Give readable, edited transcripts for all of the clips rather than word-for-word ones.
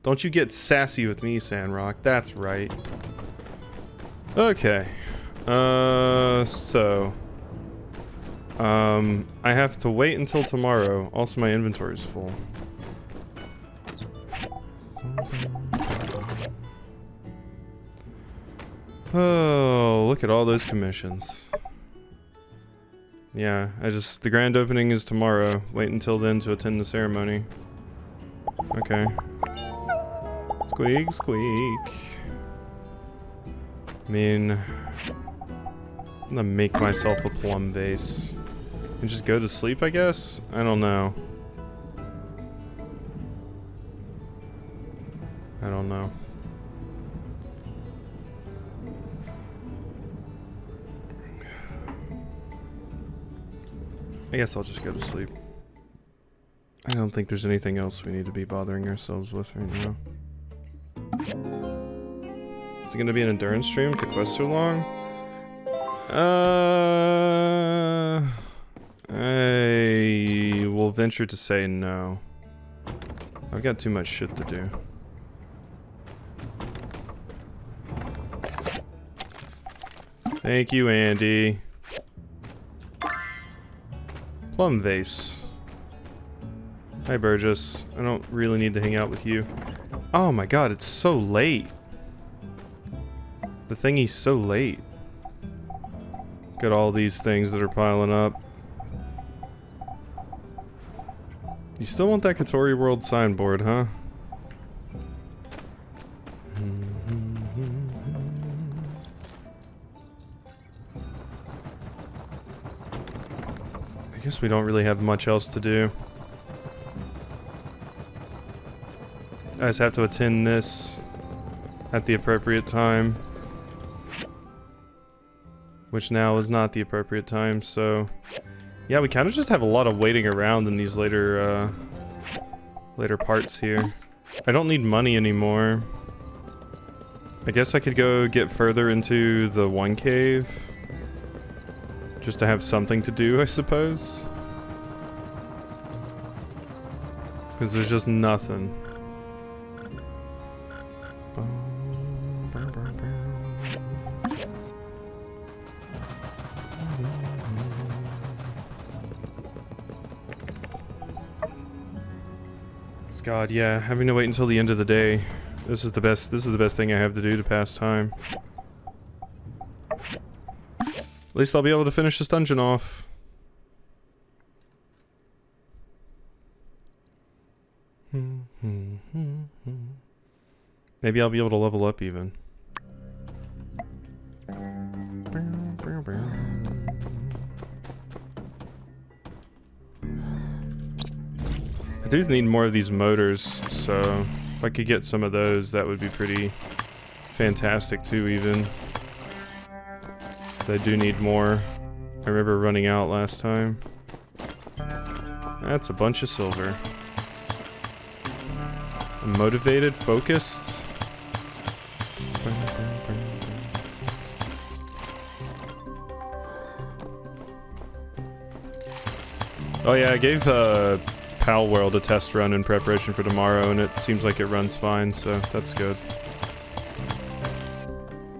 Don't you get sassy with me, Sandrock. That's right. Okay. I have to wait until tomorrow. Also, my inventory's full. Oh, look at all those commissions. Yeah, the grand opening is tomorrow. Wait until then to attend the ceremony. Okay. Squeak, squeak. I mean, I'm gonna make myself a plum vase. And just go to sleep, I guess? I don't know. I don't know. I guess I'll just go to sleep. I don't think there's anything else we need to be bothering ourselves with right now. Is it gonna be an endurance stream if the quests are long? I will venture to say no. I've got too much shit to do. Thank you, Andy. Plum vase. Hi, Burgess. I don't really need to hang out with you. Oh my god, it's so late. The thingy's so late. Got all these things that are piling up. You still want that Katori World signboard, huh? I guess we don't really have much else to do. I just have to attend this at the appropriate time. Which now is not the appropriate time, so... Yeah, we kind of just have a lot of waiting around in these later parts here. I don't need money anymore. I guess I could go get further into the one cave. Just to have something to do, I suppose. Because there's just nothing. God, yeah, having to wait until the end of the day. This is the best thing I have to do to pass time. At least I'll be able to finish this dungeon off. Maybe I'll be able to level up even. I do need more of these motors, so if I could get some of those, that would be pretty fantastic too, even. So I do need more. I remember running out last time. That's a bunch of silver. I'm motivated, focused. Oh yeah, I gave Pal World a test run in preparation for tomorrow, and it seems like it runs fine, so that's good.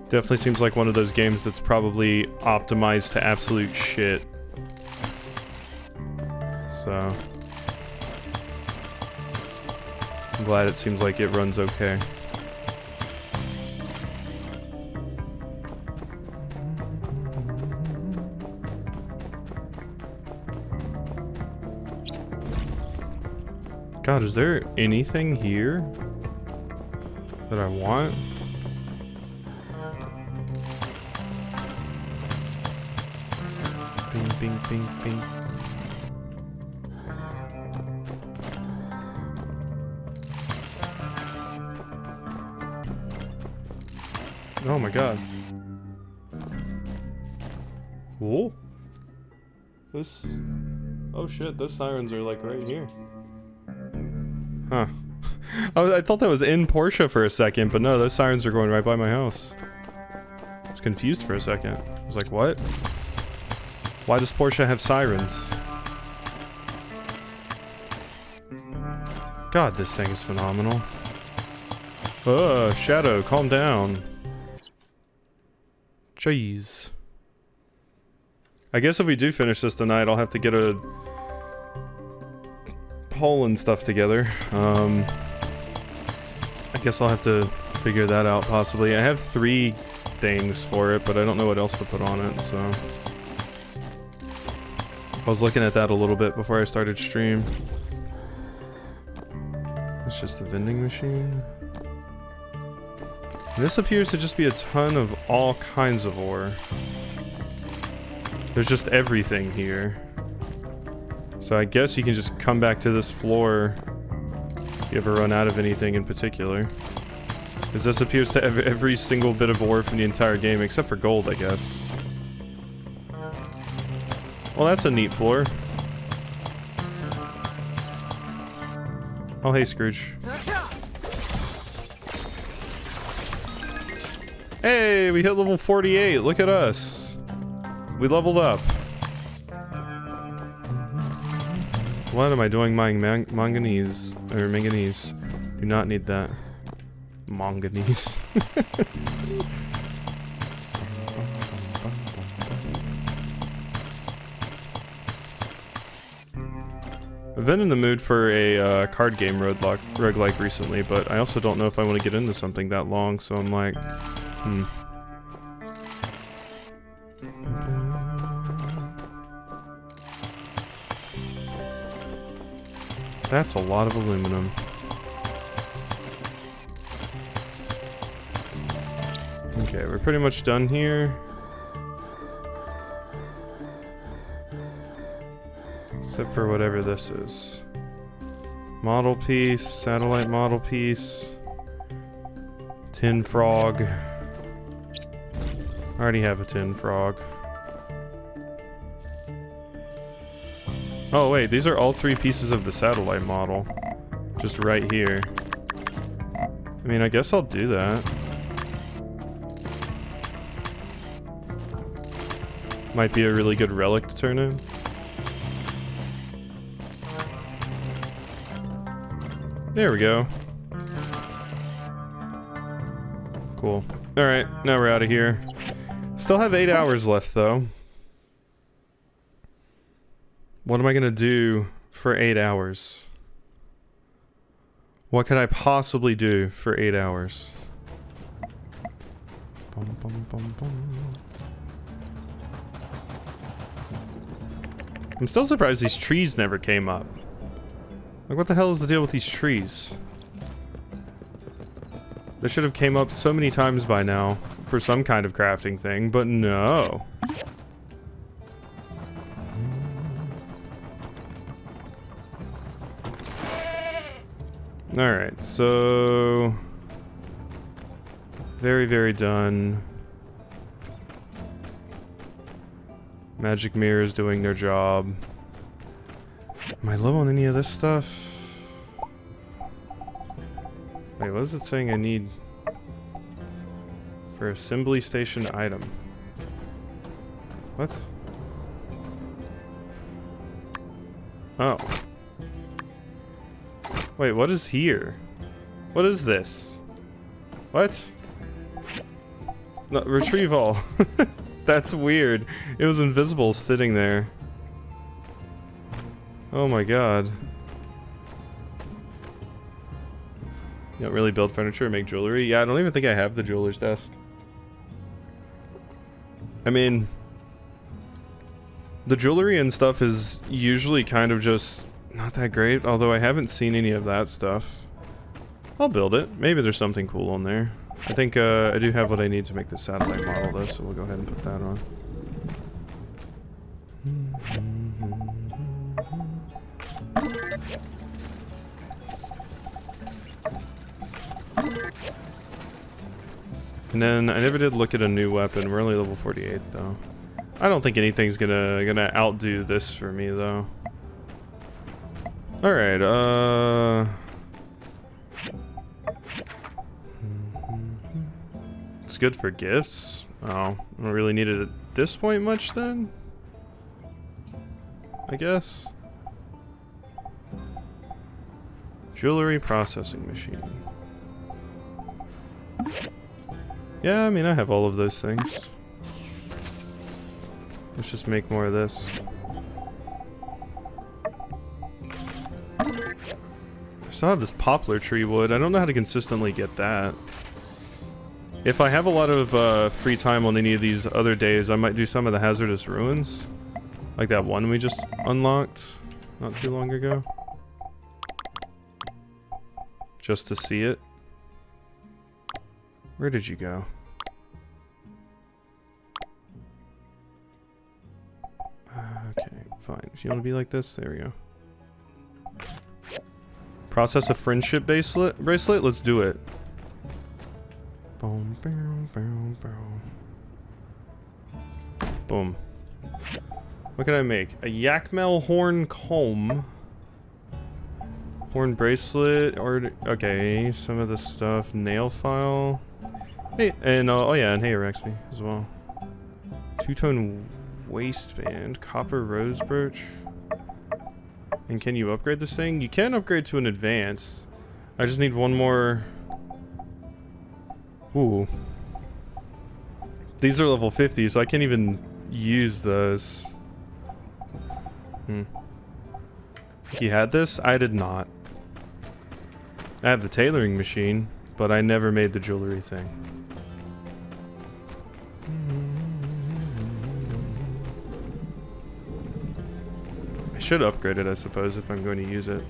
Definitely seems like one of those games that's probably optimized to absolute shit. So... I'm glad it seems like it runs okay. God, is there anything here that I want? Bing, bing, bing, bing. Oh my god. Whoa. This... Oh shit, those sirens are like right here. Huh. I thought that was in Porsche for a second, but no, those sirens are going right by my house. I was confused for a second. I was like, what? Why does Porsche have sirens? God, this thing is phenomenal. Shadow, calm down. Jeez. I guess if we do finish this tonight, I'll have to get a poll and stuff together. I guess I'll have to figure that out possibly. I have 3 things for it, but I don't know what else to put on it, so... I was looking at that a little bit before I started stream. It's just a vending machine. And this appears to just be a ton of all kinds of ore. There's just everything here. So I guess you can just come back to this floor if you ever run out of anything in particular. Because this appears to have every single bit of ore from the entire game, except for gold, I guess. Well, that's a neat floor. Oh, hey, Scrooge. Hey, we hit level 48. Look at us. We leveled up. What am I doing? Mining manganese. Or manganese. Do not need that. Manganese. I've been in the mood for a card game roguelike recently, but I also don't know if I want to get into something that long, so I'm like, That's a lot of aluminum. Okay, we're pretty much done here. Except for whatever this is. Model piece, satellite model piece. Tin frog. I already have a tin frog. Oh wait, these are all 3 pieces of the satellite model. Just right here. I mean, I guess I'll do that. Might be a really good relic to turn in. There we go. Cool. Alright, now we're out of here. Still have 8 hours left, though. What am I gonna do for 8 hours? What could I possibly do for 8 hours? Bum, bum, bum, bum. I'm still surprised these trees never came up. Like, what the hell is the deal with these trees? They should have came up so many times by now for some kind of crafting thing, but no. Alright, so... Very, very done. Magic mirrors doing their job. Am I low on any of this stuff? Wait, what is it saying I need for assembly station item? What? Oh. Wait, what is here? What is this? What? No, retrieve all. That's weird. It was invisible sitting there. Oh my god. You don't really build furniture or make jewelry? Yeah, I don't even think I have the jeweler's desk. I mean, the jewelry and stuff is usually kind of just not that great, although I haven't seen any of that stuff. I'll build it. Maybe there's something cool on there. I think I do have what I need to make the satellite model though, so we'll go ahead and put that on. And then I never did look at a new weapon. We're only level 48 though. I don't think anything's gonna outdo this for me though. Alright, it's good for gifts. Oh, I don't really need it at this point much then? I guess. Jewelry processing machine. Yeah, I mean, I have all of those things. Let's just make more of this. I still have this poplar tree wood. I don't know how to consistently get that. If I have a lot of free time on any of these other days, I might do some of the hazardous ruins. Like that one we just unlocked not too long ago. Just to see it. Where did you go? Okay, fine. If you want to be like this, there we go. Process a friendship bracelet? Let's do it. Boom, boom, boom, boom. Boom. What can I make? A Yakmel horn comb. Horn bracelet, or okay, some of the stuff. Nail file. Hey, and oh yeah, and hey, Rexby as well. Two-tone waistband, copper rose brooch. And can you upgrade this thing? You can upgrade to an advanced. I just need one more. Ooh. These are level 50, so I can't even use those. You had this? I did not. I have the tailoring machine, but I never made the jewelry thing. I should upgrade it, I suppose, if I'm going to use it.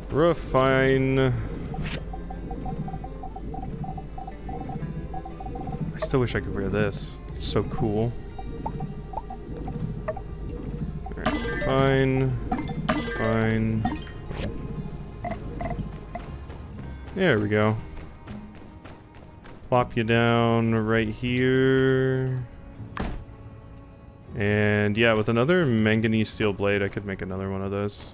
Refine. I still wish I could wear this. It's so cool. Alright, fine. Fine. There we go. Plop you down right here. And yeah, with another manganese steel blade, I could make another one of those.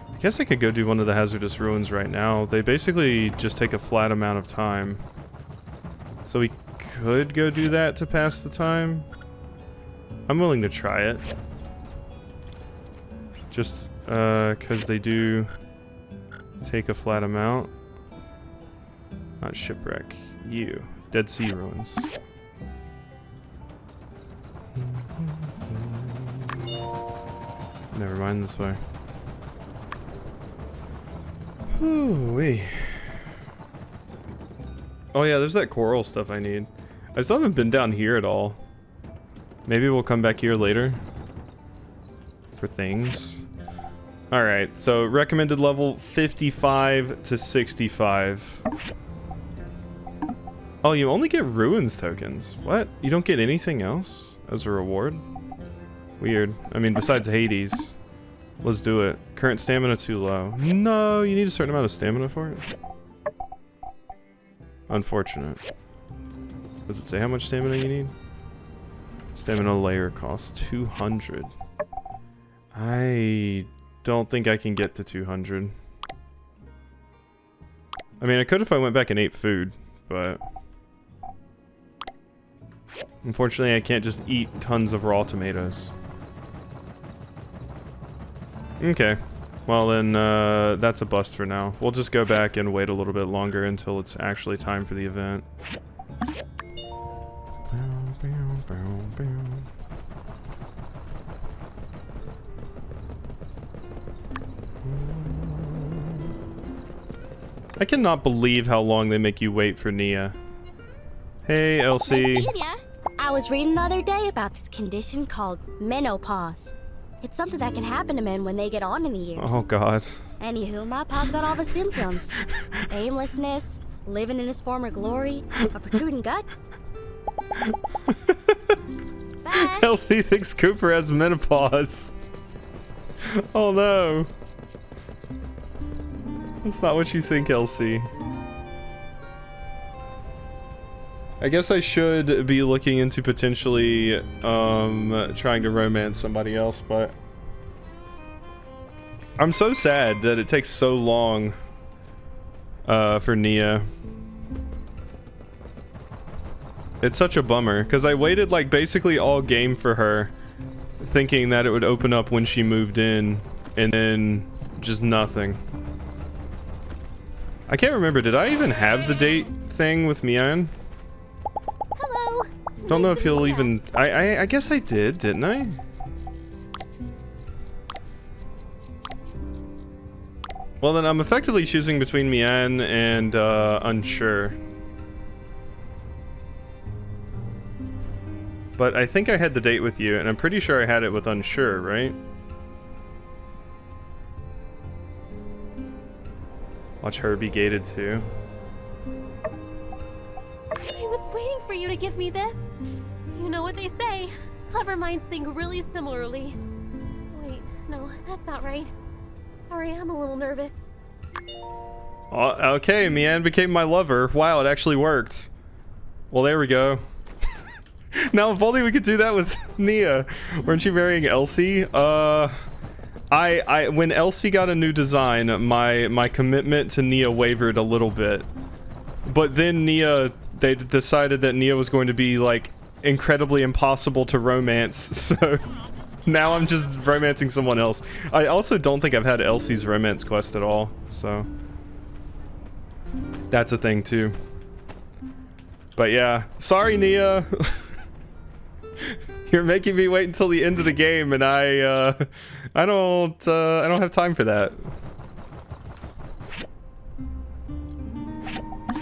I guess I could go do one of the hazardous ruins right now. They basically just take a flat amount of time. So we could go do that to pass the time. I'm willing to try it. Just because they do take a flat amount. Not shipwreck. You. Dead Sea ruins. Never mind, this way. Ooh-wee. Oh yeah, there's that coral stuff I need. I still haven't been down here at all. Maybe we'll come back here later. For things. Alright, so recommended level 55 to 65. Oh, you only get ruins tokens. What? You don't get anything else as a reward? Weird. I mean, besides Hades. Let's do it. Current stamina too low. No, you need a certain amount of stamina for it. Unfortunate. Does it say how much stamina you need? Stamina layer costs 200. I don't think I can get to 200. I mean, I could if I went back and ate food, but unfortunately I can't just eat tons of raw tomatoes. Okay. Well then, that's a bust for now. We'll just go back and wait a little bit longer until it's actually time for the event. I cannot believe how long they make you wait for Nia. Hey, Elsie. I was reading the other day about this condition called menopause. It's something that can happen to men when they get on in the years. Oh, God. Anywho, my pa's got all the symptoms. Aimlessness, living in his former glory, a protruding gut. Bye. Elsie thinks Cooper has menopause. Oh, no. That's not what you think, Elsie. I guess I should be looking into potentially trying to romance somebody else, but I'm so sad that it takes so long for Nia. It's such a bummer because I waited like basically all game for her, thinking that it would open up when she moved in, and then just nothing. I can't remember, did I even have the date thing with Mian? Hello. Don't know if he'll even... I guess I did, didn't I? Well, then I'm effectively choosing between Mian and unsure. But I think I had the date with you, and I'm pretty sure I had it with unsure, right? Watch her be gated too. I was waiting for you to give me this. You know what they say. Clever minds think really similarly. Wait, no, that's not right. Sorry, I'm a little nervous. Okay, Mian became my lover. Wow, it actually worked. Well, there we go. Now, if only we could do that with Nia. Weren't you marrying Elsie? When Elsie got a new design, my commitment to Nia wavered a little bit. But then they decided that Nia was going to be, like, incredibly impossible to romance, so now I'm just romancing someone else. I also don't think I've had Elsie's romance quest at all, so that's a thing too. But yeah, sorry Nia. You're making me wait until the end of the game, and I don't have time for that.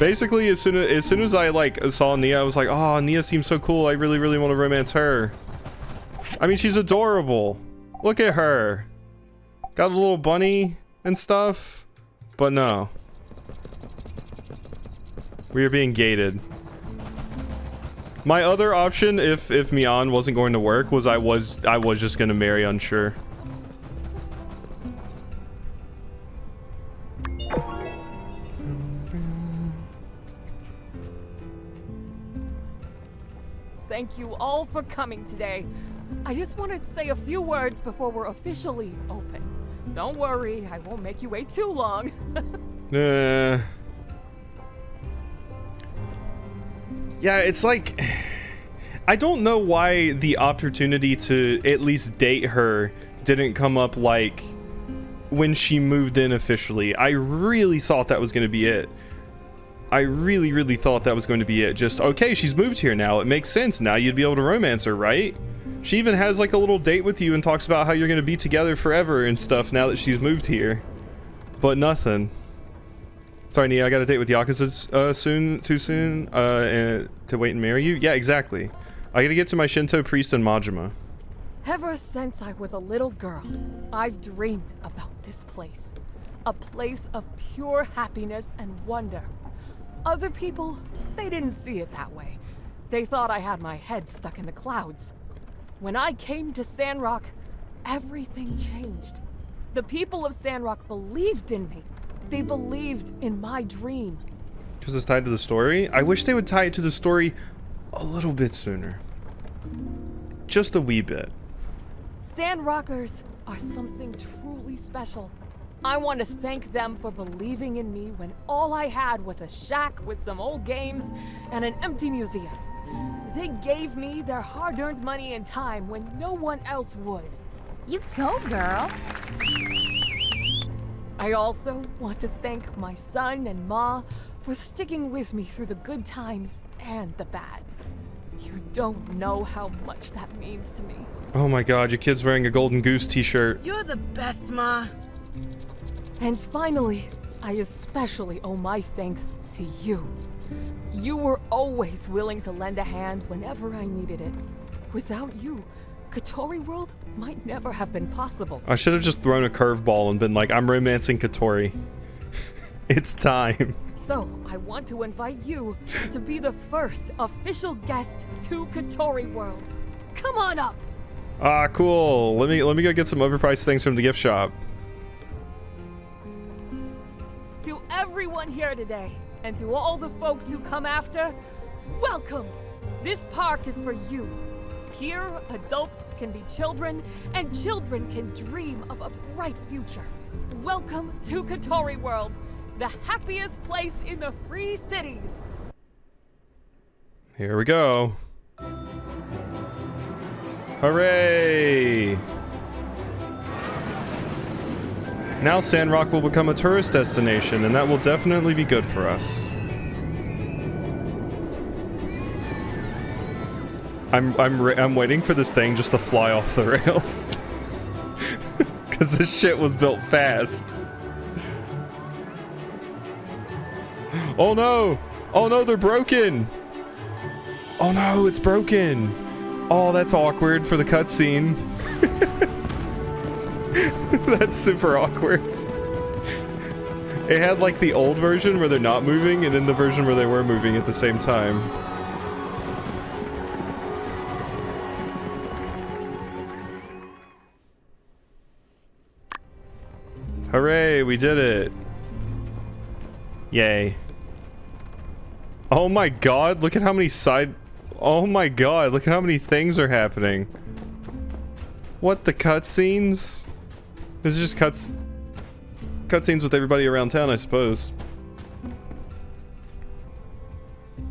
Basically, as soon as I like saw Nia, I was like, oh, Nia seems so cool. I really want to romance her. I mean, she's adorable. Look at her. Got a little bunny and stuff, but no. We are being gated. My other option, if Mian wasn't going to work, was I was just gonna marry unsure. Thank you all for coming today. I just wanted to say a few words before we're officially open. Don't worry, I won't make you wait too long. Yeah, it's like, I don't know why the opportunity to at least date her didn't come up, like, when she moved in officially. I really thought that was going to be it. I really thought that was going to be it. Just, okay, she's moved here now. It makes sense. Now you'd be able to romance her, right? She even has, like, a little date with you and talks about how you're going to be together forever and stuff now that she's moved here. But nothing. Sorry, Nia, I got a date with Yakuza too soon to wait and marry you? Yeah, exactly. I gotta get to my Shinto priest in Majima. Ever since I was a little girl, I've dreamed about this place. A place of pure happiness and wonder. Other people, they didn't see it that way. They thought I had my head stuck in the clouds. When I came to Sandrock, everything changed. The people of Sandrock believed in me. They believed in my dream. Because it's tied to the story? I wish they would tie it to the story a little bit sooner. Just a wee bit. Sandrockers are something truly special. I want to thank them for believing in me when all I had was a shack with some old games and an empty museum. They gave me their hard-earned money and time when no one else would. You go, girl. I also want to thank my son and Ma for sticking with me through the good times and the bad. You don't know how much that means to me. Oh my god, your kid's wearing a Golden Goose t-shirt. You're the best, Ma. And finally, I especially owe my thanks to you. You were always willing to lend a hand whenever I needed it. Without you, Katori World might never have been possible. I should have just thrown a curveball and been like, I'm romancing Katori. It's time. So, I want to invite you to be the first official guest to Katori World. Come on up! Ah, cool. Let me go get some overpriced things from the gift shop. To everyone here today, and to all the folks who come after, welcome! This park is for you. Here, adults can be children, and children can dream of a bright future. Welcome to Katori World, the happiest place in the Free Cities. Here we go. Hooray! Now Sandrock will become a tourist destination, and that will definitely be good for us. I'm waiting for this thing just to fly off the rails. Because this shit was built fast. Oh no! Oh no, they're broken! Oh no, it's broken! Oh, that's awkward for the cutscene. That's super awkward. It had like the old version where they're not moving, and then the version where they were moving at the same time. Hooray, we did it. Yay. Oh my god, look at how many oh my god, look at how many things are happening. What, the cutscenes? This is just cutscenes with everybody around town, I suppose.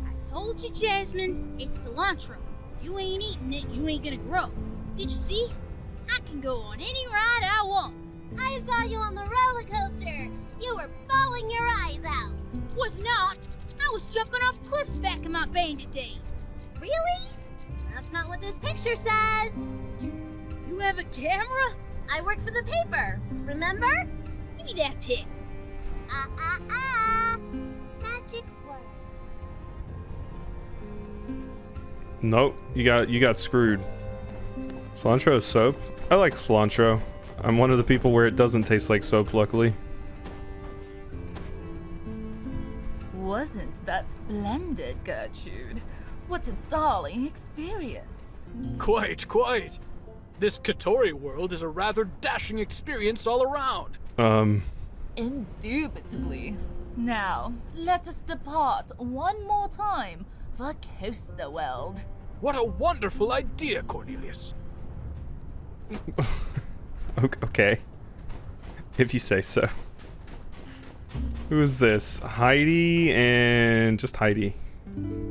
I told you, Jasmine, it's cilantro. You ain't eating it, you ain't gonna grow. Did you see? I can go on any ride I want. I saw you on the roller coaster. You were bawling your eyes out. Was not. I was jumping off cliffs back in my bandit days. Really? That's not what this picture says. You have a camera? I work for the paper. Remember? Give me that pic. Magic word. Nope, you got screwed. Cilantro is soap? I like cilantro. I'm one of the people where it doesn't taste like soap, luckily. Wasn't that splendid, Gertrude? What a darling experience. Quite, quite. This Katori world is a rather dashing experience all around. Indubitably. Now, let us depart one more time for Coaster World. What a wonderful idea, Cornelius. Okay. If you say so. Who is this? Heidi and just Heidi.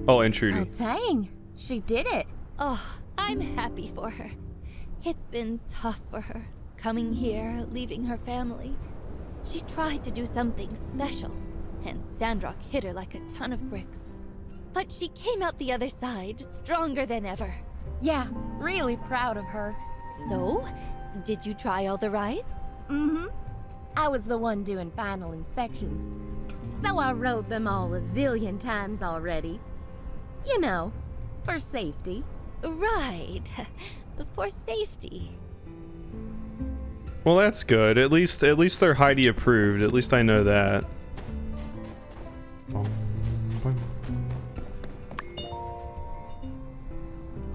Oh, and Trudy. Oh, dang. She did it. Oh, I'm happy for her. It's been tough for her, coming here, leaving her family. She tried to do something special, and Sandrock hit her like a ton of bricks. But she came out the other side, stronger than ever. Yeah, really proud of her. So, did you try all the rides? Mm-hmm. I was the one doing final inspections. So I rode them all a zillion times already. You know, for safety. Right. For safety. Well, that's good. At least they're Heidi approved. At least I know that.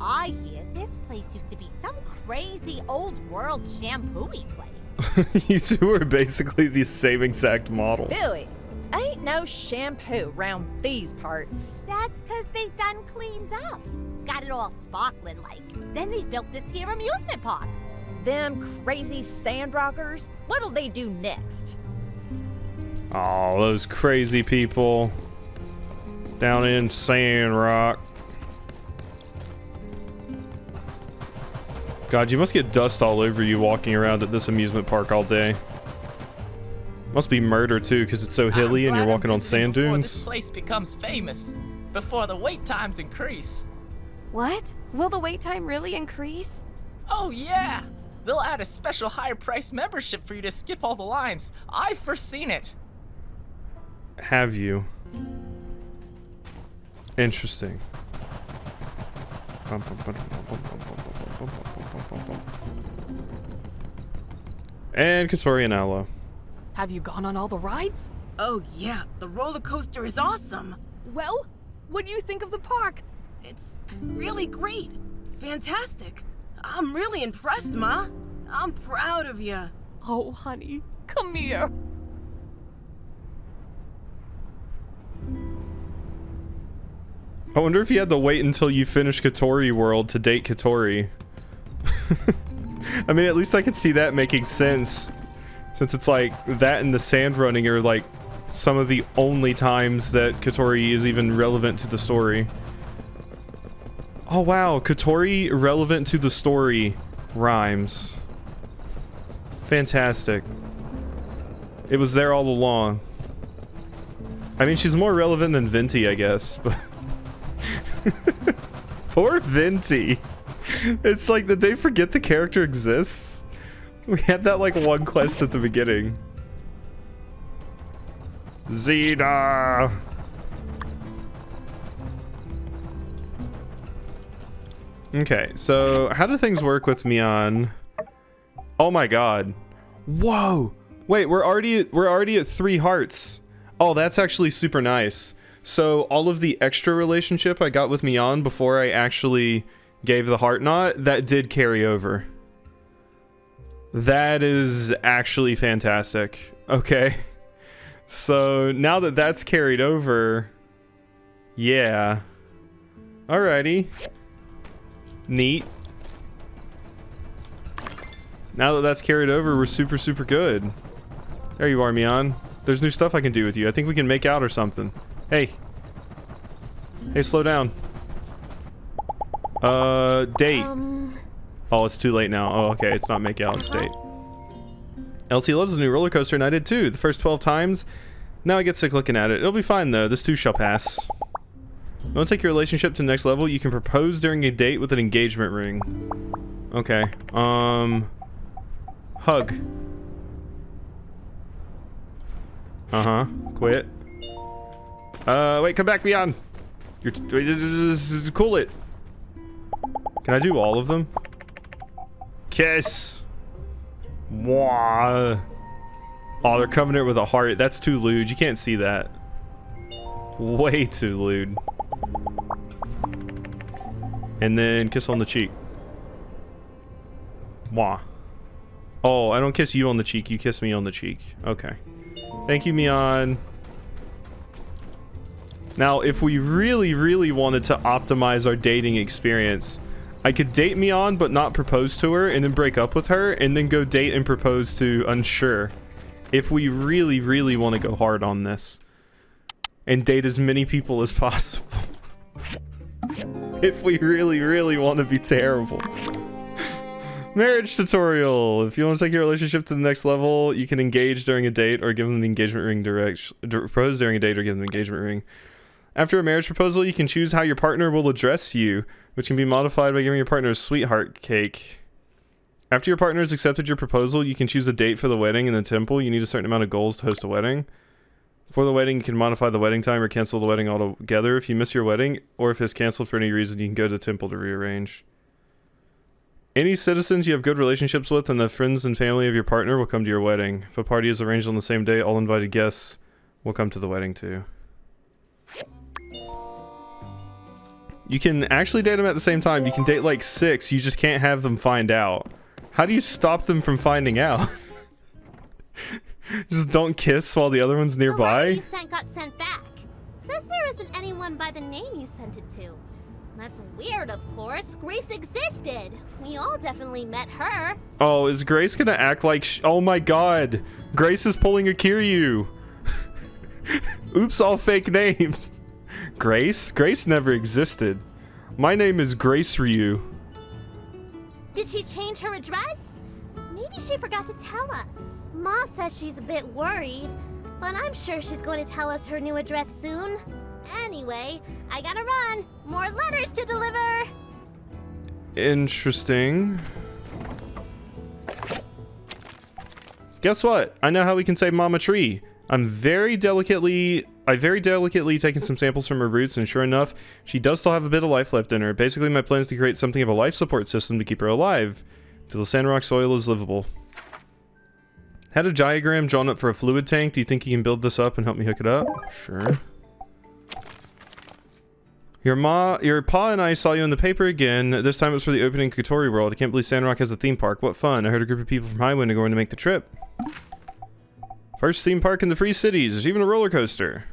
I hear this place used to be some crazy old world shampooing place. You two are basically the same exact model. Billy, ain't no shampoo round these parts. That's 'cause they done cleaned up. Got it all sparkling like. Then they built this here amusement park. Them crazy Sandrockers, what'll they do next? Oh, those crazy people down in Sandrock. God, you must get dust all over you walking around at this amusement park all day. Must be murder too, because it's so hilly and you're walking on sand before dunes. This place becomes famous, before the wait times increase. What? Will the wait time really increase? Oh yeah! They'll add a special higher price membership for you to skip all the lines. I've foreseen it. Have you? Interesting. And Katori and Aloe. Have you gone on all the rides? Oh yeah, the roller coaster is awesome. Well, what do you think of the park? It's really great. Fantastic. I'm really impressed, Ma. I'm proud of you. Oh, honey, come here. I wonder if you had to wait until you finish Katori World to date Katori. I mean, at least I could see that making sense, since it's like that and the sand running are like some of the only times that Katori is even relevant to the story. Oh wow, Kotori relevant to the story rhymes. Fantastic. It was there all along. I mean, she's more relevant than Venti, I guess, but... Poor Venti. It's like, did they forget the character exists? We had that, like, one quest at the beginning. Zeta! Okay, so how do things work with Mion? Oh my god. Whoa! Wait, we're already at 3 hearts. Oh, that's actually super nice. So all of the extra relationship I got with Mion before I actually gave the heart knot, that did carry over. That is actually fantastic. Okay. So now that that's carried over, yeah. Alrighty. Neat. Now that that's carried over, we're super, super good. There you are, Mion. There's new stuff I can do with you. I think we can make out or something. Hey. Hey, slow down. Date. Oh, it's too late now. Oh, okay. It's not make out, it's date. Elsie loves the new roller coaster, and I did too. The first 12 times. Now I get sick looking at it. It'll be fine, though. This too shall pass. You want to take your relationship to the next level? You can propose during a date with an engagement ring. Okay. Hug. Uh-huh. Quit. Wait, come back, Beyond. You're cool it. Can I do all of them? Kiss. Mwah. Oh, they're coming here with a heart. That's too lewd. You can't see that. Way too lewd. And then kiss on the cheek. Mwah. Oh, I don't kiss you on the cheek. You kiss me on the cheek. Okay. Thank you, Mion. Now, if we really, really wanted to optimize our dating experience, I could date Mion but not propose to her and then break up with her and then go date and propose to Unsure. If we really, really want to go hard on this. And date as many people as possible. If we really, really want to be terrible. Marriage tutorial. If you want to take your relationship to the next level, you can engage during a date or give them the engagement ring propose during a date or give them the engagement ring. After a marriage proposal, you can choose how your partner will address you, which can be modified by giving your partner a sweetheart cake. After your partner has accepted your proposal, you can choose a date for the wedding in the temple. You need a certain amount of goals to host a wedding. For the wedding, you can modify the wedding time or cancel the wedding altogether. If you miss your wedding, or if it's canceled for any reason, you can go to the temple to rearrange. Any citizens you have good relationships with and the friends and family of your partner will come to your wedding. If a party is arranged on the same day, all invited guests will come to the wedding too. You can actually date them at the same time. You can date like 6, you just can't have them find out. How do you stop them from finding out? Just don't kiss while the other one's nearby? The letter you sent got sent back. Says there isn't anyone by the name you sent it to. That's weird, of course. Grace existed. We all definitely met her. Oh, is Grace gonna act like oh my god. Grace is pulling a Kiryu. Oops, all fake names. Grace? Grace never existed. My name is Grace Ryu. Did she change her address? Maybe she forgot to tell us. Ma says she's a bit worried, but I'm sure she's going to tell us her new address soon. Anyway, I gotta run. More letters to deliver. Interesting. Guess what? I know how we can save Mama Tree. I very delicately taken some samples from her roots, and sure enough, she does still have a bit of life left in her. Basically, my plan is to create something of a life support system to keep her alive, till the Sandrock soil is livable. Had a diagram drawn up for a fluid tank. Do you think you can build this up and help me hook it up? Sure. Your pa and I saw you in the paper again. This time it was for the opening Kotori World. I can't believe Sandrock has a theme park. What fun. I heard a group of people from Highwind are going to make the trip. First theme park in the Free Cities. There's even a roller coaster.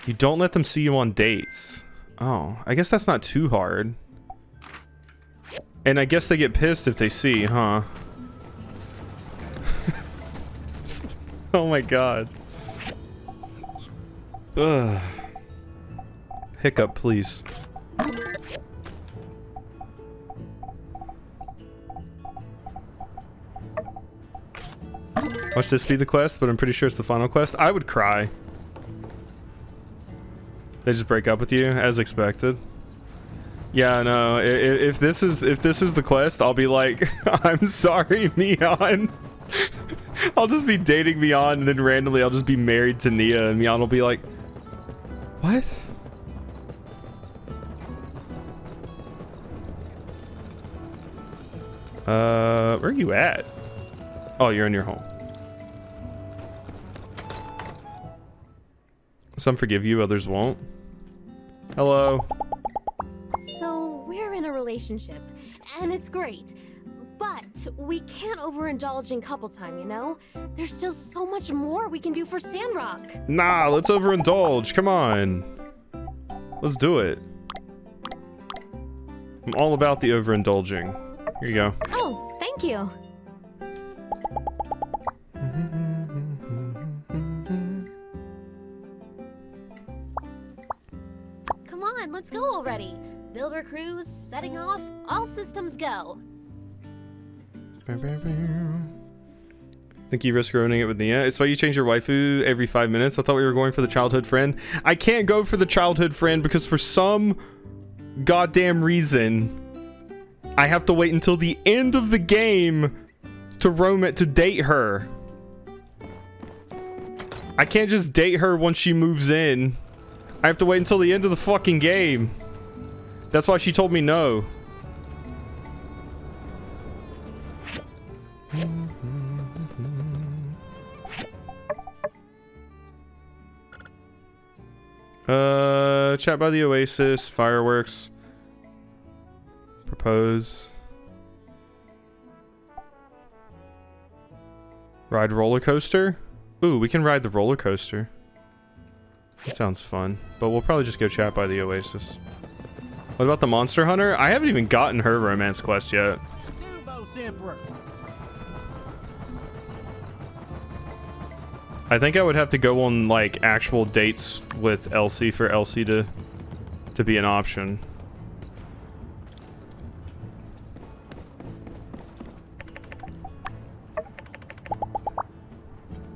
You don't let them see you on dates. Oh, I guess that's not too hard. And I guess they get pissed if they see, huh? Oh my god. Ugh. Hiccup, please. Watch this be the quest, but I'm pretty sure it's the final quest. I would cry. They just break up with you, as expected. Yeah, no. If this is the quest, I'll be like, I'm sorry, Mion. I'll just be dating Mion, and then randomly I'll just be married to Nia, and Mion will be like, what? Where are you at? Oh, you're in your home. Some forgive you, others won't. Hello. So, we're in a relationship, and it's great. But we can't overindulge in couple time, you know? There's still so much more we can do for Sandrock. Nah, let's overindulge. Come on. Let's do it. I'm all about the overindulging. Here you go. Oh, thank you. Come on, let's go already. Builder crews, setting off, all systems go. Think you risk ruining it with Nia? It's why you change your waifu every 5 minutes. I thought we were going for the childhood friend. I can't go for the childhood friend because for some goddamn reason, I have to wait until the end of the game to date her. I can't just date her once she moves in. I have to wait until the end of the fucking game. That's why she told me no. Chat by the Oasis, fireworks. Propose. Ride roller coaster? Ooh, we can ride the roller coaster. That sounds fun. But we'll probably just go chat by the Oasis. What about the Monster Hunter? I haven't even gotten her romance quest yet. I think I would have to go on like actual dates with Elsie for Elsie to be an option.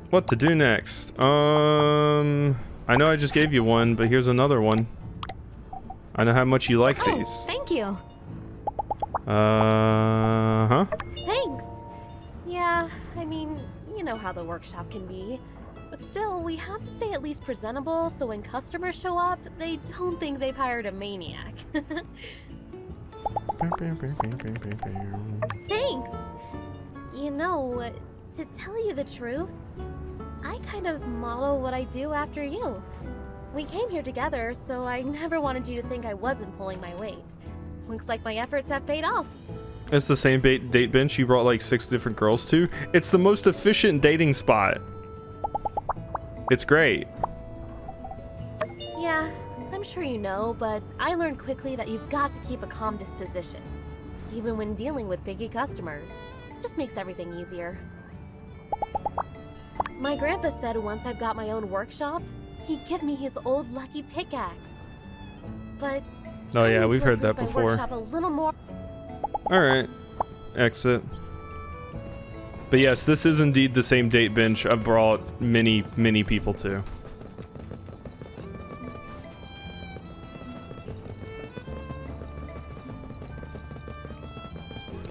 What to do next? I know I just gave you one, but here's another one. I know how much you like these. Thank you. Huh? Thanks. Yeah, I mean, you know how the workshop can be. But still, we have to stay at least presentable so when customers show up, they don't think they've hired a maniac. Thanks. You know, to tell you the truth, I kind of model what I do after you. We came here together, so I never wanted you to think I wasn't pulling my weight. Looks like my efforts have paid off. It's the same date bench you brought like 6 different girls to. It's the most efficient dating spot. It's great. Yeah, I'm sure you know, but I learned quickly that you've got to keep a calm disposition. Even when dealing with picky customers. It just makes everything easier. My grandpa said once I've got my own workshop, he'd give me his old lucky pickaxe. But oh yeah, we've heard that before. Workshop a little more. All right, exit. But yes, this is indeed the same date bench I've brought many people to.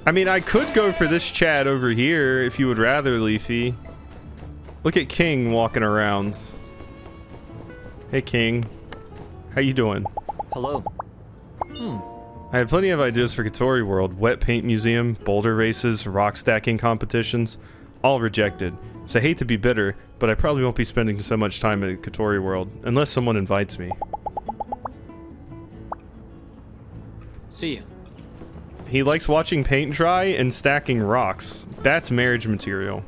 I mean, I could go for this chat over here if you would rather, Leafy. Look at King walking around. Hey, King. How you doing? Hello. I had plenty of ideas for Katori World. Wet paint museum, boulder races, rock stacking competitions. All rejected. So I hate to be bitter, but I probably won't be spending so much time at Katori World. Unless someone invites me. See ya. He likes watching paint dry and stacking rocks. That's marriage material.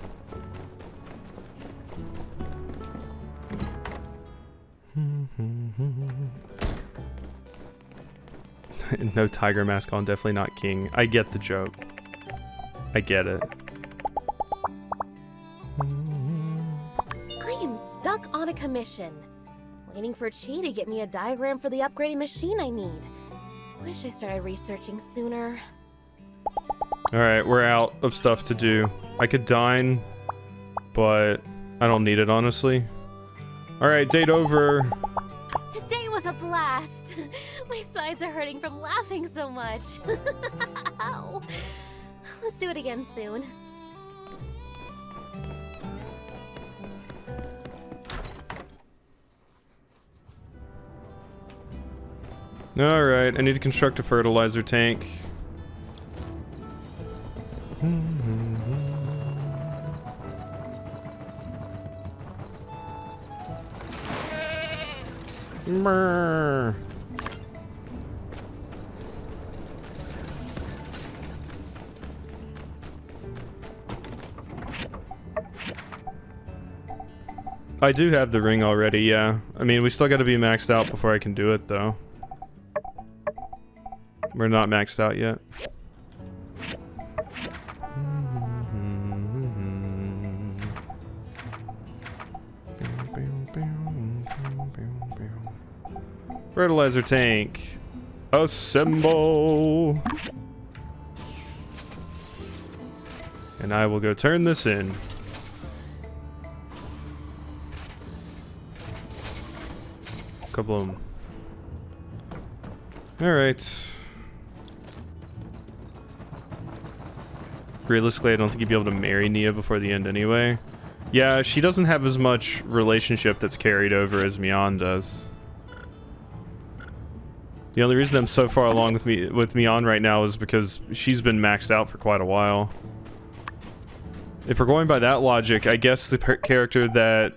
No tiger mask on, definitely not King. I get the joke. I get it. I am stuck on a commission. Waiting for Chi to get me a diagram for the upgrading machine I need. Wish I started researching sooner. Alright, we're out of stuff to do. I could dine, but I don't need it, honestly. Alright, date over. Today was a blast. My sides are hurting from laughing so much. Ow. Let's do it again soon. Alright, I need to construct a fertilizer tank. Brr. I do have the ring already, yeah. I mean, we still gotta be maxed out before I can do it, though. We're not maxed out yet. Fertilizer tank. Assemble. And I will go turn this in. Kabloom. Alright. Realistically, I don't think you'd be able to marry Nia before the end anyway. Yeah, she doesn't have as much relationship that's carried over as Mian does. The only reason I'm so far along with Mian right now is because she's been maxed out for quite a while. If we're going by that logic, I guess the character that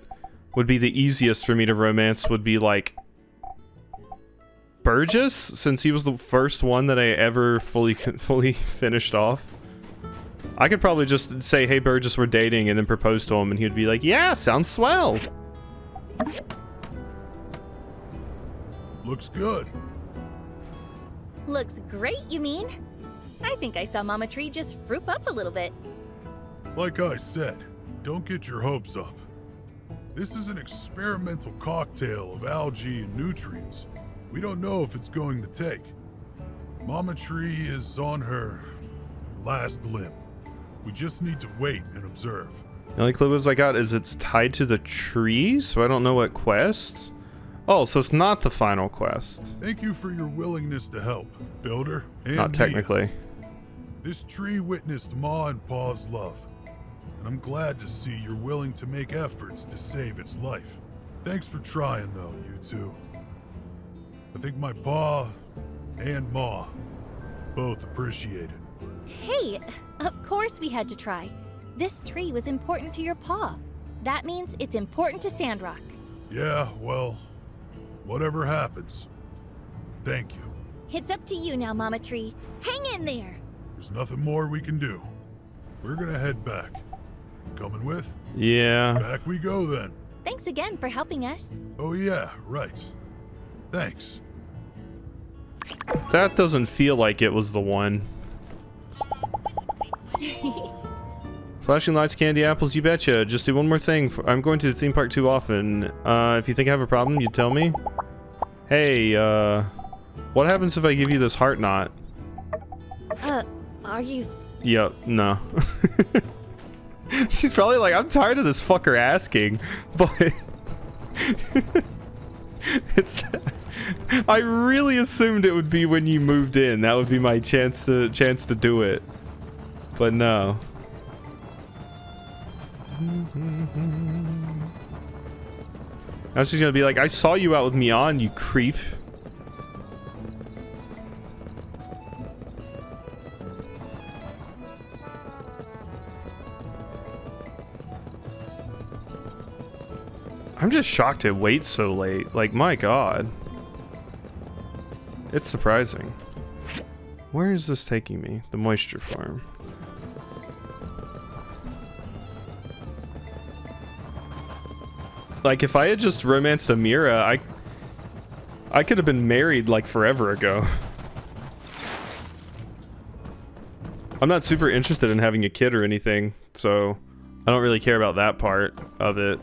would be the easiest for me to romance would be like Burgess, since he was the first one that I ever fully finished off. I could probably just say, "Hey Burgess, we're dating," and then propose to him, and he'd be like, "Yeah, sounds swell." Looks good. Looks great, you mean? I think I saw Mama Tree just fruit up a little bit. Like I said, don't get your hopes up. This is an experimental cocktail of algae and nutrients. We don't know if it's going to take. Mama Tree is on her last limb. We just need to wait and observe. The only clue I got is it's tied to the tree, so I don't know what quest. Oh, so it's not the final quest. Thank you for your willingness to help, Builder and Not technically. Mia. This tree witnessed Ma and Pa's love, and I'm glad to see you're willing to make efforts to save its life. Thanks for trying, though, you two. I think my Pa and Ma both appreciate it. Hey, of course we had to try. This tree was important to your paw. That means it's important to Sandrock. Yeah, well, whatever happens, thank you. It's up to you now, Mama Tree. Hang in there. There's nothing more we can do. We're gonna head back. Coming with? Yeah. Back we go then. Thanks again for helping us. Oh yeah, right. Thanks. That doesn't feel like it was the one. Flashing lights, candy apples, you betcha. Just do one more thing. I'm going to the theme park too often. If you think I have a problem, you tell me. Hey, what happens if I give you this heart knot? Are you... Yep, no. She's probably like, I'm tired of this fucker asking, but... it's... I really assumed it would be when you moved in. That would be my chance to do it. But no. I was just gonna be like, I saw you out with Mian, you creep. I'm just shocked it waits so late. Like, my god. It's surprising. Where is this taking me? The moisture farm. Like, if I had just romanced Amira, I could have been married like forever ago. I'm not super interested in having a kid or anything, so I don't really care about that part of it.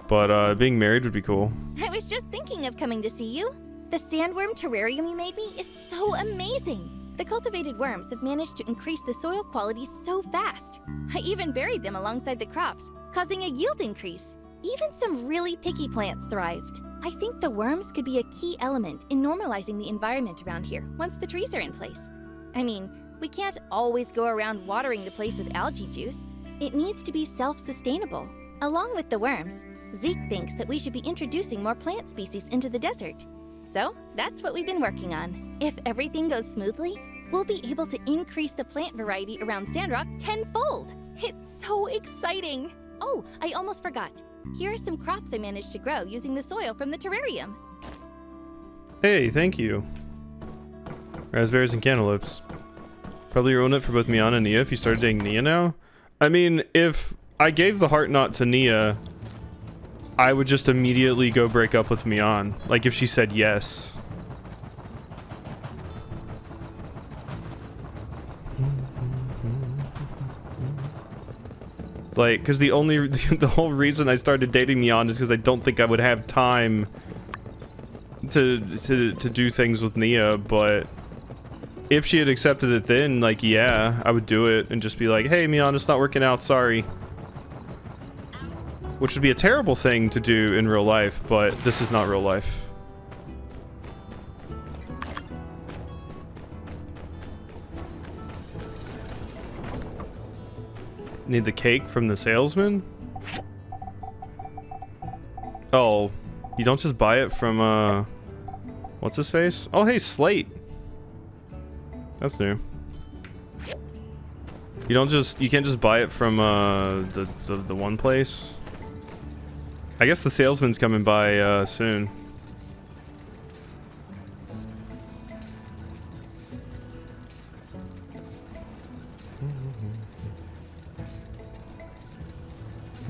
But being married would be cool. I was just thinking of coming to see you. The sandworm terrarium you made me is so amazing. The cultivated worms have managed to increase the soil quality so fast. I even buried them alongside the crops, causing a yield increase. Even some really picky plants thrived. I think the worms could be a key element in normalizing the environment around here once the trees are in place. I mean, we can't always go around watering the place with algae juice. It needs to be self-sustainable. Along with the worms, Zeke thinks that we should be introducing more plant species into the desert. So, that's what we've been working on. If everything goes smoothly, we'll be able to increase the plant variety around Sandrock tenfold. It's so exciting! Oh, I almost forgot. Here are some crops I managed to grow using the soil from the terrarium. Hey, thank you. Raspberries and cantaloupes. Probably ruin it for both Miana and Nia if you started dating Nia now. I mean, if I gave the heart knot to Nia, I would just immediately go break up with Mian. Like if she said yes. Like, because the whole reason I started dating Mian is because I don't think I would have time to do things with Nia, but if she had accepted it then, like, yeah, I would do it and just be like, hey, Mian, it's not working out, sorry. Which would be a terrible thing to do in real life, but this is not real life. Need the cake from the salesman? Oh, you don't just buy it from, what's his face? Oh, hey, Slate. That's new. You can't just buy it from, the one place? I guess the salesman's coming by, soon.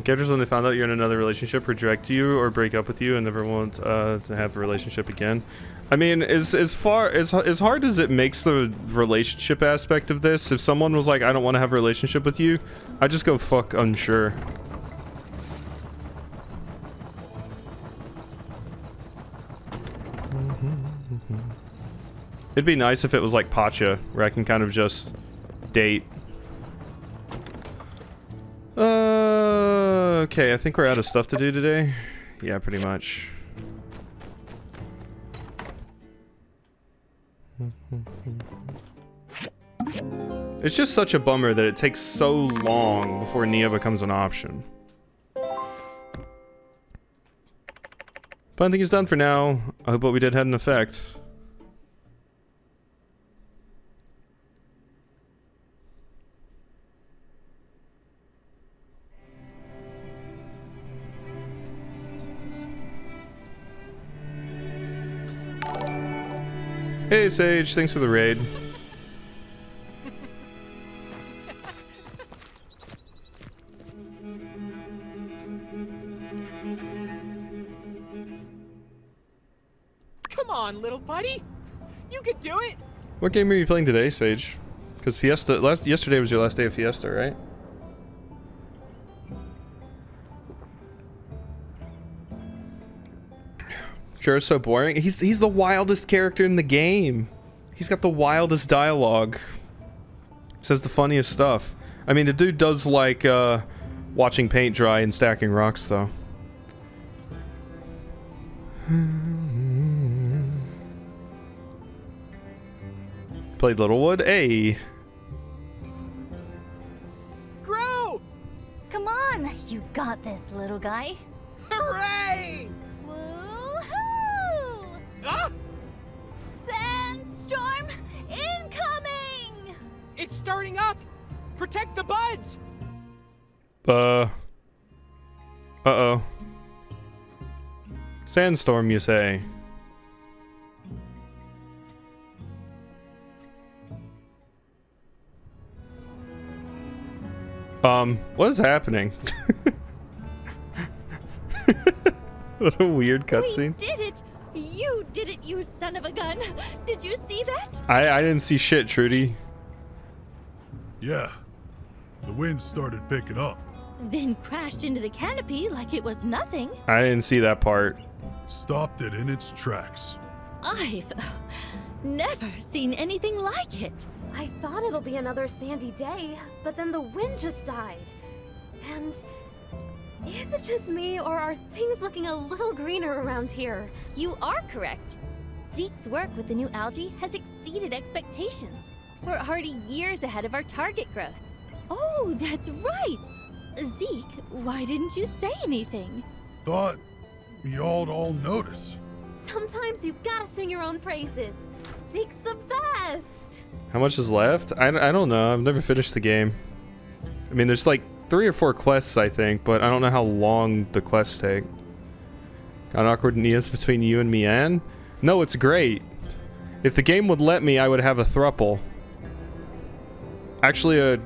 Characters, when they found out you're in another relationship, reject you or break up with you and never want to have a relationship again. I mean, as hard as it makes the relationship aspect of this, if someone was like, I don't want to have a relationship with you, I'd just go fuck unsure. It'd be nice if it was like Pacha, where I can kind of just date. Okay, I think we're out of stuff to do today. Yeah, pretty much. It's just such a bummer that it takes so long before Nia becomes an option. But I think it's done for now. I hope what we did had an effect. Hey Sage, thanks for the raid. Come on, little buddy. You can do it. What game are you playing today, Sage? Because yesterday was your last day of Fiesta, right? Sure, it's so boring. He's the wildest character in the game. He's got the wildest dialogue. Says the funniest stuff. I mean, the dude does like watching paint dry and stacking rocks, though. Played Littlewood? Hey. Grow! Come on, you got this, little guy. Hooray! Woohoo! Ah! Sandstorm incoming! It's starting up! Protect the buds! Uh-oh. Sandstorm, you say? What is happening? What a weird cutscene. We did it! You did it, you son of a gun! Did you see that? I didn't see shit, Trudy. Yeah. The wind started picking up. Then crashed into the canopy like it was nothing. I didn't see that part. Stopped it in its tracks. I've never seen anything like it. I thought it'll be another sandy day, but then the wind just died. And is it just me, or are things looking a little greener around here? You are correct. Zeke's work with the new algae has exceeded expectations. We're already years ahead of our target growth. Oh, that's right! Zeke, why didn't you say anything? Thought y'all'd all notice. Sometimes you gotta sing your own praises. Zeke's the best! How much is left? I don't know. I've never finished the game. I mean, there's like 3 or 4 quests, I think, but I don't know how long the quests take. Got an awkward news between you and Mian? No, it's great. If the game would let me, I would have a thruple. Actually, a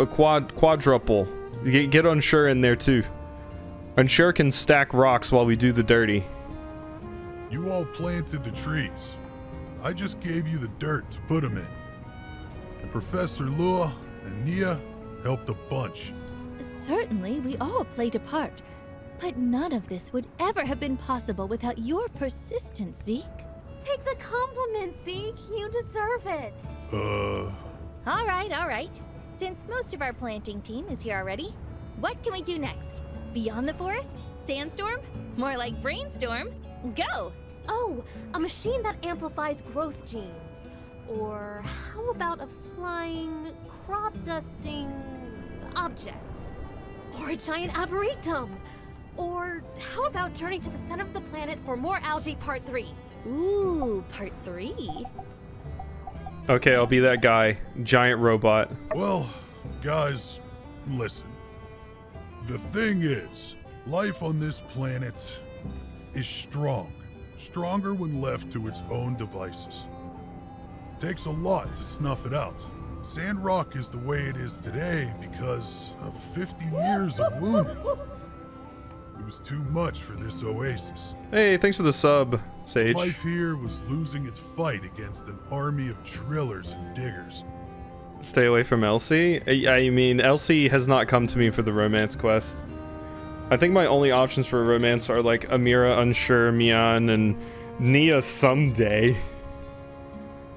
quadruple. You get Unsure in there too. Unsure can stack rocks while we do the dirty. You all planted the trees. I just gave you the dirt to put them in. And Professor Lua and Nia helped a bunch. Certainly, we all played a part. But none of this would ever have been possible without your persistence, Zeke. Take the compliment, Zeke. You deserve it. All right. Since most of our planting team is here already, what can we do next? Beyond the forest? Sandstorm? More like brainstorm? Go! Oh, a machine that amplifies growth genes. Or how about a flying, crop-dusting object? Or a giant arboretum? Or how about Journey to the Center of the Planet for more algae Part 3? Ooh, Part 3? Okay, I'll be that guy. Giant robot. Well, guys, listen. The thing is, life on this planet is strong. Stronger when left to its own devices. Takes a lot to snuff it out. Sandrock is the way it is today because of 50 years of wounding. It was too much for this oasis. Hey, thanks for the sub, Sage. Life here was losing its fight against an army of drillers and diggers. Stay away from Elsie? I mean, Elsie has not come to me for the romance quest. I think my only options for romance are like Amira, Unsure, Mian, and Nia someday.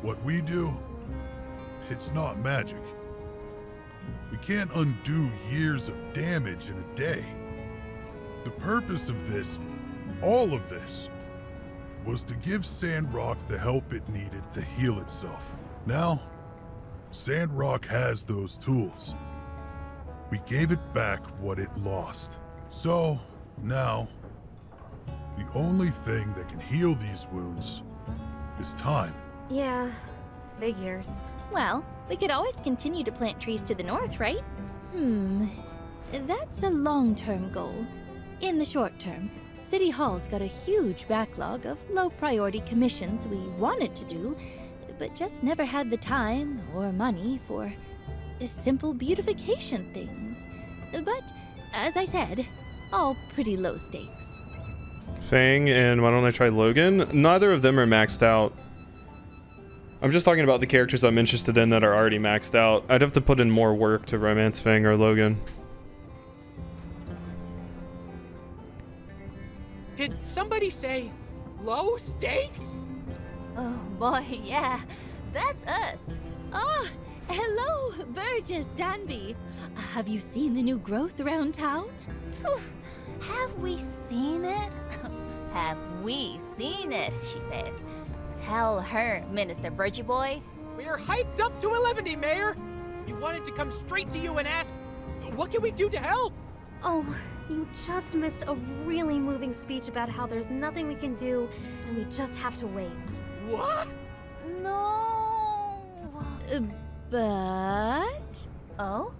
What we do, it's not magic. We can't undo years of damage in a day. The purpose of this, all of this, was to give Sandrock the help it needed to heal itself. Now, Sandrock has those tools. We gave it back what it lost. So, now, the only thing that can heal these wounds is time. Yeah, figures. Well, we could always continue to plant trees to the north, right? That's a long-term goal. In the short term, City Hall's got a huge backlog of low-priority commissions we wanted to do, but just never had the time or money for simple beautification things. But, as I said, all pretty low stakes. Fang and why don't I try Logan? Neither of them are maxed out. I'm just talking about the characters I'm interested in that are already maxed out. I'd have to put in more work to romance Fang or Logan. Did somebody say low stakes? Oh boy, yeah, that's us. Oh, hello, Burgess Danby. Have you seen the new growth around town? Have we seen it? Have we seen it, she says. Tell her, Minister Burgie Boy. We're hyped up to 11, Mayor. We wanted to come straight to you and ask, what can we do to help? Oh, you just missed a really moving speech about how there's nothing we can do and we just have to wait. What? No. But... Oh?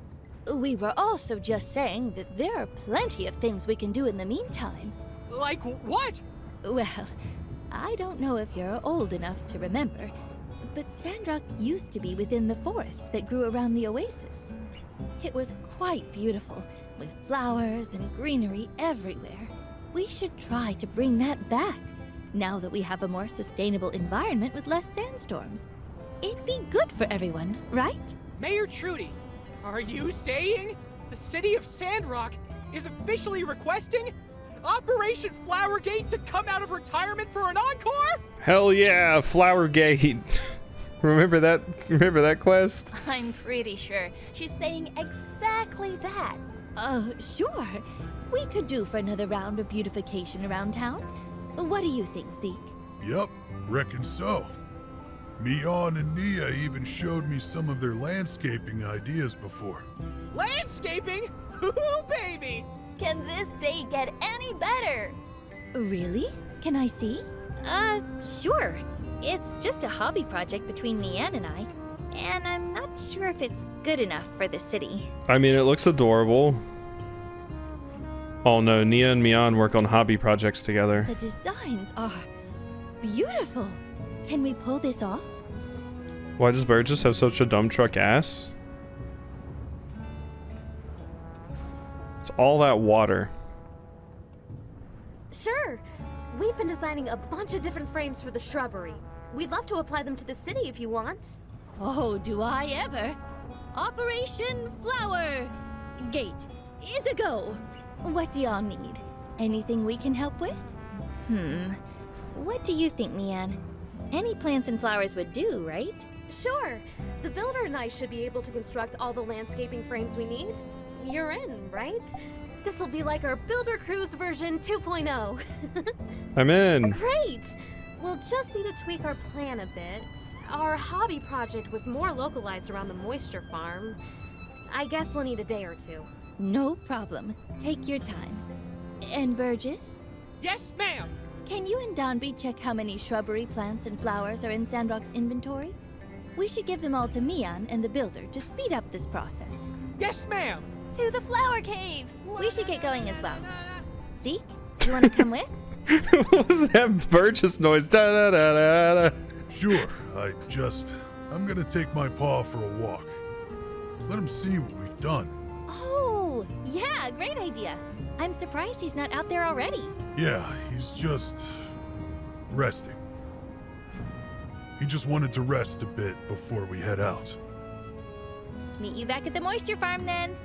We were also just saying that there are plenty of things we can do in the meantime. Like what? Well, I don't know if you're old enough to remember, but Sandrock used to be within the forest that grew around the oasis. It was quite beautiful, with flowers and greenery everywhere. We should try to bring that back, now that we have a more sustainable environment with less sandstorms. It'd be good for everyone, right? Mayor Trudy, are you saying the city of Sandrock is officially requesting Operation Flowergate to come out of retirement for an encore? Hell yeah, Flowergate. Remember that quest? I'm pretty sure she's saying exactly that. Sure. We could do for another round of beautification around town. What do you think, Zeke? Yep, reckon so. Mian and Nia even showed me some of their landscaping ideas before. Landscaping? Ooh, baby! Can this day get any better? Really? Can I see? Sure. It's just a hobby project between Mian and I, and I'm not sure if it's good enough for the city. I mean, it looks adorable. Oh no, Nia and Mian work on hobby projects together. The designs are beautiful. Can we pull this off? Why does Burgess have such a dump truck ass? It's all that water. Sure. We've been designing a bunch of different frames for the shrubbery. We'd love to apply them to the city if you want. Oh, do I ever? Operation Flower Gate is a go. What do y'all need? Anything we can help with? What do you think, Mian? Any plants and flowers would do, right? Sure. The builder and I should be able to construct all the landscaping frames we need. You're in, right? This'll be like our Builder Cruise version 2.0. I'm in. Great! We'll just need to tweak our plan a bit. Our hobby project was more localized around the moisture farm. I guess we'll need a day or two. No problem. Take your time. And Burgess? Yes, ma'am! Can you and Donby check how many shrubbery, plants, and flowers are in Sandrock's inventory? We should give them all to Mian and the builder to speed up this process. Yes, ma'am! To the flower cave! We should get going as well. Zeke, you want to come with? What was that Burgess noise? Da, da, da, da, da. Sure, I'm gonna take my paw for a walk. Let him see what we've done. Oh, yeah, great idea. I'm surprised he's not out there already. Yeah, he's just resting. He just wanted to rest a bit before we head out. Meet you back at the moisture farm then.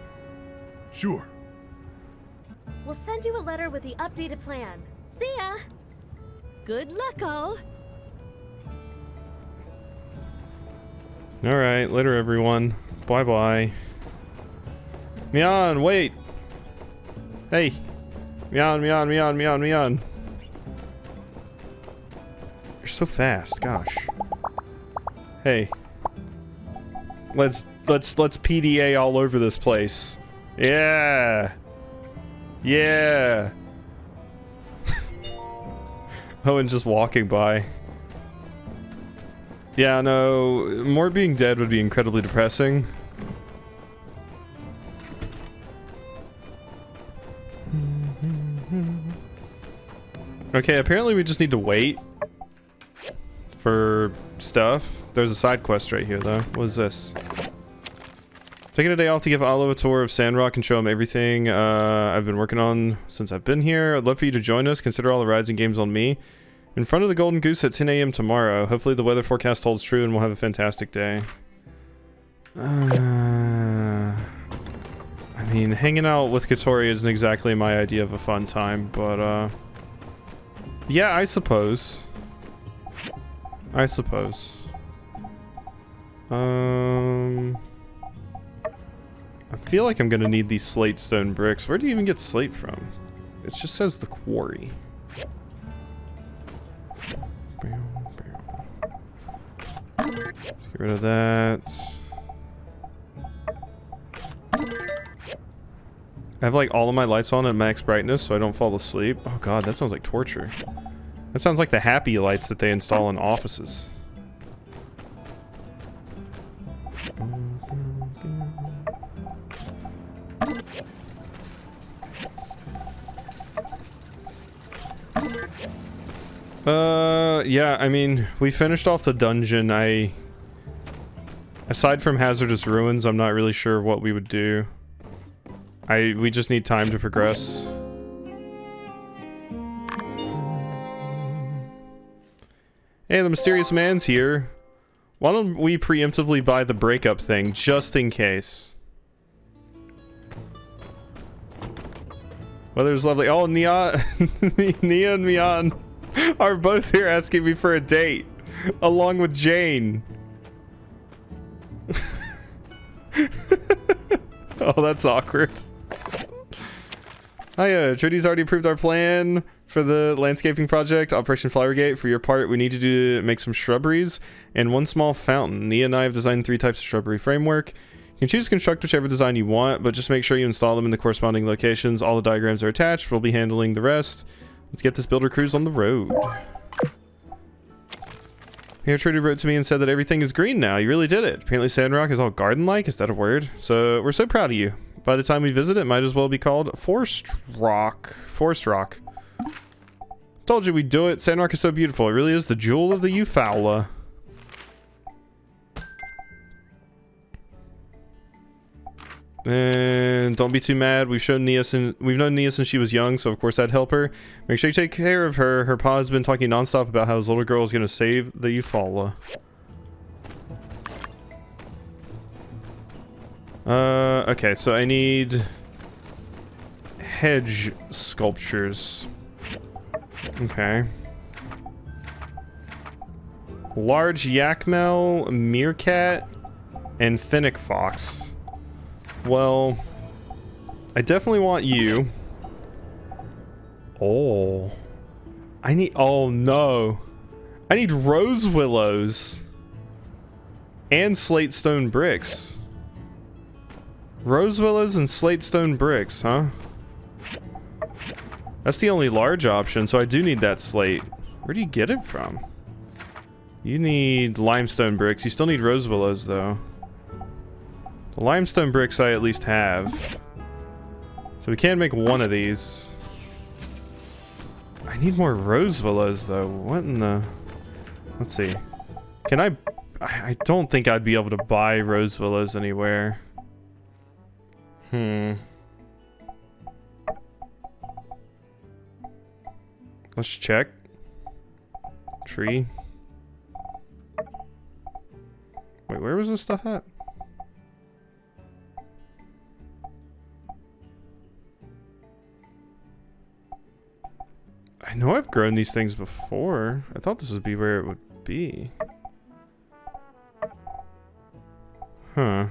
Sure. We'll send you a letter with the updated plan. See ya! Good luck, all. Alright, later everyone. Bye-bye. Mian, wait! Hey! Mian. You're so fast, gosh. Hey. Let's PDA all over this place. Yeah! Yeah! Owen just walking by. Yeah, no, more being dead would be incredibly depressing. Okay, apparently we just need to wait for stuff. There's a side quest right here, though. What is this? Taking a day off to give Olive a tour of Sandrock and show him everything I've been working on since I've been here. I'd love for you to join us. Consider all the rides and games on me. In front of the Golden Goose at 10 a.m. tomorrow. Hopefully the weather forecast holds true and we'll have a fantastic day. I mean, hanging out with Katori isn't exactly my idea of a fun time, but yeah, I suppose. I feel like I'm gonna need these slate stone bricks. Where do you even get slate from? It just says the quarry. Let's get rid of that. I have like all of my lights on at max brightness so I don't fall asleep. Oh god, that sounds like torture. That sounds like the happy lights that they install in offices. Yeah, I mean, we finished off the dungeon. Aside from Hazardous Ruins, I'm not really sure what we would do. We just need time to progress. Hey, the mysterious man's here. Why don't we preemptively buy the breakup thing, just in case? Weather's lovely. Oh, Nia, Nia and Mian are both here asking me for a date, along with Jane. Oh, that's awkward. Hiya, Trudy's already approved our plan for the landscaping project, Operation Flowergate. For your part, we need you to make some shrubberies and one small fountain. Nia and I have designed 3 types of shrubbery framework. You can choose to construct whichever design you want, but just make sure you install them in the corresponding locations. All the diagrams are attached. We'll be handling the rest. Let's get this builder cruise on the road. Here, Trudy wrote to me and said that everything is green now. You really did it. Apparently Sandrock is all garden-like. Is that a word? So we're so proud of you. By the time we visit, it might as well be called Forest Rock. Forest Rock. Told you we'd do it. Sandrock is so beautiful. It really is the jewel of the Eufaula. And don't be too mad. We've known Nia since she was young, so of course I'd help her. Make sure you take care of her. Her pa has been talking nonstop about how his little girl is gonna save the Eufaula. Okay, so I need hedge sculptures. Okay. Large yakmel, meerkat, and finnick fox. Well, I definitely want you. Oh. Oh no. I need rose willows. And slate stone bricks. Rose willows and slate stone bricks, huh? That's the only large option, so I do need that slate. Where do you get it from? You need limestone bricks. You still need rose willows, though. The limestone bricks I at least have. So we can make one of these. I need more rose willows, though. What in the... Let's see. Can I don't think I'd be able to buy rose willows anywhere. Let's check. Tree. Wait, where was this stuff at? I know I've grown these things before. I thought this would be where it would be. Huh.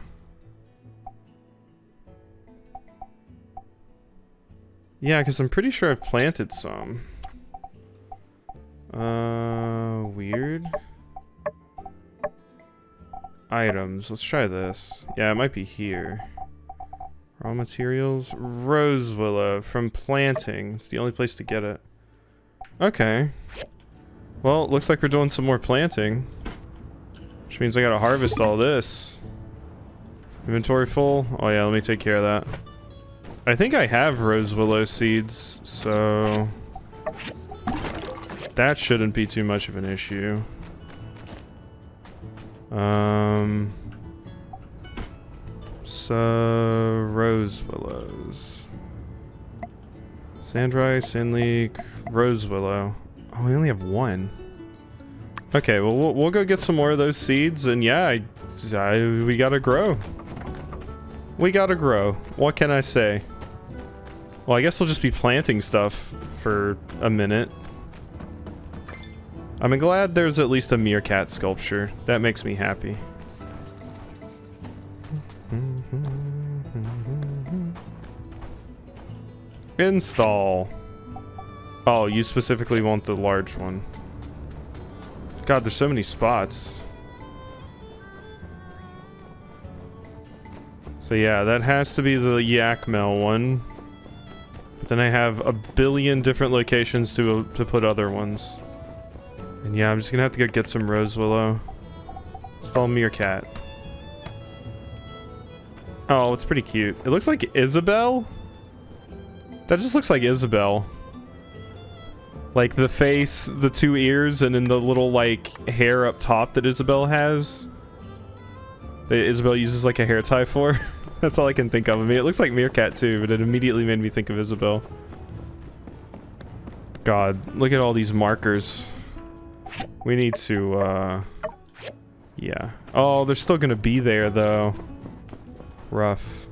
Yeah, because I'm pretty sure I've planted some. Weird. Items. Let's try this. Yeah, it might be here. Raw materials. Rose willow from planting. It's the only place to get it. Okay. Well, it looks like we're doing some more planting. Which means I gotta harvest all this. Inventory full? Oh yeah, let me take care of that. I think I have rose willow seeds, so... that shouldn't be too much of an issue. So... rose willows. Sandrice, sandleek, rose willow. Oh, we only have one. Okay, well, we'll go get some more of those seeds, and yeah, we gotta grow. We gotta grow. What can I say? Well, I guess we'll just be planting stuff for a minute. I'm glad there's at least a meerkat sculpture. That makes me happy. Install. Oh, you specifically want the large one. God, there's so many spots. So yeah, that has to be the yakmel one. But then I have a billion different locations to put other ones. And yeah, I'm just gonna have to go get some rose willow. Install meerkat. Oh, it's pretty cute. It looks like Isabel. That just looks like Isabel. Like the face, the 2 ears, and then the little like hair up top that Isabel has. That Isabel uses like a hair tie for. That's all I can think of. I mean, it looks like meerkat too, but it immediately made me think of Isabel. God, look at all these markers. We need to, yeah. Oh, they're still gonna be there though. Rough.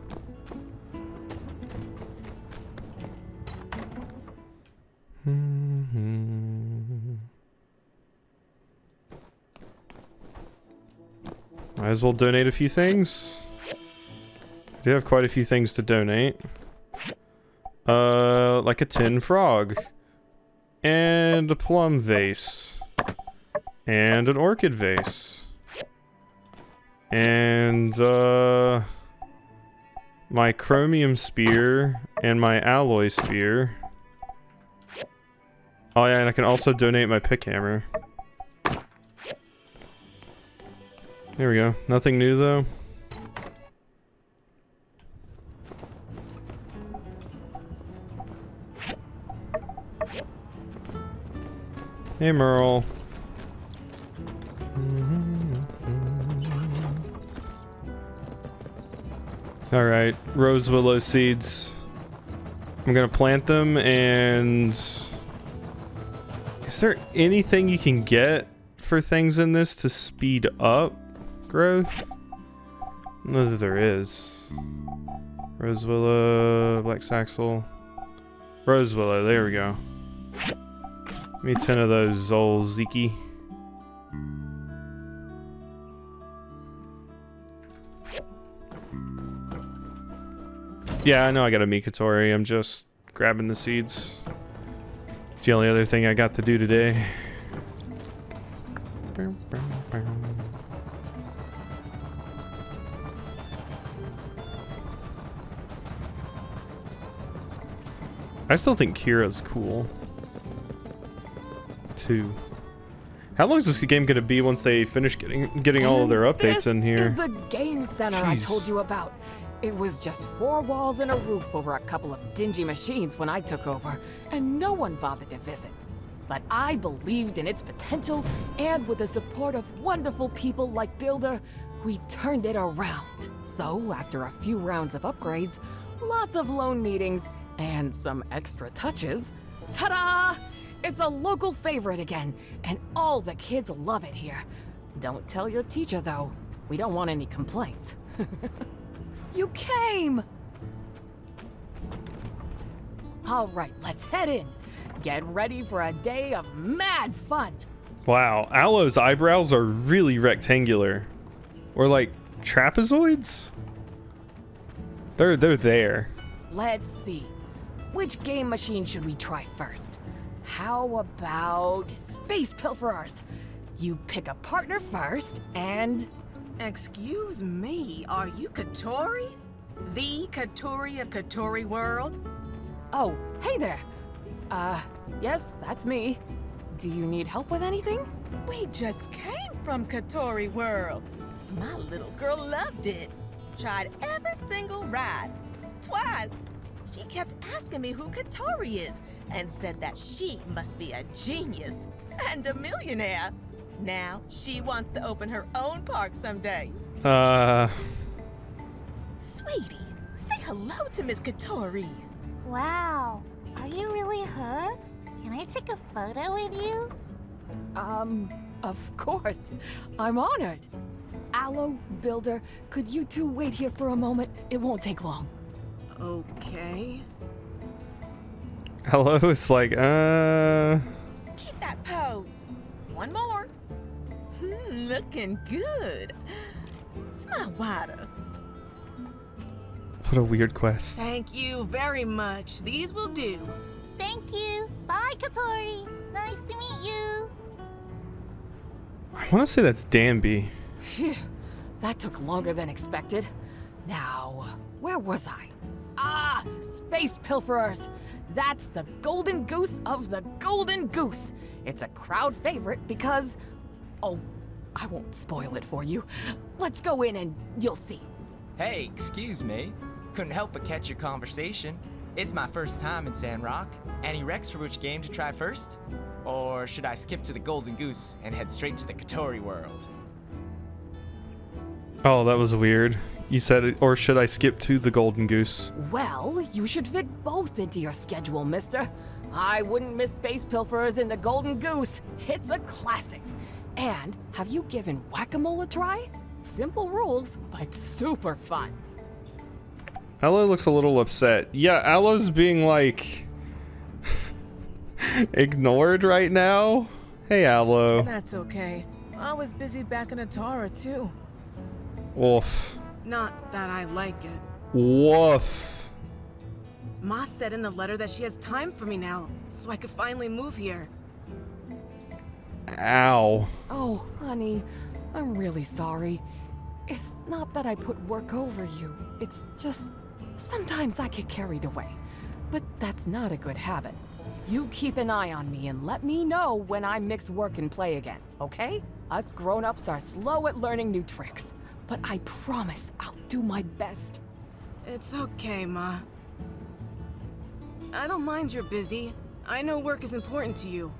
Might as well donate a few things. I do have quite a few things to donate. Like a tin frog. And a plum vase. And an orchid vase. And, my chromium spear and my alloy spear. Oh yeah, and I can also donate my pick hammer. There we go. Nothing new though. Hey Merle. Alright, rose willow seeds. I'm gonna plant them, and is there anything you can get for things in this to speed up growth? I don't know that there is. Rose willow, black saxel. Rose willow, there we go. Give me 10 of those, old Zeke. Yeah, I know I got a Mikatori. I'm just grabbing the seeds. It's the only other thing I got to do today. I still think Kira's cool. Too. How long is this game gonna be once they finish getting all of their updates in here? This is the game center I told you about. It was just 4 walls and a roof over a couple of dingy machines when I took over, and no one bothered to visit. But I believed in its potential, and with the support of wonderful people like Builder, we turned it around. So, after a few rounds of upgrades, lots of loan meetings, and some extra touches, ta-da! It's a local favorite again, and all the kids love it here. Don't tell your teacher, though. We don't want any complaints. You came! All right, let's head in. Get ready for a day of mad fun. Wow, Aloe's eyebrows are really rectangular. Or like trapezoids? They're there. Let's see. Which game machine should we try first? How about Space Pilferers? You pick a partner first, and... Excuse me, are you Katori? The Katori of Katori World? Oh, hey there. Yes, that's me. Do you need help with anything? We just came from Katori World. My little girl loved it. Tried every single ride. Twice. She kept asking me who Katori is and said that she must be a genius and a millionaire. Now, she wants to open her own park someday. Sweetie, say hello to Miss Katori. Wow, are you really her? Can I take a photo with you? Of course. I'm honored. Aloe, Builder, could you two wait here for a moment? It won't take long. Okay. Hello, it's like, Keep that pose. One more. Looking good. Smile wider. what a weird quest. Thank you very much. These will do. Thank you. Bye, Katori. Nice to meet you. I want to say that's Danby. Phew, that took longer than expected. Now, where was I? Ah, Space Pilferers! That's the Golden Goose of the Golden Goose! It's a crowd favorite because... Oh, I won't spoil it for you. Let's go in and you'll see. Hey, excuse me. Couldn't help but catch your conversation. It's my first time in Sandrock. Any recs for which game to try first? Or should I skip to the Golden Goose and head straight to the Katori world? Oh, that was weird. You said, or should I skip to the Golden Goose? Well, you should fit both into your schedule, mister. I wouldn't miss Space Pilferers in the Golden Goose. It's a classic. And have you given Whack-A-Mole a try? Simple rules, but super fun. Aloe looks a little upset. Yeah, Aloe's being like... ignored right now. Hey, Aloe. That's okay. I was busy back in Atara, too. Oof. Not that I like it. Woof. Ma said in the letter that she has time for me now, so I could finally move here. Ow. Oh, honey, I'm really sorry. It's not that I put work over you. It's just sometimes I get carried away. But that's not a good habit. You keep an eye on me and let me know when I mix work and play again, okay? Us grown-ups are slow at learning new tricks, but I promise I'll do my best. It's okay, Ma. I don't mind you're busy. I know work is important to you.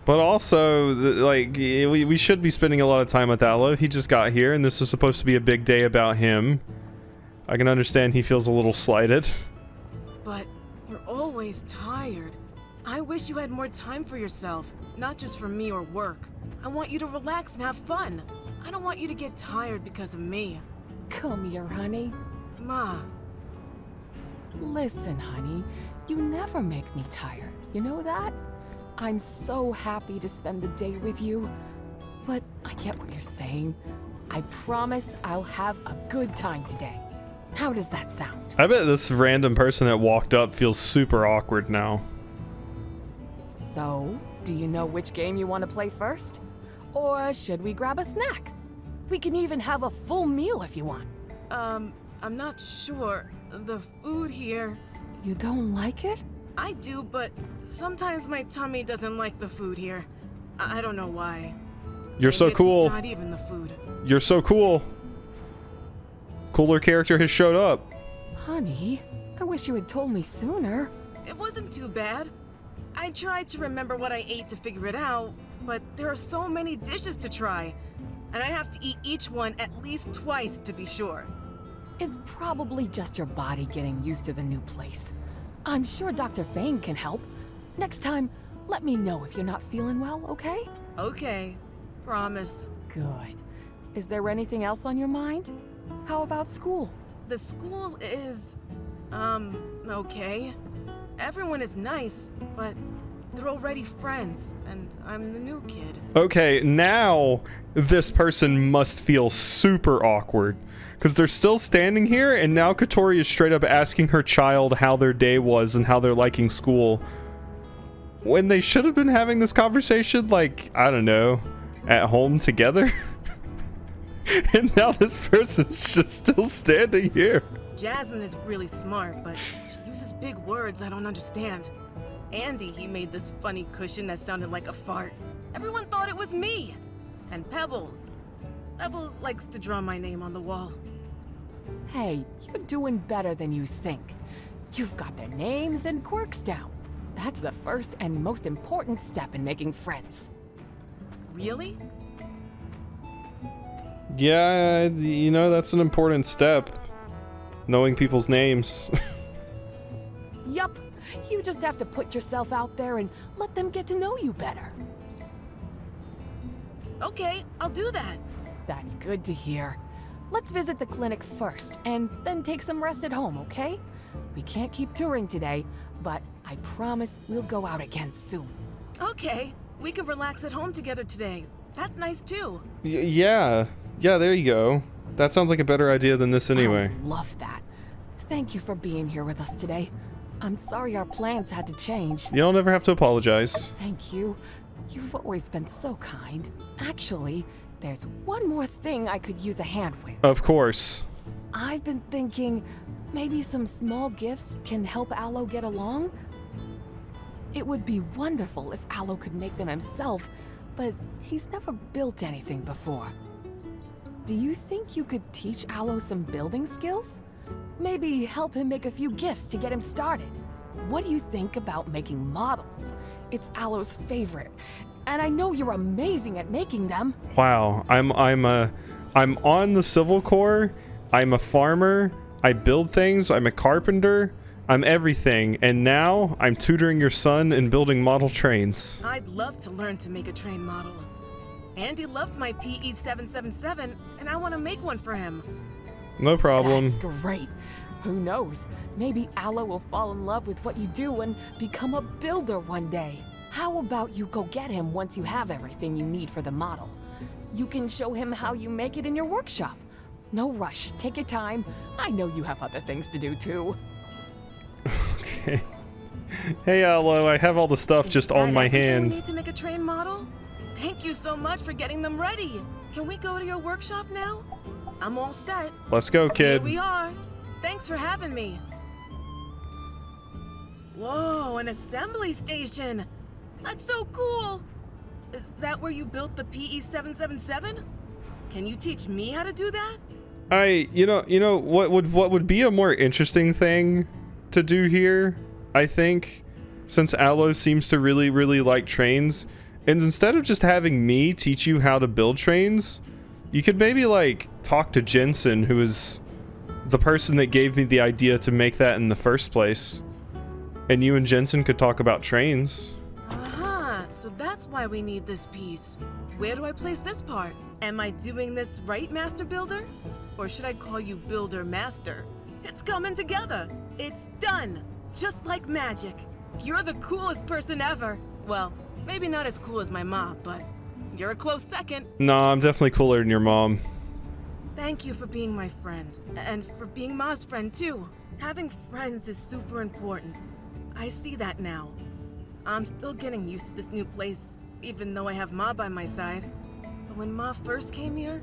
But also, like, we should be spending a lot of time with Aloe. He just got here, and this is supposed to be a big day about him. I can understand he feels a little slighted. But you're always tired. I wish you had more time for yourself, not just for me or work. I want you to relax and have fun. I don't want you to get tired because of me. Come here, honey. Ma. Listen, honey, you never make me tired. You know that? I'm so happy to spend the day with you. But I get what you're saying. I promise I'll have a good time today. How does that sound? I bet this random person that walked up feels super awkward now. So, do you know which game you want to play first? Or should we grab a snack? We can even have a full meal if you want. I'm not sure. The food here... You don't like it? I do, but sometimes my tummy doesn't like the food here. I don't know why. You're so cool. Not even the food. You're so cool. Cooler character has showed up. Honey, I wish you had told me sooner. It wasn't too bad. I tried to remember what I ate to figure it out, but there are so many dishes to try, and I have to eat each one at least twice to be sure. It's probably just your body getting used to the new place. I'm sure Dr. Vane can help. Next time, let me know if you're not feeling well, okay? Okay. Promise. Good. Is there anything else on your mind? How about school? The school is... okay. Everyone is nice, but they're already friends, and I'm the new kid. Okay, now this person must feel super awkward. Because they're still standing here, and now Katori is straight up asking her child how their day was and how they're liking school. When they should have been having this conversation, like, I don't know, at home together? And now this person's just still standing here. Jasmine is really smart, but she uses big words I don't understand. Andy, he made this funny cushion that sounded like a fart. Everyone thought it was me. And Pebbles. Pebbles likes to draw my name on the wall. Hey, you're doing better than you think. You've got their names and quirks down. That's the first and most important step in making friends. Really? Yeah, you know, that's an important step. Knowing people's names. Yup. You just have to put yourself out there and let them get to know you better. Okay, I'll do that. That's good to hear. Let's visit the clinic first, and then take some rest at home, okay? We can't keep touring today, but I promise we'll go out again soon. Okay, we can relax at home together today. That's nice too. Yeah, there you go. That sounds like a better idea than this anyway. I love that. Thank you for being here with us today. I'm sorry our plans had to change. You don't ever have to apologize. Thank you. You've always been so kind. Actually, there's one more thing I could use a hand with. Of course. I've been thinking maybe some small gifts can help Aloe get along. It would be wonderful if Aloe could make them himself, but he's never built anything before. Do you think you could teach Aloe some building skills? Maybe help him make a few gifts to get him started. What do you think about making models? It's Aloe's favorite, and I know you're amazing at making them. Wow, I'm on the Civil Corps. I'm a farmer. I build things. I'm a carpenter. I'm everything, and now I'm tutoring your son in building model trains. I'd love to learn to make a train model. Andy loved my PE 777, and I want to make one for him. No problem. That's great. Who knows? Maybe Aloe will fall in love with what you do and become a builder one day. How about you go get him once you have everything you need for the model? You can show him how you make it in your workshop. No rush. Take your time. I know you have other things to do too. Okay. Hey, Aloe, I have all the stuff just on my hand. We need to make a train model? Thank you so much for getting them ready. Can we go to your workshop now? I'm all set. Let's go, kid. Here we are. Thanks for having me. Whoa, an assembly station. That's so cool. Is that where you built the PE-777? Can you teach me how to do that? You know what would be a more interesting thing to do here, I think, since Aloe seems to really like trains, and instead of just having me teach you how to build trains, you could maybe like talk to Jensen, who is the person that gave me the idea to make that in the first place, and you and Jensen could talk about trains. So that's why we need this piece. Where do I place this part? Am I doing this right, Master Builder? Or should I call you Builder Master? It's coming together. It's done. Just like magic. You're the coolest person ever. Well, maybe not as cool as my mom, but you're a close second. No, I'm definitely cooler than your mom. Thank you for being my friend, and for being Ma's friend too. Having friends is super important. I see that now. I'm still getting used to this new place, even though I have Ma by my side. But when Ma first came here,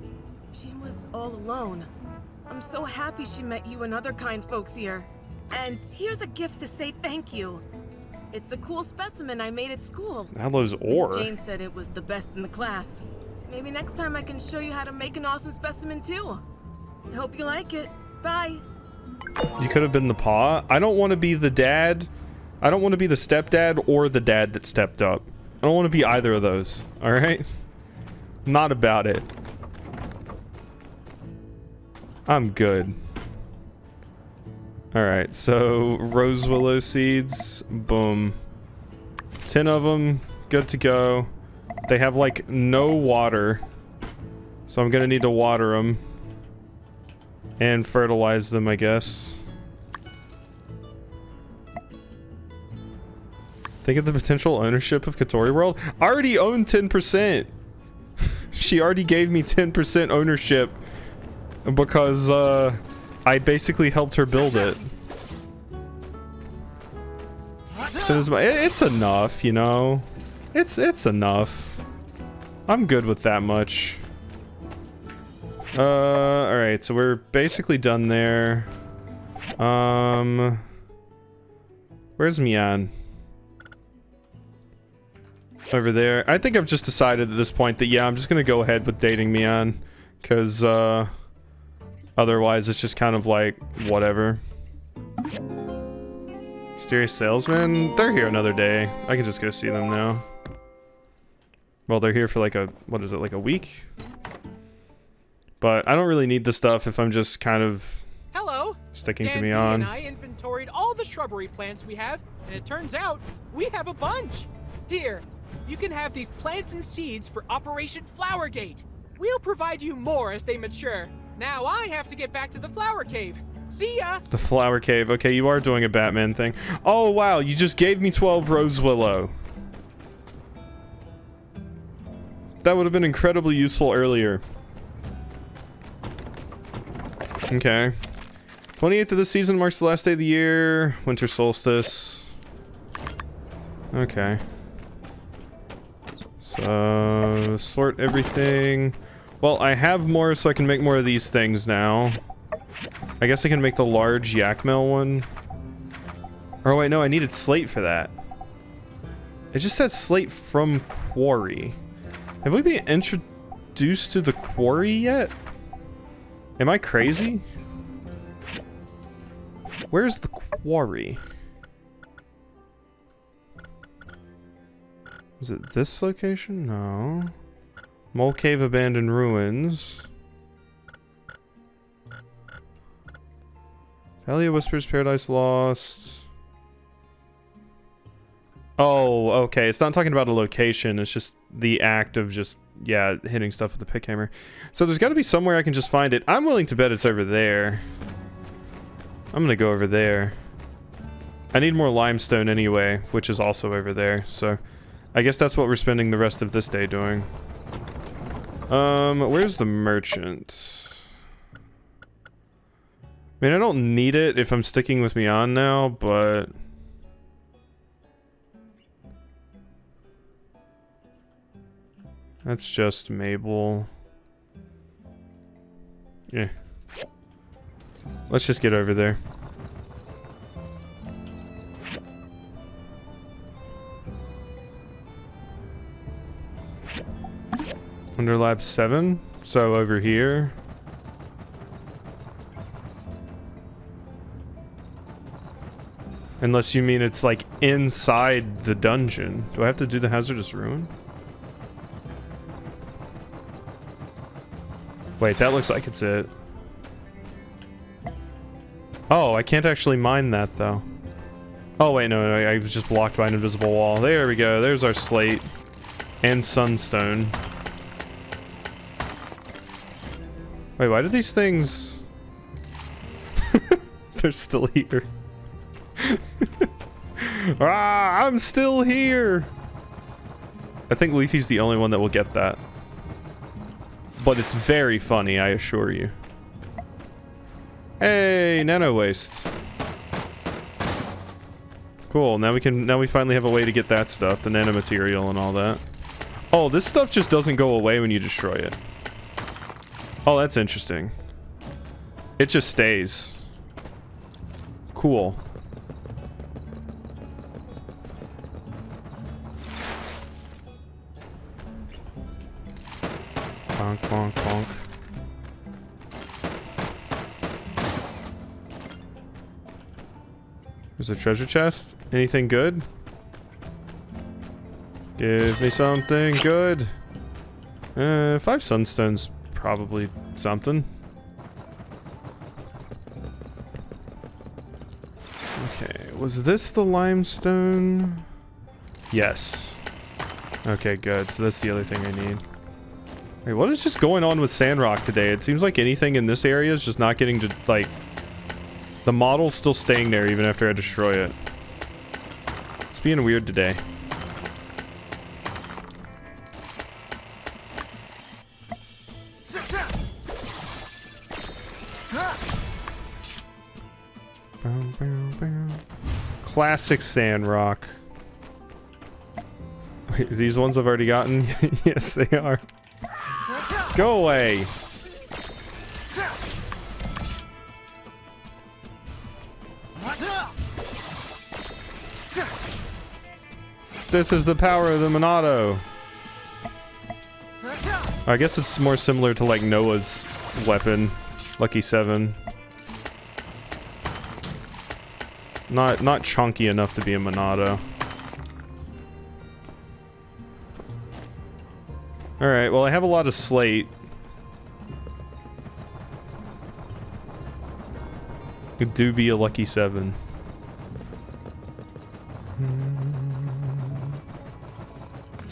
she was all alone. I'm so happy she met you and other kind folks here. And here's a gift to say thank you. It's a cool specimen I made at school. Aloe's ore. Miss Jane said it was the best in the class. Maybe next time I can show you how to make an awesome specimen too. I hope you like it. Bye. You could have been the paw. I don't want to be the dad. I don't want to be the stepdad or the dad that stepped up. I don't want to be either of those. All right? Not about it. I'm good. All right, so rose willow seeds, boom. 10 of them, good to go. They have like no water, so I'm gonna need to water them and fertilize them, I guess. Think of the potential ownership of Katori World. I already own 10%. She already gave me 10% ownership because I basically helped her build it. So it's enough, you know. It's enough. I'm good with that much. All right, so we're basically done there. Where's Mian? Over there. I think I've just decided at this point that yeah, I'm just gonna go ahead with dating Mian, because otherwise it's just kind of like whatever. Mysterious salesman, they're here another day. I can just go see them now. Well, they're here for like a, what is it, like a week? But I don't really need the stuff if I'm just kind of sticking to Mian. And I inventoried all the shrubbery plants we have, and it turns out we have a bunch. Here, you can have these plants and seeds for Operation Flowergate. We'll provide you more as they mature. Now I have to get back to the flower cave. See ya! The flower cave. Okay, you are doing a Batman thing. Oh, wow, you just gave me 12 rose willow. That would have been incredibly useful earlier. Okay. 28th of the season marks the last day of the year. Winter solstice. Okay. So, sort everything. Well, I have more, so I can make more of these things now. I guess I can make the large yak mill one. Oh wait, no, I needed slate for that. It just says slate from quarry. Have we been introduced to the quarry yet? Am I crazy? Where's the quarry? Is it this location? No. Mole Cave Abandoned Ruins. Valley of Whispers, Paradise Lost. Oh, okay. It's not talking about a location. It's just the act of just, yeah, hitting stuff with the pick hammer. So there's got to be somewhere I can just find it. I'm willing to bet it's over there. I'm going to go over there. I need more limestone anyway, which is also over there. So I guess that's what we're spending the rest of this day doing. Where's the merchant? I mean, I don't need it if I'm sticking with Mian now, but... That's just Mabel. Yeah. Let's just get over there. Under lab 7, so over here. Unless you mean it's like inside the dungeon. Do I have to do the hazardous ruin? Wait, that looks like it's it. Oh, I can't actually mine that though. Oh wait, no, I was just blocked by an invisible wall. There we go, there's our slate. And sunstone. Wait, why do these things... They're still here. Ah, I'm still here! I think Leafy's the only one that will get that. But it's very funny, I assure you. Hey, nano waste. Cool, now we finally have a way to get that stuff, the nanomaterial and all that. Oh, this stuff just doesn't go away when you destroy it. Oh, that's interesting. It just stays. Cool. Bonk, bonk, bonk. There's a treasure chest. Anything good? Give me something good. 5 sunstones. Probably something. Okay, was this the limestone? Yes. Okay, good. So that's the other thing I need. Wait, what is just going on with Sandrock today? It seems like anything in this area is just not getting to, like... The model's still staying there even after I destroy it. It's being weird today. Classic Sandrock. Wait, these ones I've already gotten? Yes, they are. Go away! This is the power of the Monado. I guess it's more similar to like Noah's weapon, Lucky 7. Not chunky enough to be a Monado. Alright, well I have a lot of slate. It do be a Lucky 7.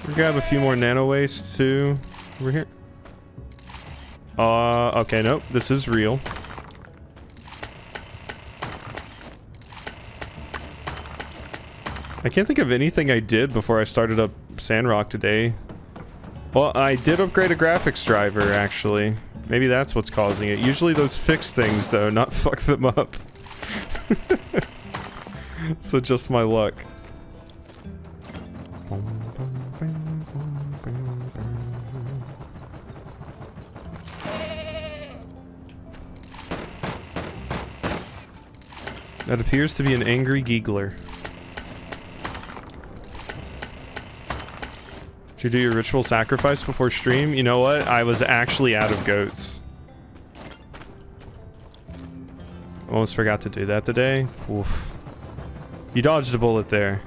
We'll grab a few more nano wastes too. Over here. Okay, nope, this is real. I can't think of anything I did before I started up Sandrock today. Well, I did upgrade a graphics driver, actually. Maybe that's what's causing it. Usually those fix things, though, not fuck them up. So just my luck. That appears to be an angry giggler. Did you do your ritual sacrifice before stream? You know what? I was actually out of goats. Almost forgot to do that today. Oof. You dodged a bullet there.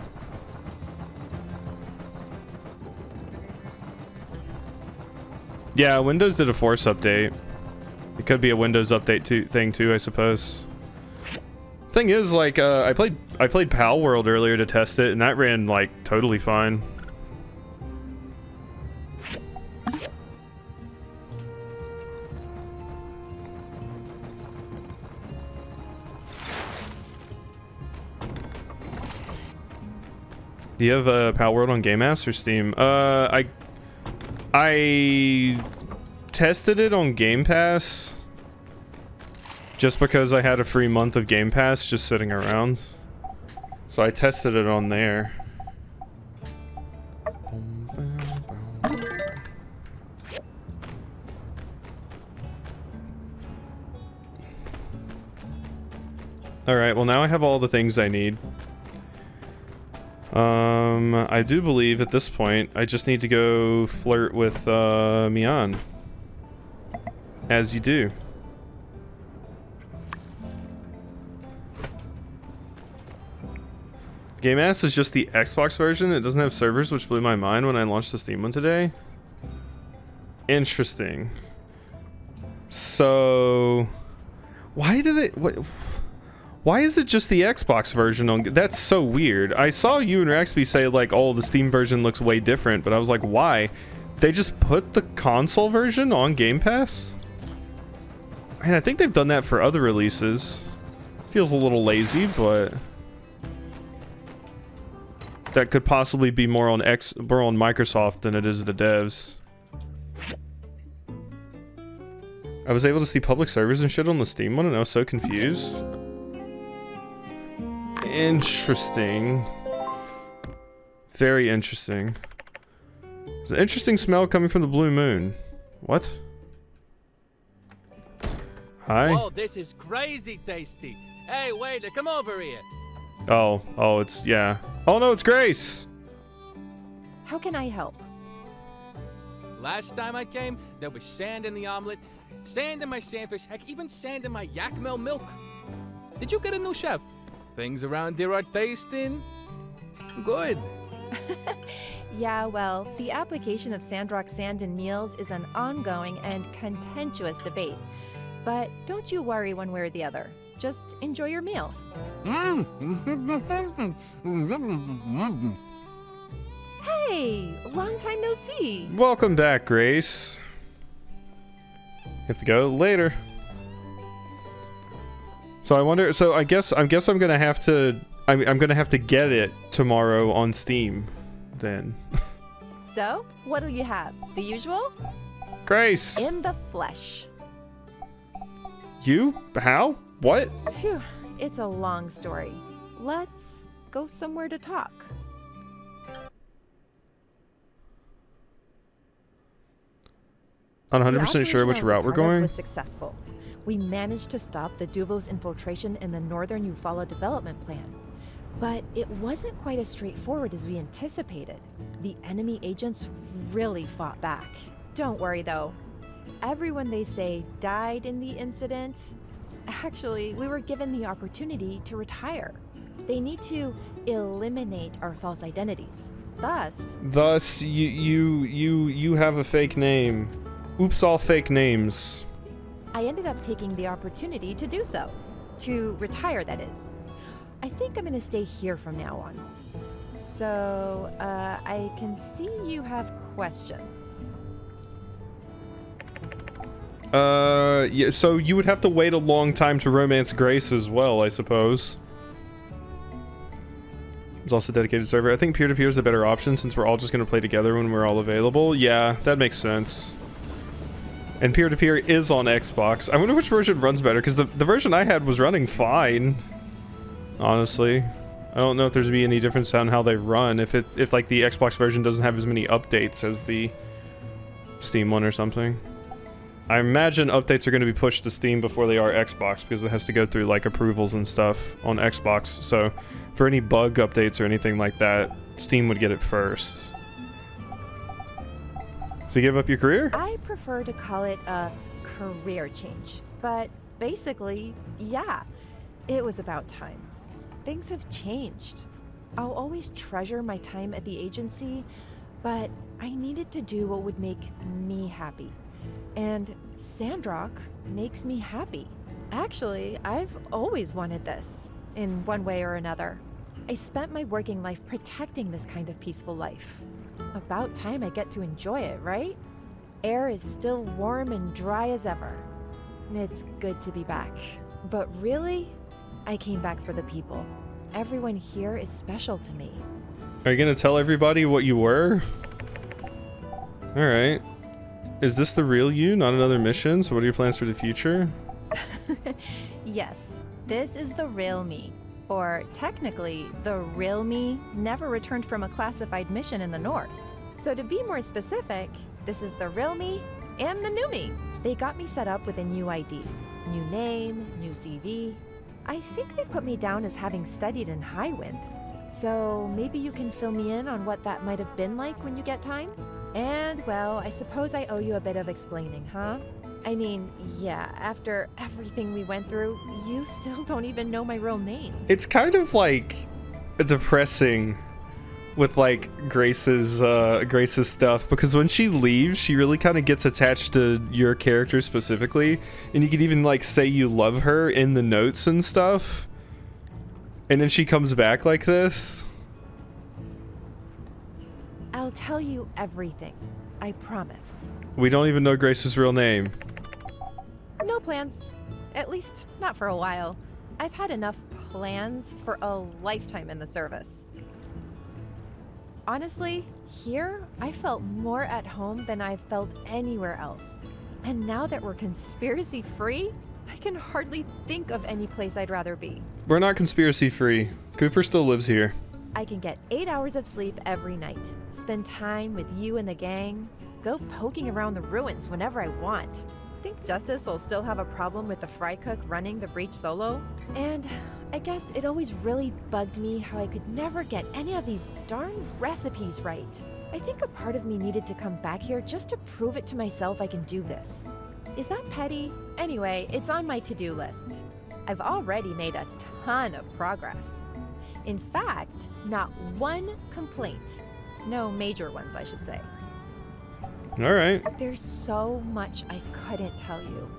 Yeah, Windows did a Force update. It could be a Windows update thing too, I suppose. Thing is, like, I played Pal World earlier to test it, and that ran like totally fine. Do you have Pal World on Game Ass or Steam? I tested it on Game Pass just because I had a free month of Game Pass just sitting around. So I tested it on there. Alright, well now I have all the things I need. I do believe at this point I just need to go flirt with Mian. As you do. Game Ass is just the Xbox version. It doesn't have servers, which blew my mind when I launched the Steam one today. Interesting. So, why do they? Why is it just the Xbox version on? That's so weird. I saw you and Rexby say like, "Oh, the Steam version looks way different," but I was like, why? They just put the console version on Game Pass? And I think they've done that for other releases. Feels a little lazy, but that could possibly be more on Microsoft than it is the devs. I was able to see public servers and shit on the Steam one, and I was so confused. Interesting. Very interesting. There's an interesting smell coming from the blue moon. What? Hi? Oh, this is crazy tasty. Hey, waiter, come over here. Oh, it's, yeah. Oh no, it's Grace! How can I help? Last time I came, there was sand in the omelet, sand in my sandwich, heck, even sand in my Yakmel milk. Did you get a new chef? Things around here are tasting good. Yeah, well, the application of Sandrock sand in meals is an ongoing and contentious debate. But don't you worry one way or the other. Just enjoy your meal. Hey, long time no see. Welcome back, Grace. You have to go later. So I wonder. So I guess I'm gonna have to. I'm gonna have to get it tomorrow on Steam, then. So, what'll you have? The usual? Grace. In the flesh. You? How? What? Phew, it's a long story. Let's go somewhere to talk. Not 100% sure which route we're going. Was successful. We managed to stop the Duvos' infiltration in the northern Eufaula development plan. But it wasn't quite as straightforward as we anticipated. The enemy agents really fought back. Don't worry though. Everyone, they say, died in the incident. Actually, we were given the opportunity to retire. They need to eliminate our false identities. Thus, you have a fake name. Oops, all fake names. I ended up taking the opportunity to do so. To retire, that is. I think I'm gonna stay here from now on. So, I can see you have questions. Yeah, so you would have to wait a long time to romance Grace as well, I suppose. There's also a dedicated server. I think peer-to-peer is a better option since we're all just going to play together when we're all available. Yeah, that makes sense. And peer-to-peer is on Xbox. I wonder which version runs better, because the version I had was running fine. Honestly. I don't know if there's be any difference on how they run, if like the Xbox version doesn't have as many updates as the Steam one or something. I imagine updates are going to be pushed to Steam before they are Xbox, because it has to go through like approvals and stuff on Xbox. So for any bug updates or anything like that, Steam would get it first. So you give up your career? I prefer to call it a career change. But basically, yeah, it was about time. Things have changed. I'll always treasure my time at the agency, but I needed to do what would make me happy. And Sandrock makes me happy. Actually, I've always wanted this, in one way or another. I spent my working life protecting this kind of peaceful life. About time I get to enjoy it, right? Air is still warm and dry as ever. It's good to be back. But really, I came back for the people. Everyone here is special to me. Are you gonna tell everybody what you were? Alright. Is this the real you, not another mission? So what are your plans for the future? Yes, this is the real me. Or technically, the real me never returned from a classified mission in the north. So to be more specific, this is the real me and the new me. They got me set up with a new ID, new name, new CV. I think they put me down as having studied in Highwind. So maybe you can fill me in on what that might have been like when you get time? And well, I suppose I owe you a bit of explaining, huh? I mean, yeah, after everything we went through, you still don't even know my real name. It's kind of like depressing with like Grace's stuff, because when she leaves, she really kind of gets attached to your character specifically, and you can even like say you love her in the notes and stuff, and then she comes back like this. I'll tell you everything. I promise. We don't even know Grace's real name. No plans. At least, not for a while. I've had enough plans for a lifetime in the service. Honestly, here, I felt more at home than I've felt anywhere else. And now that we're conspiracy free, I can hardly think of any place I'd rather be. We're not conspiracy free. Cooper still lives here. I can get 8 hours of sleep every night, spend time with you and the gang, go poking around the ruins whenever I want. Think Justice will still have a problem with the fry cook running the breach solo? And I guess it always really bugged me how I could never get any of these darn recipes right. I think a part of me needed to come back here just to prove it to myself I can do this. Is that petty? Anyway, it's on my to-do list. I've already made a ton of progress. In fact, not one complaint. No major ones, I should say. All right. There's so much I couldn't tell you.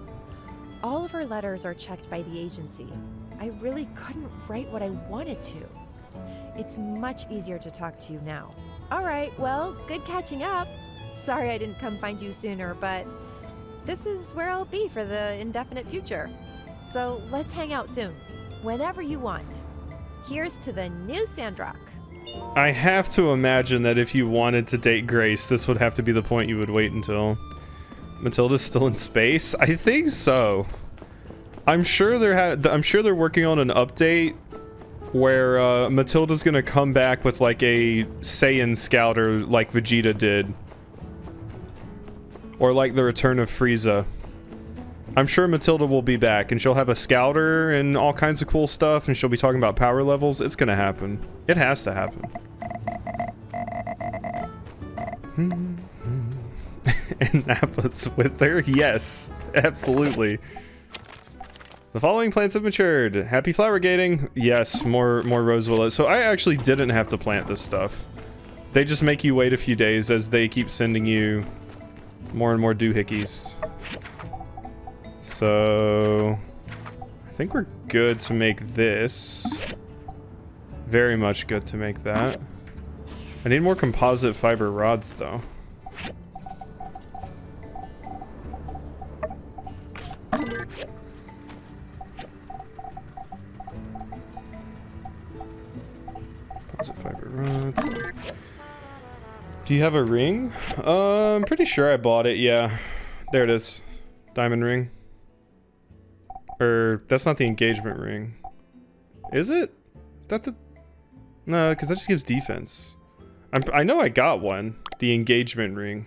All of our letters are checked by the agency. I really couldn't write what I wanted to. It's much easier to talk to you now. All right, well, good catching up. Sorry I didn't come find you sooner, but this is where I'll be for the indefinite future. So let's hang out soon, whenever you want. Here's to the new Sandrock. I have to imagine that if you wanted to date Grace, this would have to be the point you would wait until. Matilda's still in space? I think so. I'm sure they're working on an update where Matilda's gonna come back with like a Saiyan scouter like Vegeta did. Or like the return of Frieza. I'm sure Matilda will be back and she'll have a scouter and all kinds of cool stuff, and she'll be talking about power levels. It's gonna happen. It has to happen. And Nappa's with her? Yes, absolutely. The following plants have matured. Happy flower gating. Yes, more rose willows. So I actually didn't have to plant this stuff. They just make you wait a few days as they keep sending you more and more doohickeys. So I think we're good to make this. Very much good to make that. I need more composite fiber rods though. Composite fiber rods. Do you have a ring? I'm pretty sure I bought it, yeah. There it is. Diamond ring. Or, that's not the engagement ring. Is it? Is that the... No, because that just gives defense. I know I got one. The engagement ring.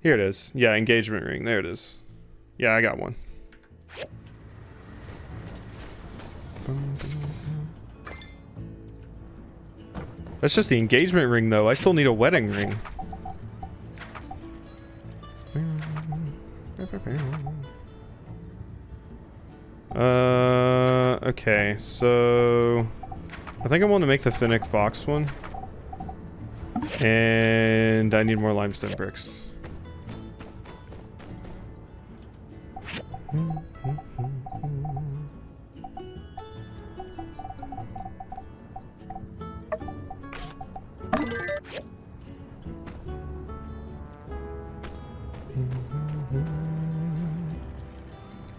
Here it is. Yeah, engagement ring. There it is. Yeah, I got one. That's just the engagement ring, though. I still need a wedding ring. Okay, so I think I want to make the Finnick Fox one. And I need more limestone bricks.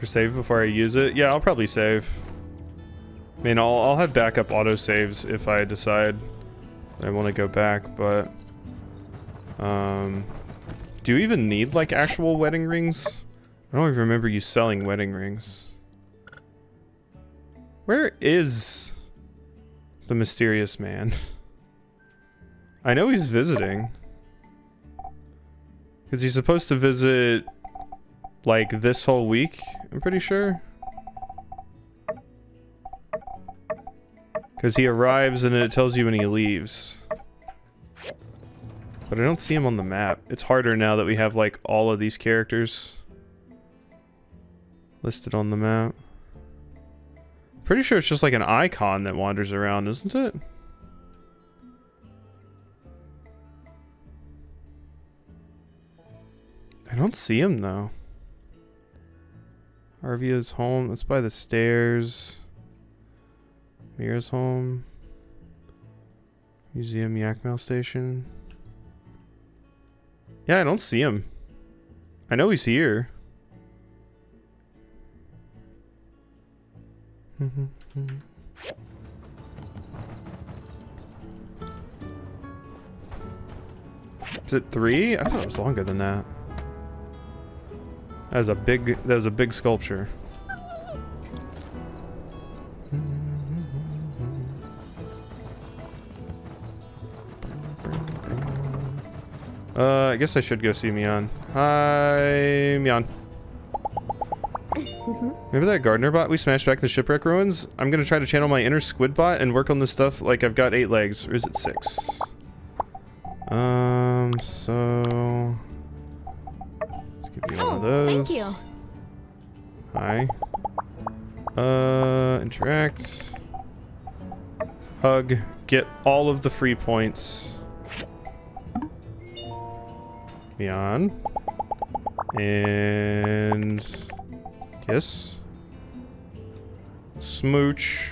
Save before I use it? Yeah, I'll probably save. I mean, I'll have backup autosaves if I decide I want to go back, but do you even need like actual wedding rings? I don't even remember you selling wedding rings. Where is the mysterious man? I know he's visiting. Because he's supposed to visit, like, this whole week, I'm pretty sure. Because he arrives and it tells you when he leaves. But I don't see him on the map. It's harder now that we have, like, all of these characters listed on the map. Pretty sure it's just like an icon that wanders around, isn't it? I don't see him though. Arvia's home. That's by the stairs. Mira's home. Museum Yakmail Station. Yeah, I don't see him. I know he's here. Is it 3? I thought it was longer than that. That was a big sculpture. I guess I should go see Mian. Hi, Mian. Remember that gardener bot we smashed back in the shipwreck ruins? I'm gonna try to channel my inner squid bot and work on this stuff like I've got 8 legs. Or is it 6? So... let's give you one of those. Thank you. Hi. Interact. Hug. Get all of the free points. Mian. And... kiss. Smooch.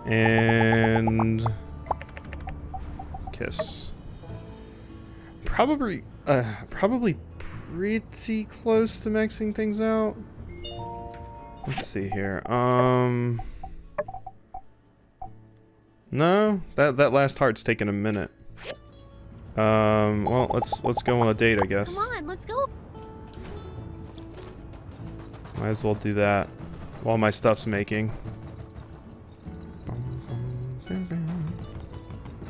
And... kiss. Probably pretty close to maxing things out. Let's see here. No, that last heart's taking a minute. Well, let's go on a date, I guess. Come on, let's go. Might as well do that while my stuff's making.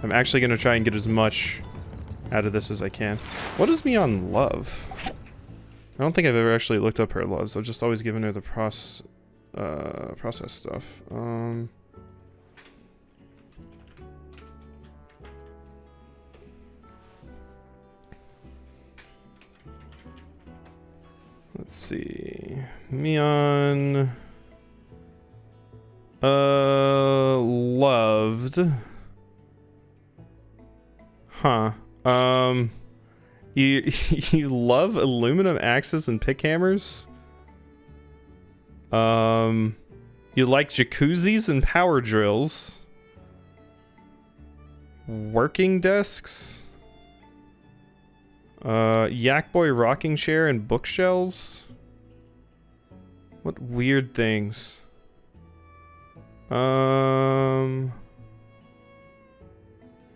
I'm actually gonna try and get as much out of this as I can. What does Mian love? I don't think I've ever actually looked up her loves. I've just always given her the process stuff. Let's see. Mian loved. Huh. You you love aluminum axes and pick hammers? You like jacuzzis and power drills? Working desks? Yak Boy rocking chair and bookshelves? What weird things?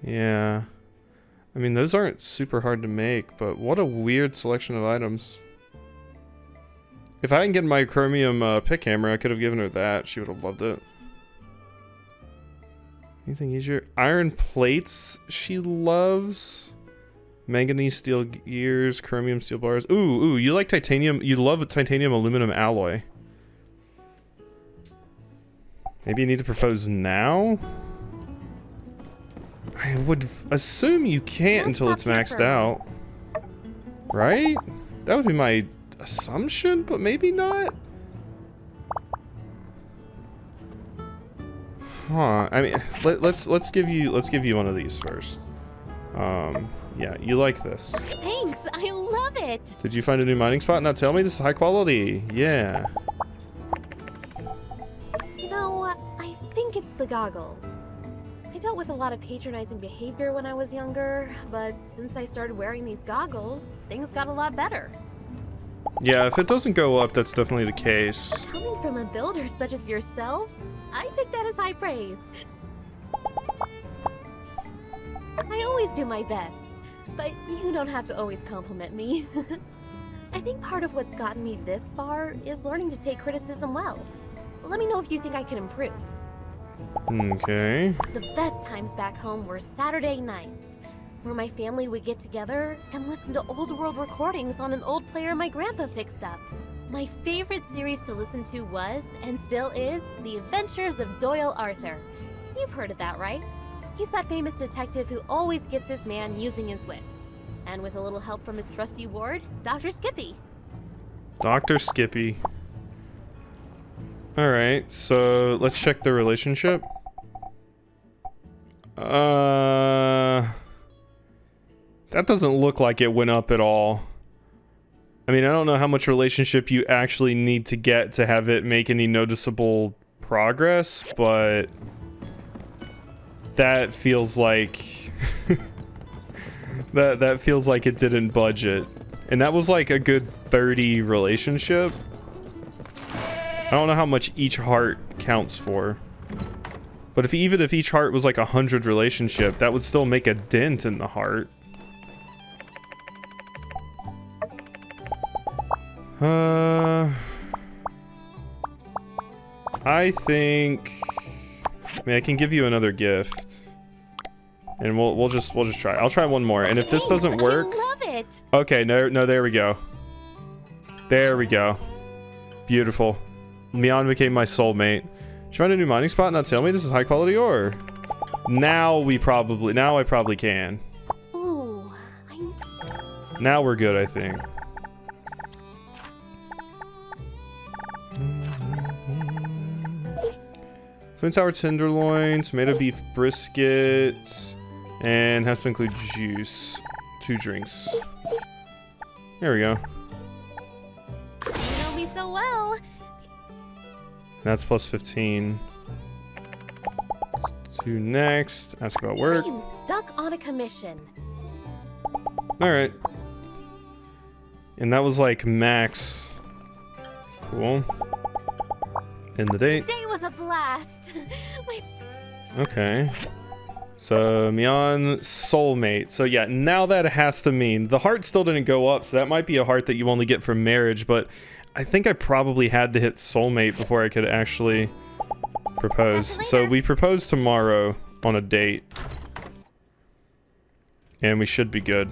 Yeah. I mean, those aren't super hard to make, but what a weird selection of items. If I didn't get my chromium pick hammer, I could have given her that. She would have loved it. Anything easier? Iron plates she loves. Manganese steel gears, chromium steel bars. Ooh, you like titanium. You love a titanium aluminum alloy. Maybe you need to propose now? I would assume you can't until it's maxed out. Right? That would be my assumption, but maybe not. Huh. I mean, let's give you one of these first. Yeah, you like this. Thanks, I love it. Did you find a new mining spot? Now tell me this is high quality. Yeah. You know, I think it's the goggles. I dealt with a lot of patronizing behavior when I was younger, but since I started wearing these goggles, things got a lot better. Yeah, if it doesn't go up, that's definitely the case. Coming from a builder such as yourself, I take that as high praise. I always do my best. But you don't have to always compliment me. I think part of what's gotten me this far is learning to take criticism well. Let me know if you think I can improve. Okay. The best times back home were Saturday nights, where my family would get together and listen to old world recordings on an old player my grandpa fixed up. My favorite series to listen to was, and still is, The Adventures of Doyle Arthur. You've heard of that, right? He's that famous detective who always gets his man using his wits. And with a little help from his trusty ward, Dr. Skippy. Dr. Skippy. Alright, so let's check the relationship. That doesn't look like it went up at all. I mean, I don't know how much relationship you actually need to get to have it make any noticeable progress, but that feels like that feels like it didn't budget. And that was like a good 30 relationship. I don't know how much each heart counts for. But even if each heart was like 100 relationship, that would still make a dent in the heart. I think, I mean, I can give you another gift, and we'll just try. I'll try one more, and if this doesn't work, I love it. okay, no, there we go. There we go. Beautiful. Mian became my soulmate. Did you find a new mining spot and not tell me? This is high quality ore. Now I probably can. Ooh, Now we're good, I think. Twin sour tenderloin, tomato beef brisket, and has to include juice. 2 drinks. There we go. You know me so well. That's plus 15. Let's do next. Ask about work. I am stuck on a commission. Alright. And that was like max. Cool. End the date. Today was a blast. Okay. So, Mian, soulmate. So yeah, now that has to mean the heart still didn't go up, so that might be a heart that you only get from marriage, but I think I probably had to hit soulmate before I could actually propose. So we propose tomorrow on a date. And we should be good.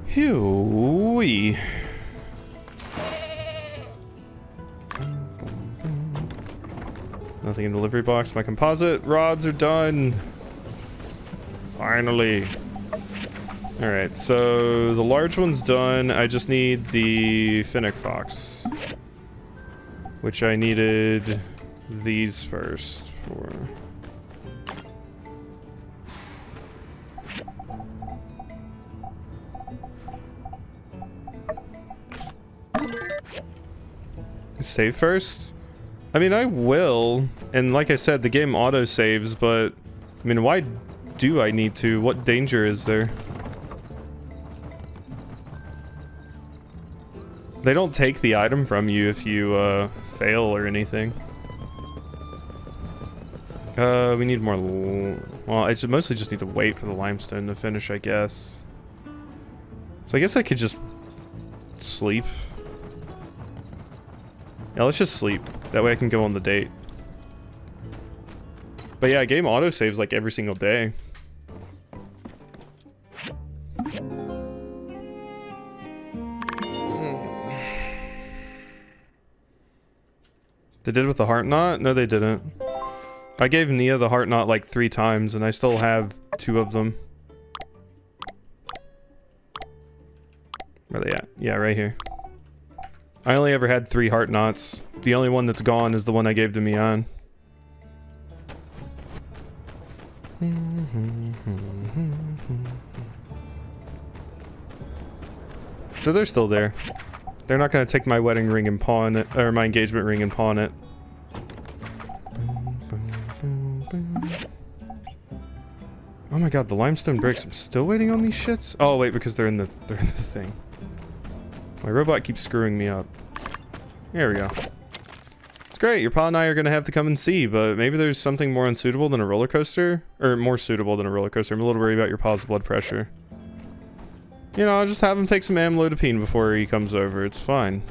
Hoo-wee. Nothing in delivery box. My composite rods are done. Finally. Alright, so the large one's done. I just need the Finnick Fox. Which I needed these first for. Save first? I mean, I will. And like I said, the game auto-saves, but I mean, why do I need to? What danger is there? They don't take the item from you if you fail or anything. We need more. Well, I mostly just need to wait for the limestone to finish, I guess. So I guess I could just sleep. Yeah, let's just sleep. That way I can go on the date. But yeah, game auto-saves like every single day. They did with the heart knot? No, they didn't. I gave Nia the heart knot like 3 times, and I still have 2 of them. Where are they at? Yeah, right here. I only ever had 3 heart knots. The only one that's gone is the one I gave to Mian. So they're still there. They're not gonna take my wedding ring and pawn it, or my engagement ring and pawn it. Oh my god, the limestone bricks. I'm still waiting on these shits? Oh wait, because they're in the thing. My robot keeps screwing me up. There we go. It's great. Your pa and I are gonna have to come and see, but maybe there's something more unsuitable than a roller coaster, or more suitable than a roller coaster. I'm a little worried about your pa's blood pressure. You know, I'll just have him take some amlodipine before he comes over. It's fine.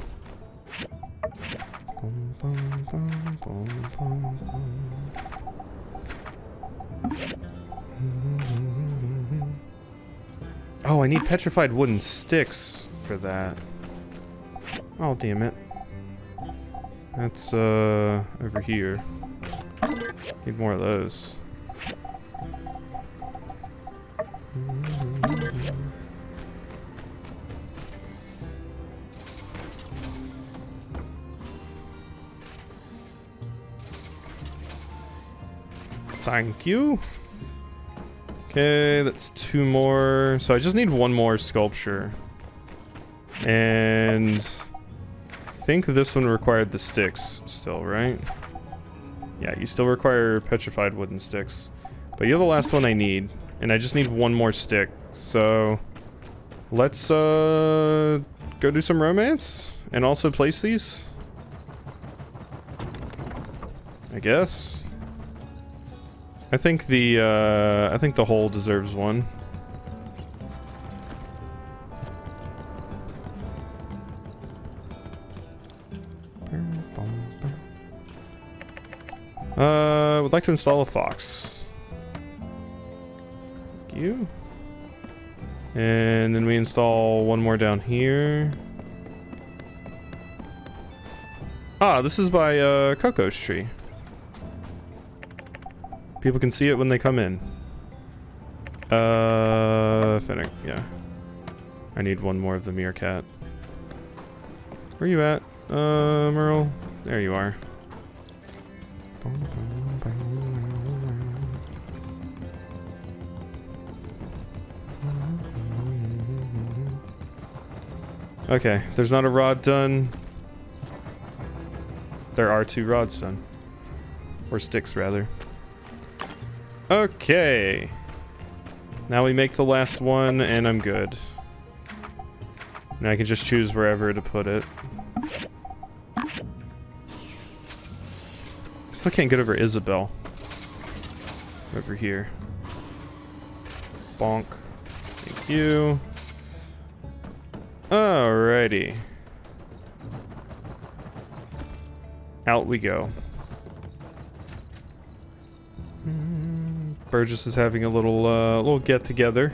Oh, I need petrified wooden sticks for that. Oh, damn it. That's, over here. Need more of those. Thank you. Okay, that's 2 more. So I just need 1 more sculpture. And I think this one required the sticks still, right? Yeah, you still require petrified wooden sticks. But you're the last one I need. And I just need 1 more stick. So let's go do some romance and also place these, I guess. I think the hole deserves one. Would like to install a fox. Thank you. And then we install 1 more down here. Ah, this is by Coco's tree. People can see it when they come in. Finnick, yeah. I need 1 more of the meerkat. Where you at, Merle? There you are. Okay, there's not a rod done. There are 2 rods done. Or sticks, rather. Okay. Now we make the last one, and I'm good. Now I can just choose wherever to put it. Still can't get over Isabel. Over here. Bonk. Thank you. Alrighty. Out we go. Burgess is having a little get together.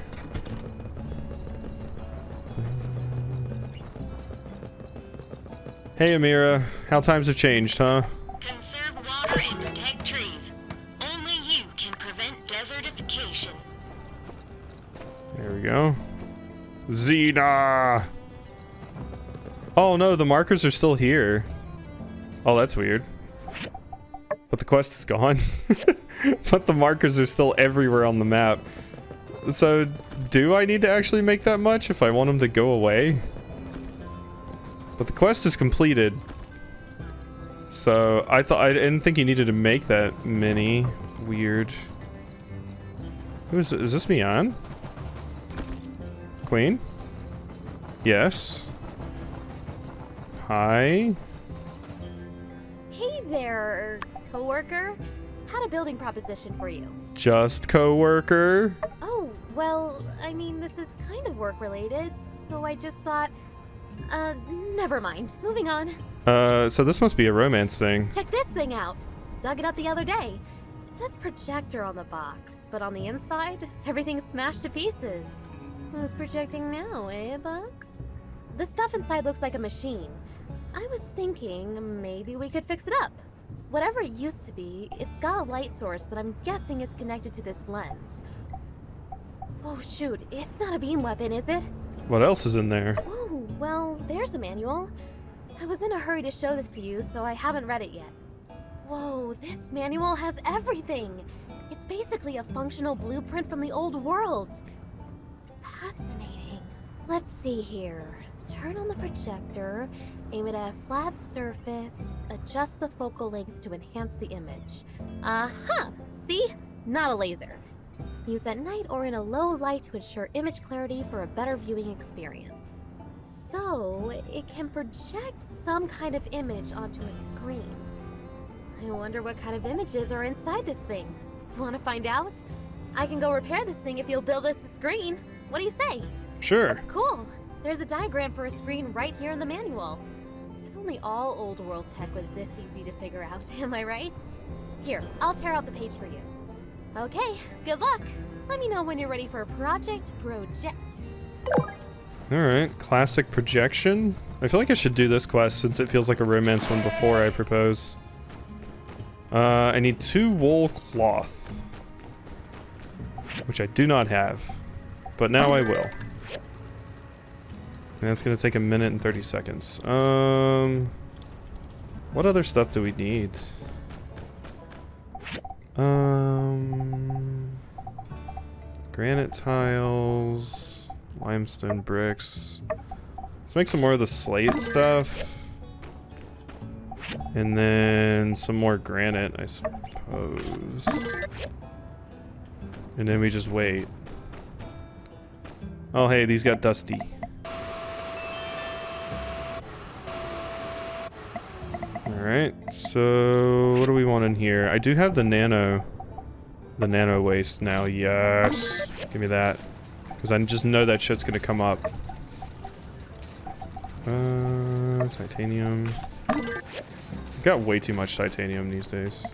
Hey Amira, how times have changed, huh? Conserve water and protect trees. Only you can prevent desertification. There we go. Xena! Oh no, the markers are still here. Oh, that's weird. But the quest is gone. But the markers are still everywhere on the map. So, do I need to actually make that much if I want them to go away? But the quest is completed. So, I didn't think you needed to make that many. Weird. Is this me on? Queen? Yes. Hi. Hey there, coworker. Had a building proposition for you. Just coworker? Oh, well, I mean, this is kind of work related, so I just thought, never mind. Moving on. So this must be a romance thing. Check this thing out. Dug it up the other day. It says projector on the box, but on the inside, everything's smashed to pieces. Who's projecting now, eh, Bugs? The stuff inside looks like a machine. I was thinking maybe we could fix it up. Whatever it used to be, it's got a light source that I'm guessing is connected to this lens. Oh shoot, it's not a beam weapon, is it? What else is in there? Oh, well, there's a manual. I was in a hurry to show this to you, so I haven't read it yet. Whoa, this manual has everything! It's basically a functional blueprint from the old world. Fascinating. Let's see here. Turn on the projector, aim it at a flat surface, adjust the focal length to enhance the image. Uh-huh! See? Not a laser. Use at night or in a low light to ensure image clarity for a better viewing experience. So, it can project some kind of image onto a screen. I wonder what kind of images are inside this thing. Want to find out? I can go repair this thing if you'll build us a screen. What do you say? Sure. Cool. There's a diagram for a screen right here in the manual. If only all old world tech was this easy to figure out, am I right? Here, I'll tear out the page for you. Okay, good luck. Let me know when you're ready for Project. Alright, classic projection. I feel like I should do this quest since it feels like a romance one before I propose. I need 2 wool cloth, which I do not have, but now I will. And that's gonna take 1 minute and 30 seconds. What other stuff do we need? Granite tiles, limestone bricks. Let's make some more of the slate stuff. And then some more granite, I suppose. And then we just wait. Oh, hey, these got dusty. Alright, so what do we want in here? I do have the nano waste now. Yes. Give me that. Because I just know that shit's gonna come up. Titanium. I've got way too much titanium these days.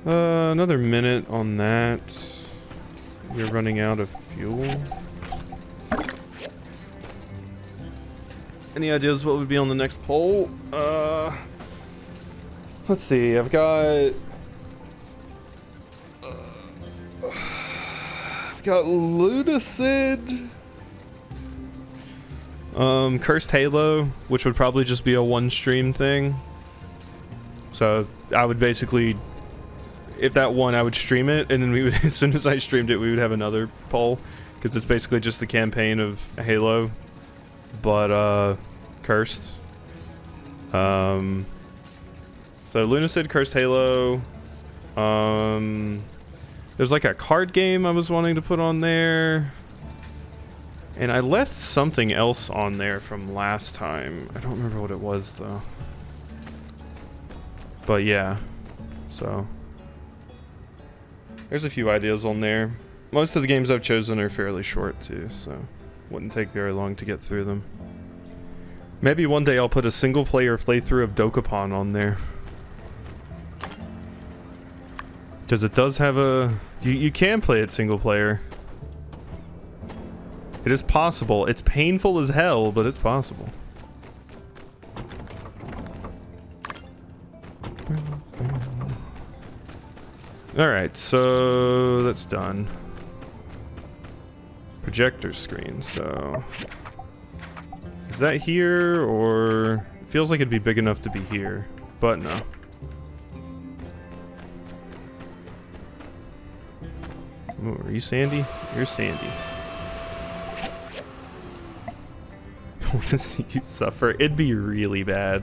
Another minute on that. We're running out of fuel. Any ideas what would be on the next poll? Let's see. I've got Ludicid. Cursed Halo, which would probably just be a 1 stream thing. So I would basically, if that won, I would stream it, and then we would, as soon as I streamed it, we would have another poll, because it's basically just the campaign of Halo, but cursed. So Lunacid, Cursed Halo. There's like a card game I was wanting to put on there. And I left something else on there from last time. I don't remember what it was though. But yeah. So there's a few ideas on there. Most of the games I've chosen are fairly short too, so wouldn't take very long to get through them. Maybe one day I'll put a single player playthrough of Dokapon on there. Because it does have a... You can play it single player. It is possible. It's painful as hell, but it's possible. Alright, so that's done. Projector screen, so... Is that here, or... It feels like it'd be big enough to be here, but no. Ooh, are you Sandy? You're Sandy. I want to see you suffer. It'd be really bad.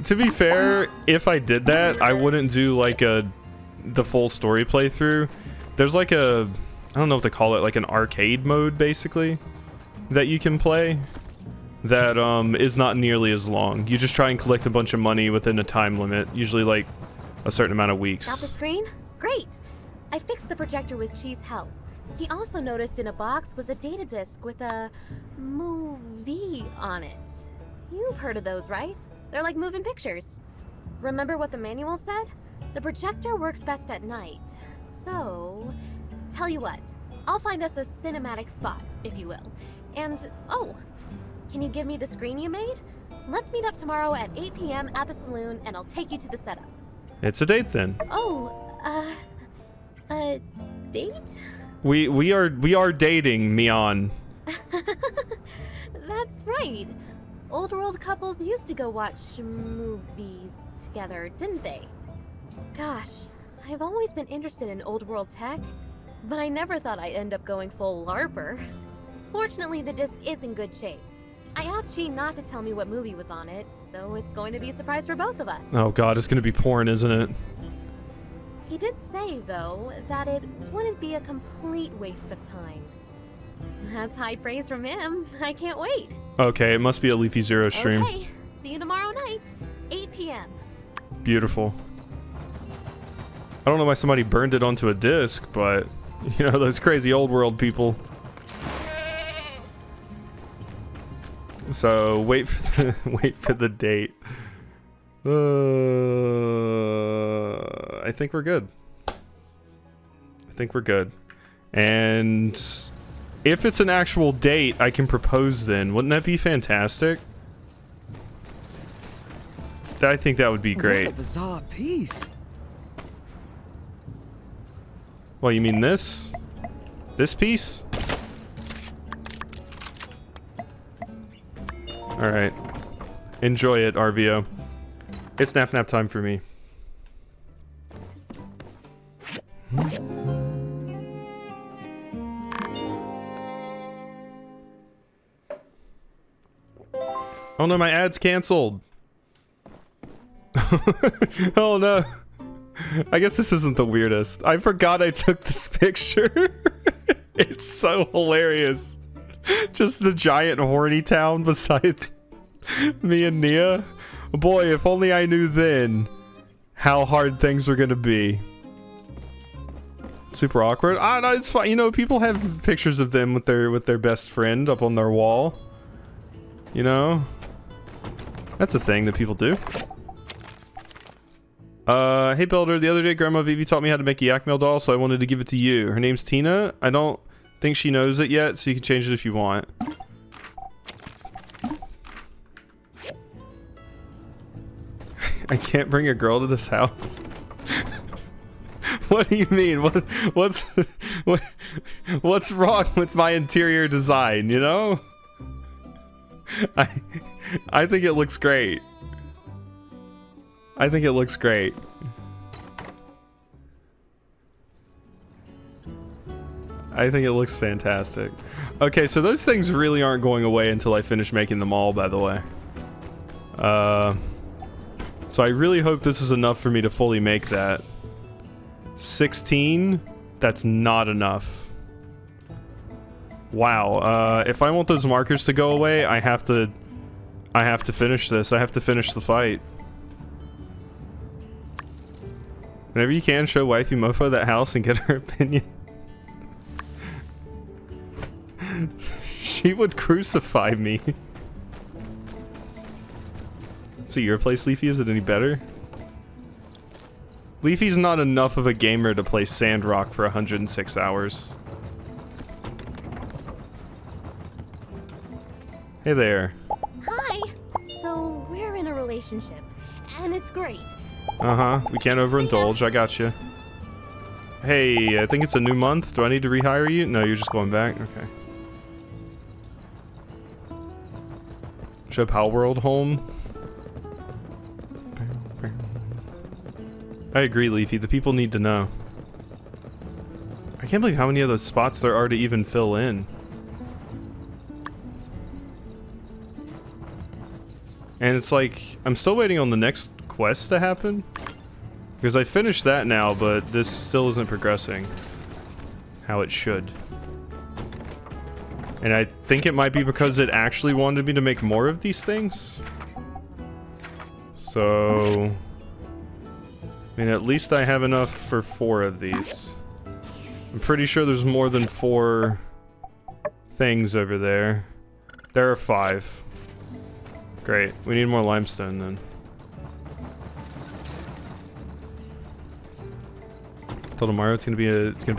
To be fair, if I did that, I wouldn't do like the full story playthrough. There's like a... I don't know what to call it, like an arcade mode, basically, that you can play. That is not nearly as long. You just try and collect a bunch of money within a time limit, usually like a certain amount of weeks. Got the screen? Great! I fixed the projector with Chi's help. He also noticed in a box was a data disc with a movie on it. You've heard of those, right? They're like moving pictures. Remember what the manual said? The projector works best at night. So, tell you what, I'll find us a cinematic spot, if you will. And, oh, can you give me the screen you made? Let's meet up tomorrow at 8 p.m. at the saloon, and I'll take you to the setup. It's a date then. Oh, a date? We are dating, Mion. That's right. Old world couples used to go watch movies together, didn't they? Gosh, I've always been interested in old world tech, but I never thought I'd end up going full LARPer. Fortunately, the disc is in good shape. I asked Chi not to tell me what movie was on it, so it's going to be a surprise for both of us. Oh god, it's gonna be porn, isn't it? He did say, though, that it wouldn't be a complete waste of time. That's high praise from him. I can't wait. Okay, it must be a Leafy Zero stream. Okay, see you tomorrow night, 8 p.m. Beautiful. I don't know why somebody burned it onto a disc, but you know, those crazy old world people. So wait for the date. I think we're good. And if it's an actual date, I can propose then. Wouldn't that be fantastic? I think that would be great. What a bizarre piece. Well, you mean this? This piece? Alright. Enjoy it, RVO. It's nap time for me. Oh no, my ad's canceled. Oh no. I guess this isn't the weirdest. I forgot I took this picture. It's so hilarious. Just the giant horny town beside me and Nia. Boy, if only I knew then how hard things were gonna be. Super awkward. Ah, no, it's fine. You know, people have pictures of them with their best friend up on their wall. You know, that's a thing that people do. Hey Builder, the other day Grandma Vivi taught me how to make a Yakmail doll, so I wanted to give it to you. Her name's Tina. I don't think she knows it yet, so you can change it if you want. I can't bring a girl to this house. What do you mean? What's wrong with my interior design, you know? I think it looks great. I think it looks great. I think it looks fantastic. Okay, so those things really aren't going away until I finish making them all, by the way. So I really hope this is enough for me to fully make that. 16? That's not enough. Wow, if I want those markers to go away, I have to finish this. I have to finish the fight. Whenever you can, show Wifey Mofo that house and get her opinion. She would crucify me. So your place, Leafy, is it any better? Leafy's not enough of a gamer to play Sandrock for 106 hours. Hey there. Hi. So we're in a relationship, and it's great. Uh-huh. We can't overindulge. I got you. Hey, I think it's a new month. Do I need to rehire you? No, you're just going back? Okay. Ship How World home? I agree, Leafy. The people need to know. I can't believe how many of those spots there are to even fill in. And it's like, I'm still waiting on the next quest to happen. Because I finished that now, but this still isn't progressing how it should. And I think it might be because it actually wanted me to make more of these things. So... I mean, at least I have enough for 4 of these. I'm pretty sure there's more than 4 things over there. There are 5. Great. We need more limestone then. Till tomorrow, it's gonna be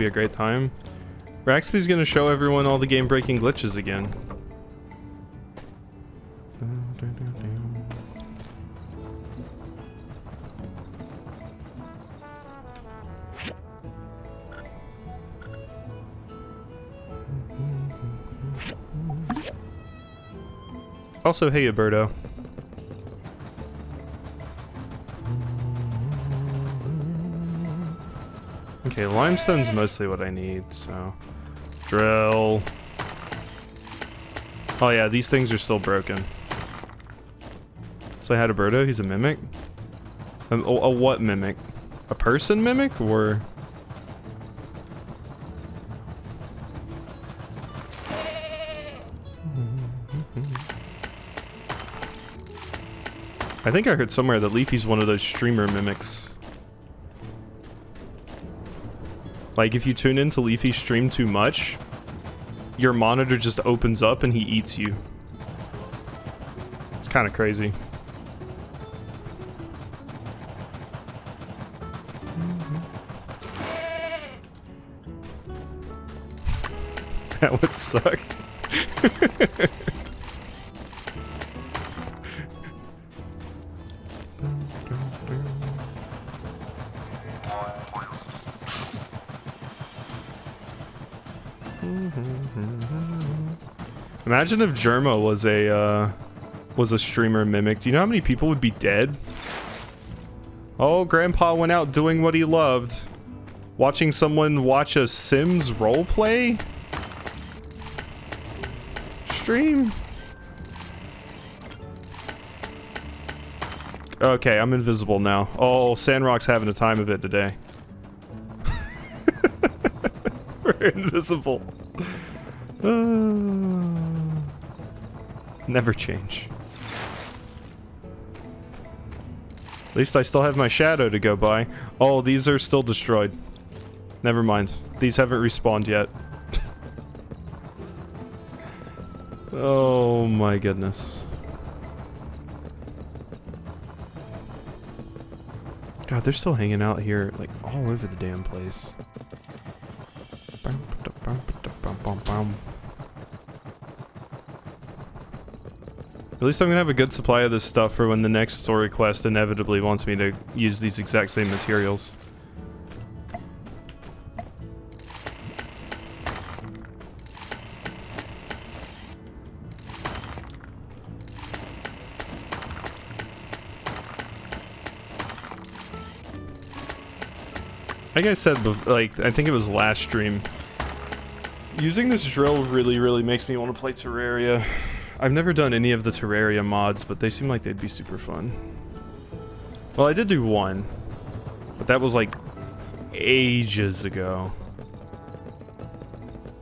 a great time. Raxby's gonna show everyone all the game-breaking glitches again. Also, hey, Alberto. Okay, limestone's mostly what I need, so... Drill. Oh yeah, these things are still broken. So I had Alberto, he's a mimic? A what mimic? A person mimic, or...? I think I heard somewhere that Leafy's one of those streamer mimics. Like, if you tune into Leafy's stream too much, your monitor just opens up and he eats you. It's kind of crazy. That would suck. Imagine if Germa was a streamer mimic. Do you know how many people would be dead? Oh, Grandpa went out doing what he loved. Watching someone watch a Sims roleplay stream? Okay, I'm invisible now. Oh, Sandrock's having a time of it today. We're invisible. Never change. At least I still have my shadow to go by. Oh, these are still destroyed. Never mind. These haven't respawned yet. Oh my goodness. God, they're still hanging out here, like, all over the damn place. At least I'm gonna have a good supply of this stuff for when the next story quest inevitably wants me to use these exact same materials. Like I said, like, I think it was last stream, using this drill really makes me want to play Terraria. I've never done any of the Terraria mods, but they seem like they'd be super fun. Well, I did do one, but that was like ages ago.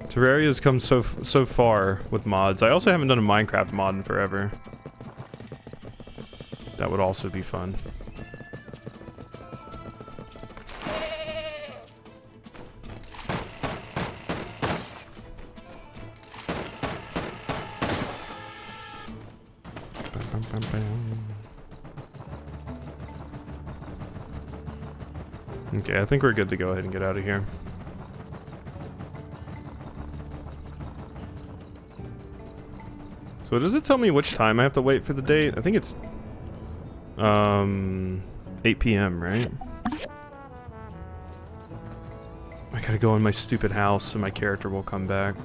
Terraria's come so far with mods. I also haven't done a Minecraft mod in forever. That would also be fun. Okay, I think we're good to go ahead and get out of here. So does it tell me which time I have to wait for the date? I think it's 8 p.m., right? I gotta go in my stupid house so my character will come back.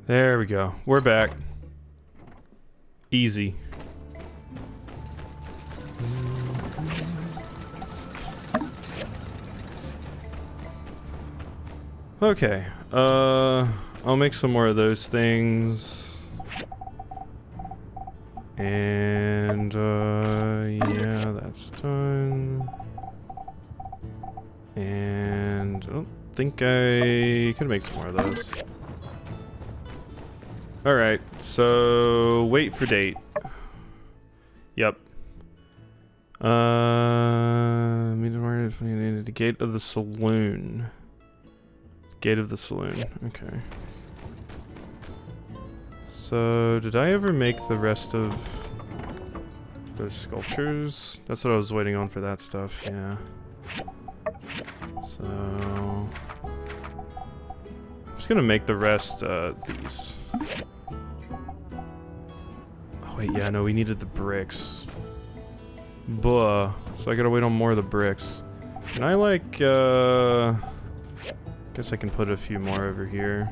There we go. We're back. Easy. Okay. I'll make some more of those things. And yeah, that's done. And I don't think I could make some more of those. Alright, so wait for date. Yep. The gate of the saloon. Gate of the saloon, okay. So, did I ever make the rest of those sculptures? That's what I was waiting on for that stuff, yeah. So, I'm just gonna make the rest, these. Oh wait, yeah, no, we needed the bricks. Buh. So I gotta wait on more of the bricks. Can I, like, guess I can put a few more over here.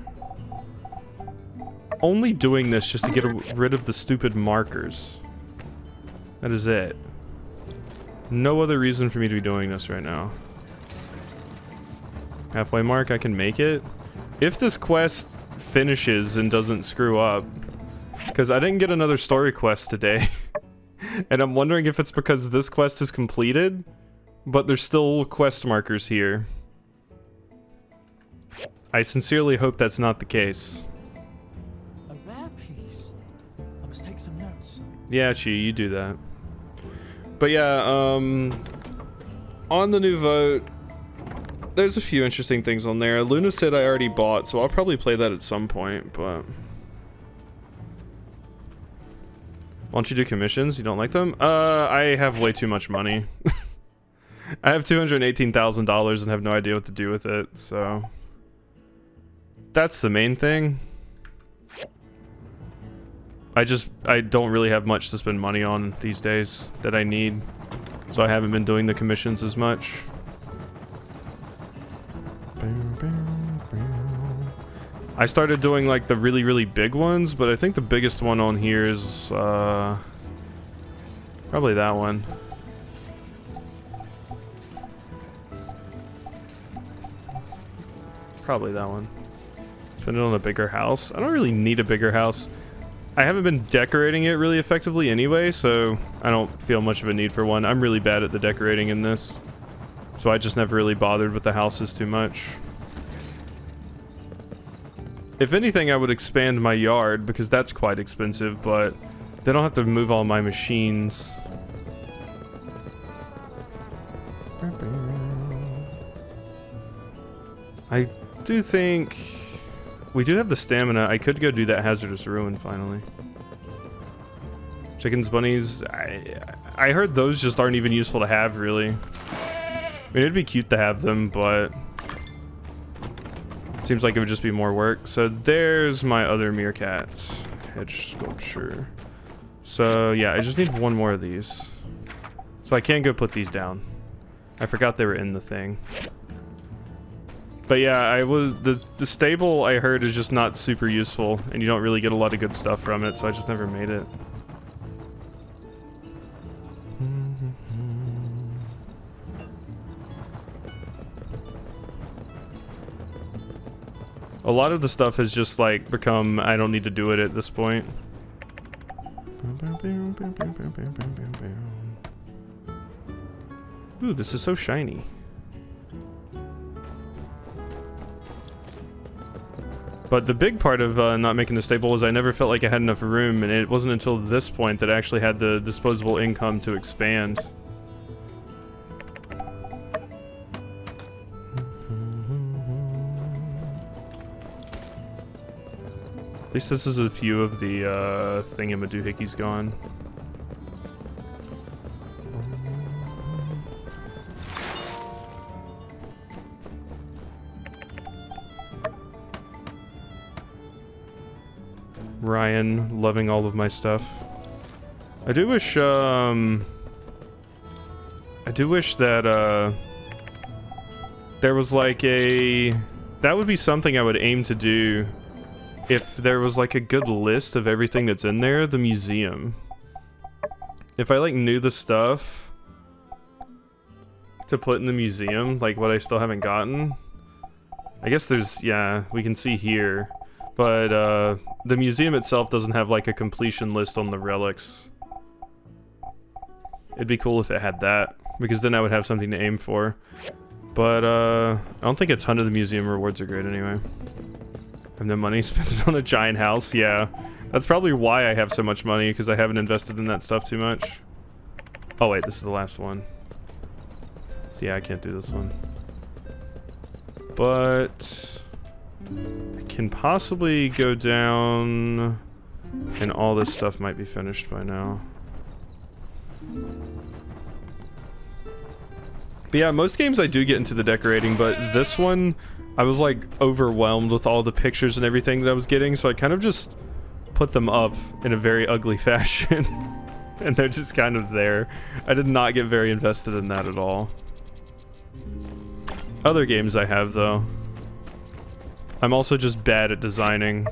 Only doing this just to get rid of the stupid markers. That is it. No other reason for me to be doing this right now. Halfway mark, I can make it. If this quest finishes and doesn't screw up, because I didn't get another story quest today. And I'm wondering if it's because this quest is completed, but there's still quest markers here. I sincerely hope that's not the case. A rare piece. I must take some notes. Yeah, Chi, you do that. But yeah, on the new vote, there's a few interesting things on there. Luna said I already bought, so I'll probably play that at some point, but... Why don't you do commissions? You don't like them? I have way too much money. I have $218,000 and have no idea what to do with it, so... That's the main thing. I don't really have much to spend money on these days that I need, so I haven't been doing the commissions as much. I started doing like the really, really big ones, but I think the biggest one on here is probably that one. Probably that one. Spend it on a bigger house. I don't really need a bigger house. I haven't been decorating it really effectively anyway, so I don't feel much of a need for one. I'm really bad at the decorating in this, so I just never really bothered with the houses too much. If anything, I would expand my yard because that's quite expensive, but then I'll have to move all my machines. I do think we do have the stamina. I could go do that hazardous ruin finally. Chickens, bunnies. I heard those just aren't even useful to have, really. I mean, it'd be cute to have them, but it seems like it would just be more work. So there's my other meerkat hedge sculpture. So yeah, I just need one more of these. So I can go put these down. I forgot they were in the thing. But yeah, the stable I heard is just not super useful, and you don't really get a lot of good stuff from it, so I just never made it. A lot of the stuff has just like become I don't need to do it at this point. Ooh, this is so shiny. But the big part of not making the stable was I never felt like I had enough room, and it wasn't until this point that I actually had the disposable income to expand. At least this is a few of the thingamadoohickeys gone. Ryan loving all of my stuff. I do wish that there was like that would be something I would aim to do if there was like a good list of everything that's in there, the museum. If I like knew the stuff to put in the museum, like what I still haven't gotten. I guess there's, yeah, we can see here. But the museum itself doesn't have like a completion list on the relics. It'd be cool if it had that, because then I would have something to aim for. But I don't think a ton of the museum rewards are great anyway. I have no money, spent it on a giant house, yeah. That's probably why I have so much money, because I haven't invested in that stuff too much. Oh wait, this is the last one. So yeah, I can't do this one. But I can possibly go down, and all this stuff might be finished by now. But yeah, most games I do get into the decorating, but this one, I was like overwhelmed with all the pictures and everything that I was getting, so I kind of just put them up in a very ugly fashion. And they're just kind of there. I did not get very invested in that at all. Other games I have, though. I'm also just bad at designing.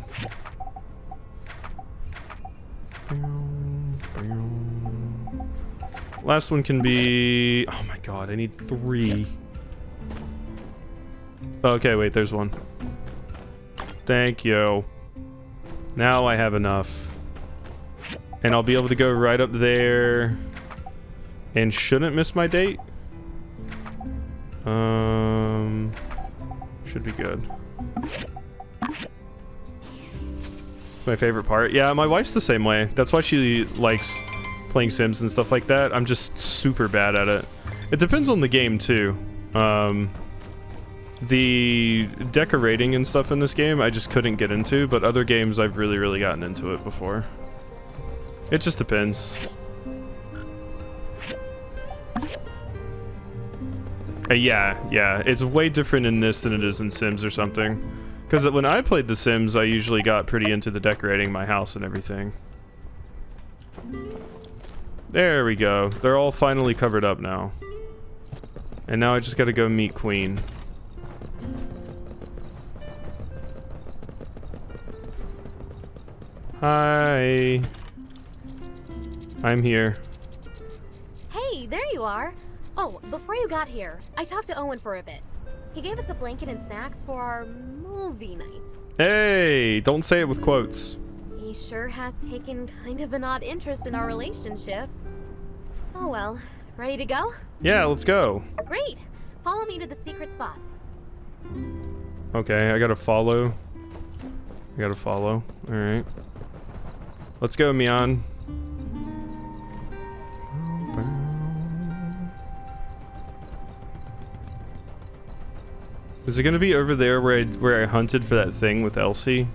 Last one can be... Oh my god, I need 3. Okay, wait, there's one. Thank you. Now I have enough. And I'll be able to go right up there. And shouldn't miss my date. Should be good. It's my favorite part. Yeah, my wife's the same way. That's why she likes playing Sims and stuff like that. I'm just super bad at it. It depends on the game too. The decorating and stuff in this game I just couldn't get into, but other games I've really gotten into it before. It just depends. Yeah, it's way different in this than it is in Sims or something. Because when I played The Sims, I usually got pretty into the decorating my house and everything. There we go. They're all finally covered up now. And now I just gotta go meet Queen. Hi. I'm here. Hey, there you are. Oh, before you got here, I talked to Owen for a bit. He gave us a blanket and snacks for our movie night. Hey, don't say it with quotes. He sure has taken kind of an odd interest in our relationship. Oh well, ready to go? Yeah, let's go. Great. Follow me to the secret spot. Okay, I gotta follow. Alright. Let's go, Mian. Is it gonna be over there where I hunted for that thing with Elsie?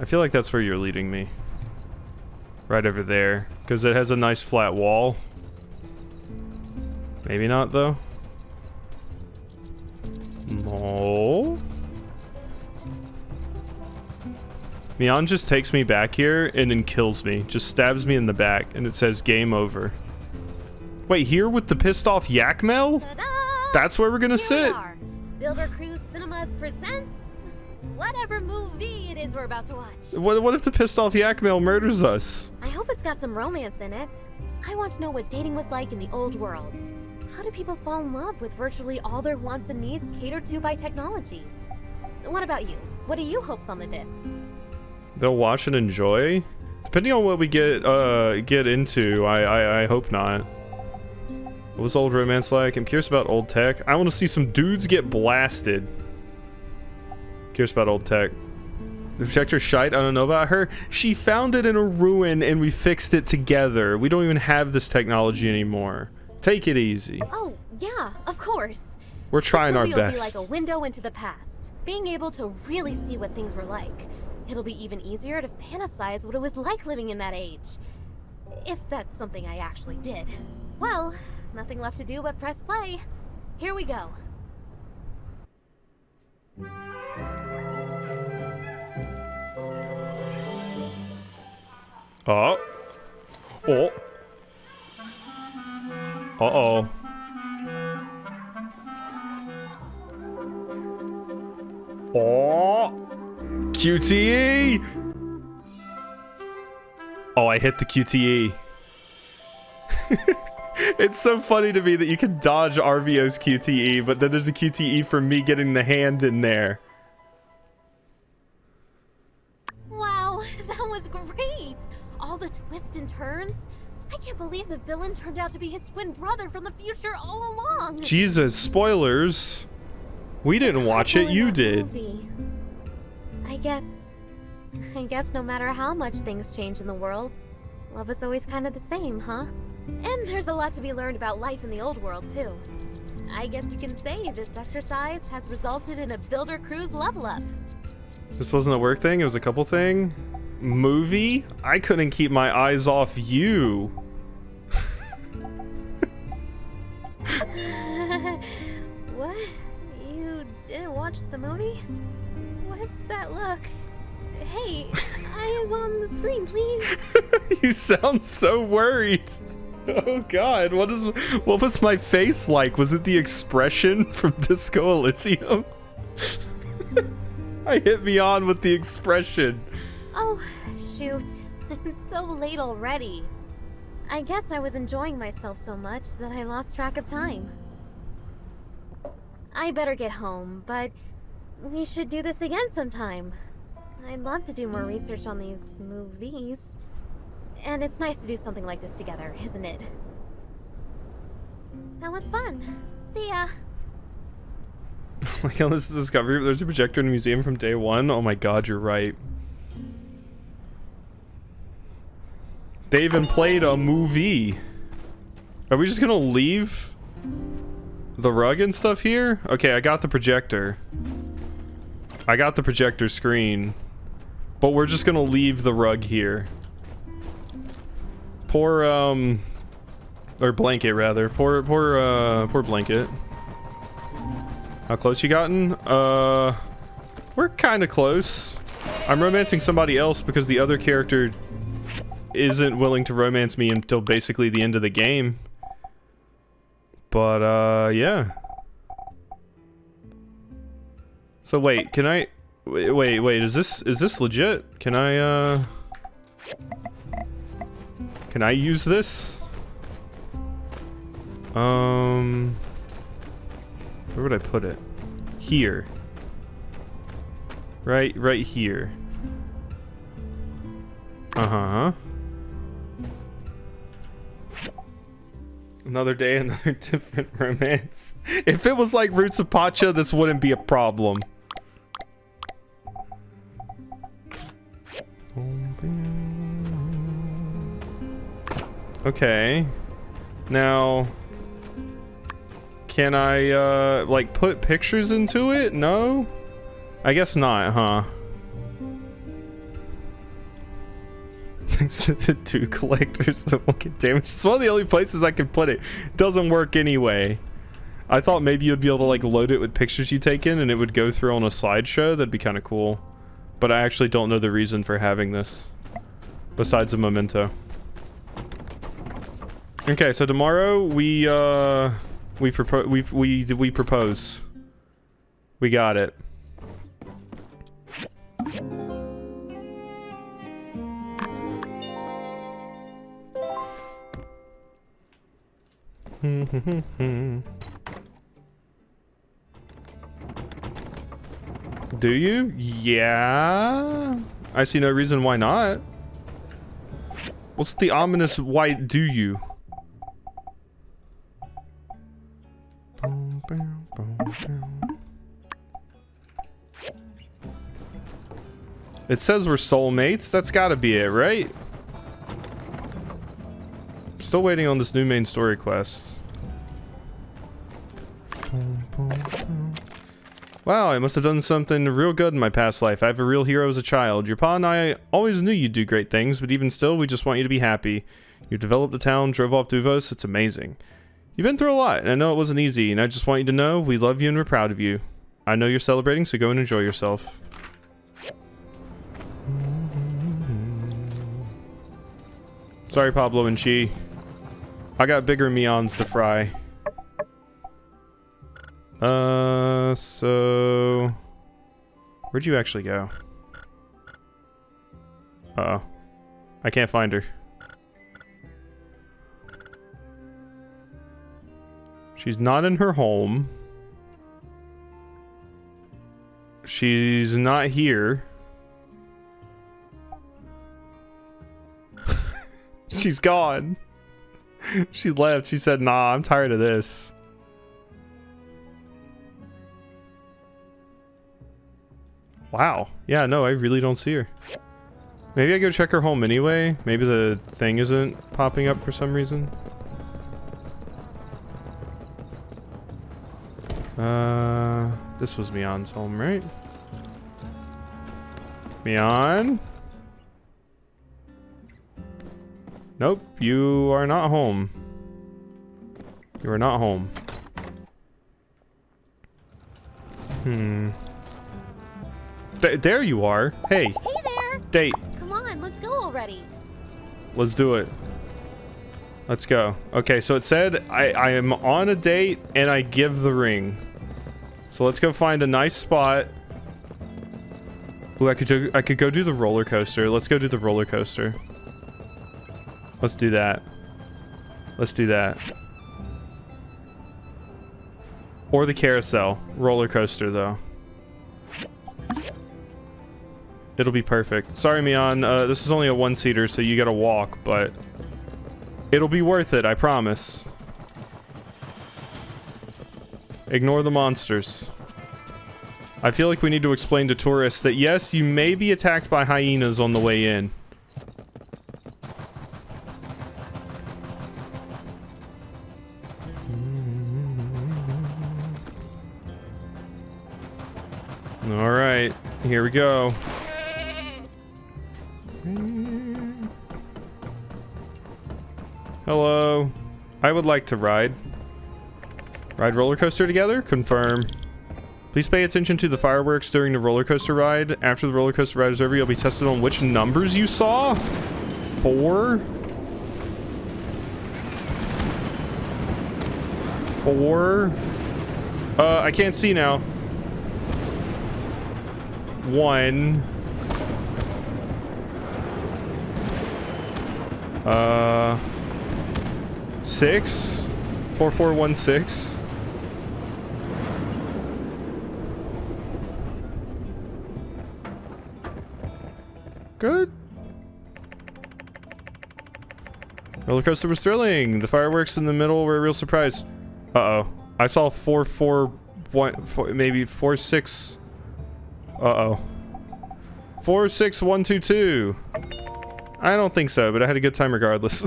I feel like that's where you're leading me. Right over there. Because it has a nice flat wall. Maybe not, though. No. Mian just takes me back here and then kills me. Just stabs me in the back and it says game over. Wait, here with the pissed off Yakmel? That's where we're gonna sit. Builder Cruise Cinemas presents whatever movie it is we're about to watch. What if the pissed off Yakmel murders us? I hope it's got some romance in it. I want to know what dating was like in the old world. How do people fall in love with virtually all their wants and needs catered to by technology? What about you? What are you hopes on the disc? They'll watch and enjoy? Depending on what we get into, I hope not. What was old romance like? I'm curious about old tech. I want to see some dudes get blasted. Curious about old tech. The projector shite, I don't know about her. She found it in a ruin and we fixed it together. We don't even have this technology anymore. Take it easy. Oh, yeah, of course. We're trying our This movie will be best. like a window into the past. Being able to really see what things were like. It'll be even easier to fantasize what it was like living in that age. If that's something I actually did. Well, nothing left to do but press play. Here we go. Oh. Oh. Uh-oh. Oh. QTE. Oh, I hit the QTE. It's so funny to me that you can dodge RVO's QTE, but then there's a QTE for me getting the hand in there. Wow, that was great! All the twists and turns. I can't believe the villain turned out to be his twin brother from the future all along. Jesus, spoilers. We didn't watch it, you did. Movie. I guess no matter how much things change in the world, love is always kind of the same, huh? And there's a lot to be learned about life in the old world, too. I guess you can say this exercise has resulted in a Builder Cruise level up. This wasn't a work thing, it was a couple thing. Movie? I couldn't keep my eyes off you. What? You didn't watch the movie? What's that look? Hey, eyes on the screen, please. You sound so worried. Oh god, what was my face like? Was it the expression from Disco Elysium? I hit me on with the expression. Oh, shoot. It's so late already. I guess I was enjoying myself so much that I lost track of time. I better get home, but we should do this again sometime. I'd love to do more research on these movies. And it's nice to do something like this together, isn't it? That was fun. See ya. Like on this discovery, there's a projector in the museum from day one. Oh my god, you're right. They even played a movie. Are we just gonna leave the rug and stuff here? Okay, I got the projector. I got the projector screen. But we're just gonna leave the rug here. Poor, or blanket, rather. Poor blanket. How close you gotten? We're kind of close. I'm romancing somebody else because the other character isn't willing to romance me until basically the end of the game. But, yeah. So wait, can I... Wait, is this legit? Can I use this? Where would I put it? Here. Right here. Uh-huh. Another day, another different romance. If it was like Roots of Pacha, this wouldn't be a problem. Okay. Now, can I, like, put pictures into it? No? I guess not, huh? Thanks to the two collectors that won't get damaged. It's one of the only places I can put it. Doesn't work anyway. I thought maybe you'd be able to, like, load it with pictures you take in and it would go through on a slideshow. That'd be kind of cool. But I actually don't know the reason for having this. Besides a memento. Okay, so tomorrow we propose. We got it. Do you? Yeah. I see no reason why not. What's the ominous white do you? It says we're soulmates. That's gotta be it, right? Still waiting on this new main story quest. Wow, I must have done something real good in my past life. I have a real hero as a child. Your pa and I always knew you'd do great things, but even still, we just want you to be happy. You developed the town, drove off Duvos. It's amazing. You've been through a lot, and I know it wasn't easy, and I just want you to know we love you and we're proud of you. I know you're celebrating, so go and enjoy yourself. Sorry, Pablo and Chi. I got bigger meons to fry. So... Where'd you actually go? Uh-oh. I can't find her. She's not in her home. She's not here. She's gone. She left. She said, nah, I'm tired of this. Wow. Yeah, no, I really don't see her. Maybe I go check her home anyway. Maybe the thing isn't popping up for some reason. This was Mion's home, right? Mion? Nope, you are not home. You are not home. There you are. Hey. Hey there. Date. Come on, let's go already. Let's do it. Let's go. Okay, so it said I am on a date and I give the ring. So let's go find a nice spot. Ooh, I could go do the roller coaster. Let's go do the roller coaster. Let's do that. Let's do that. Or the carousel. Roller coaster, though. It'll be perfect. Sorry, Mion. This is only a one-seater, so you gotta walk, but... it'll be worth it, I promise. Ignore the monsters. I feel like we need to explain to tourists that yes, you may be attacked by hyenas on the way in. All right, here we go. Hello. I would like to ride. Ride roller coaster together? Confirm. Please pay attention to the fireworks during the roller coaster ride. After the roller coaster ride is over, you'll be tested on which numbers you saw. 4? 4? I can't see now. 1. 6? 4416. Good. Roller coaster was thrilling. The fireworks in the middle were a real surprise. Uh-oh. I saw 441, maybe 46. Uh-oh. 46122. I don't think so, but I had a good time regardless.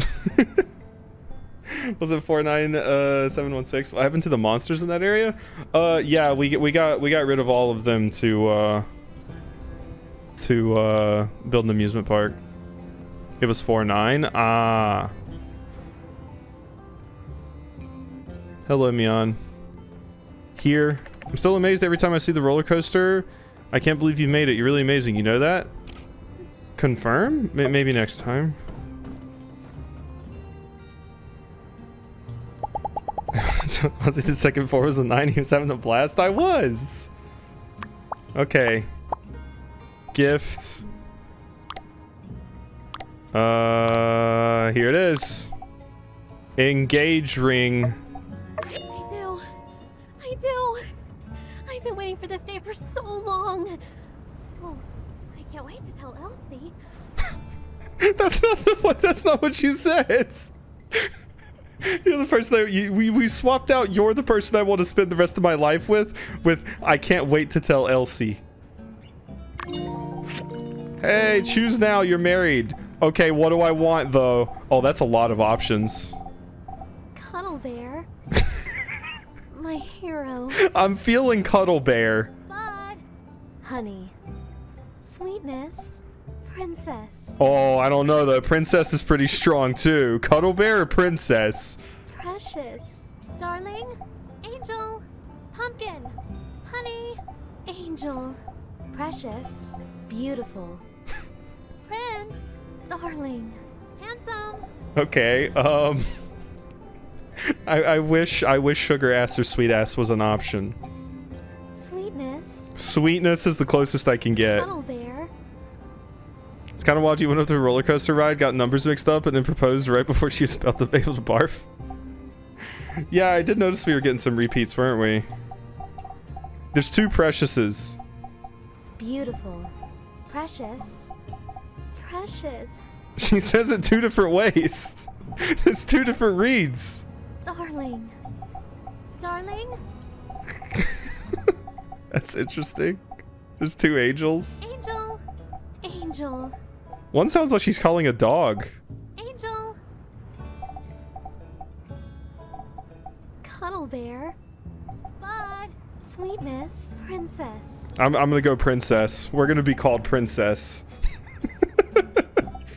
Was it 49716? What happened to the monsters in that area? Yeah, we got rid of all of them to build an amusement park. It was 49. Ah. Hello, Mion. Here. I'm still amazed every time I see the roller coaster. I can't believe you made it. You're really amazing. You know that? Confirm? Maybe next time. Was it the second floor was a 9? He was having a blast? I was! Okay. Gift. Here it is. Engage ring. I do. I've been waiting for this day for so long. Oh, I can't wait to tell Elsie. That's not what you said. You're the person that we swapped out. You're the person I want to spend the rest of my life with I can't wait to tell Elsie. Hey, choose now. You're married. Okay, what do I want though? Oh, that's a lot of options. Cuddle Bear. My hero. I'm feeling Cuddle Bear. Bud. Honey. Sweetness. Princess. Oh, I don't know though. Princess is pretty strong too. Cuddle Bear or Princess? Precious. Darling. Angel. Pumpkin. Honey. Angel. Precious. Beautiful. Prince. Darling. Handsome. Okay, I wish Sugar Ass or Sweet Ass was an option. Sweetness. Sweetness is the closest I can get. Cuddle Bear. It's kind of wild you went up to a roller coaster ride, got numbers mixed up, and then proposed right before she was about to be able to barf. Yeah, I did notice we were getting some repeats, weren't we? There's 2 Preciouses. Beautiful. Precious. Precious. She says it 2 different ways. There's 2 different reads. Darling. Darling? That's interesting. There's 2 angels. Angel. Angel. One sounds like she's calling a dog. Angel. Cuddle Bear. Bud. Sweetness. Princess. I'm gonna go Princess. We're gonna be called Princess.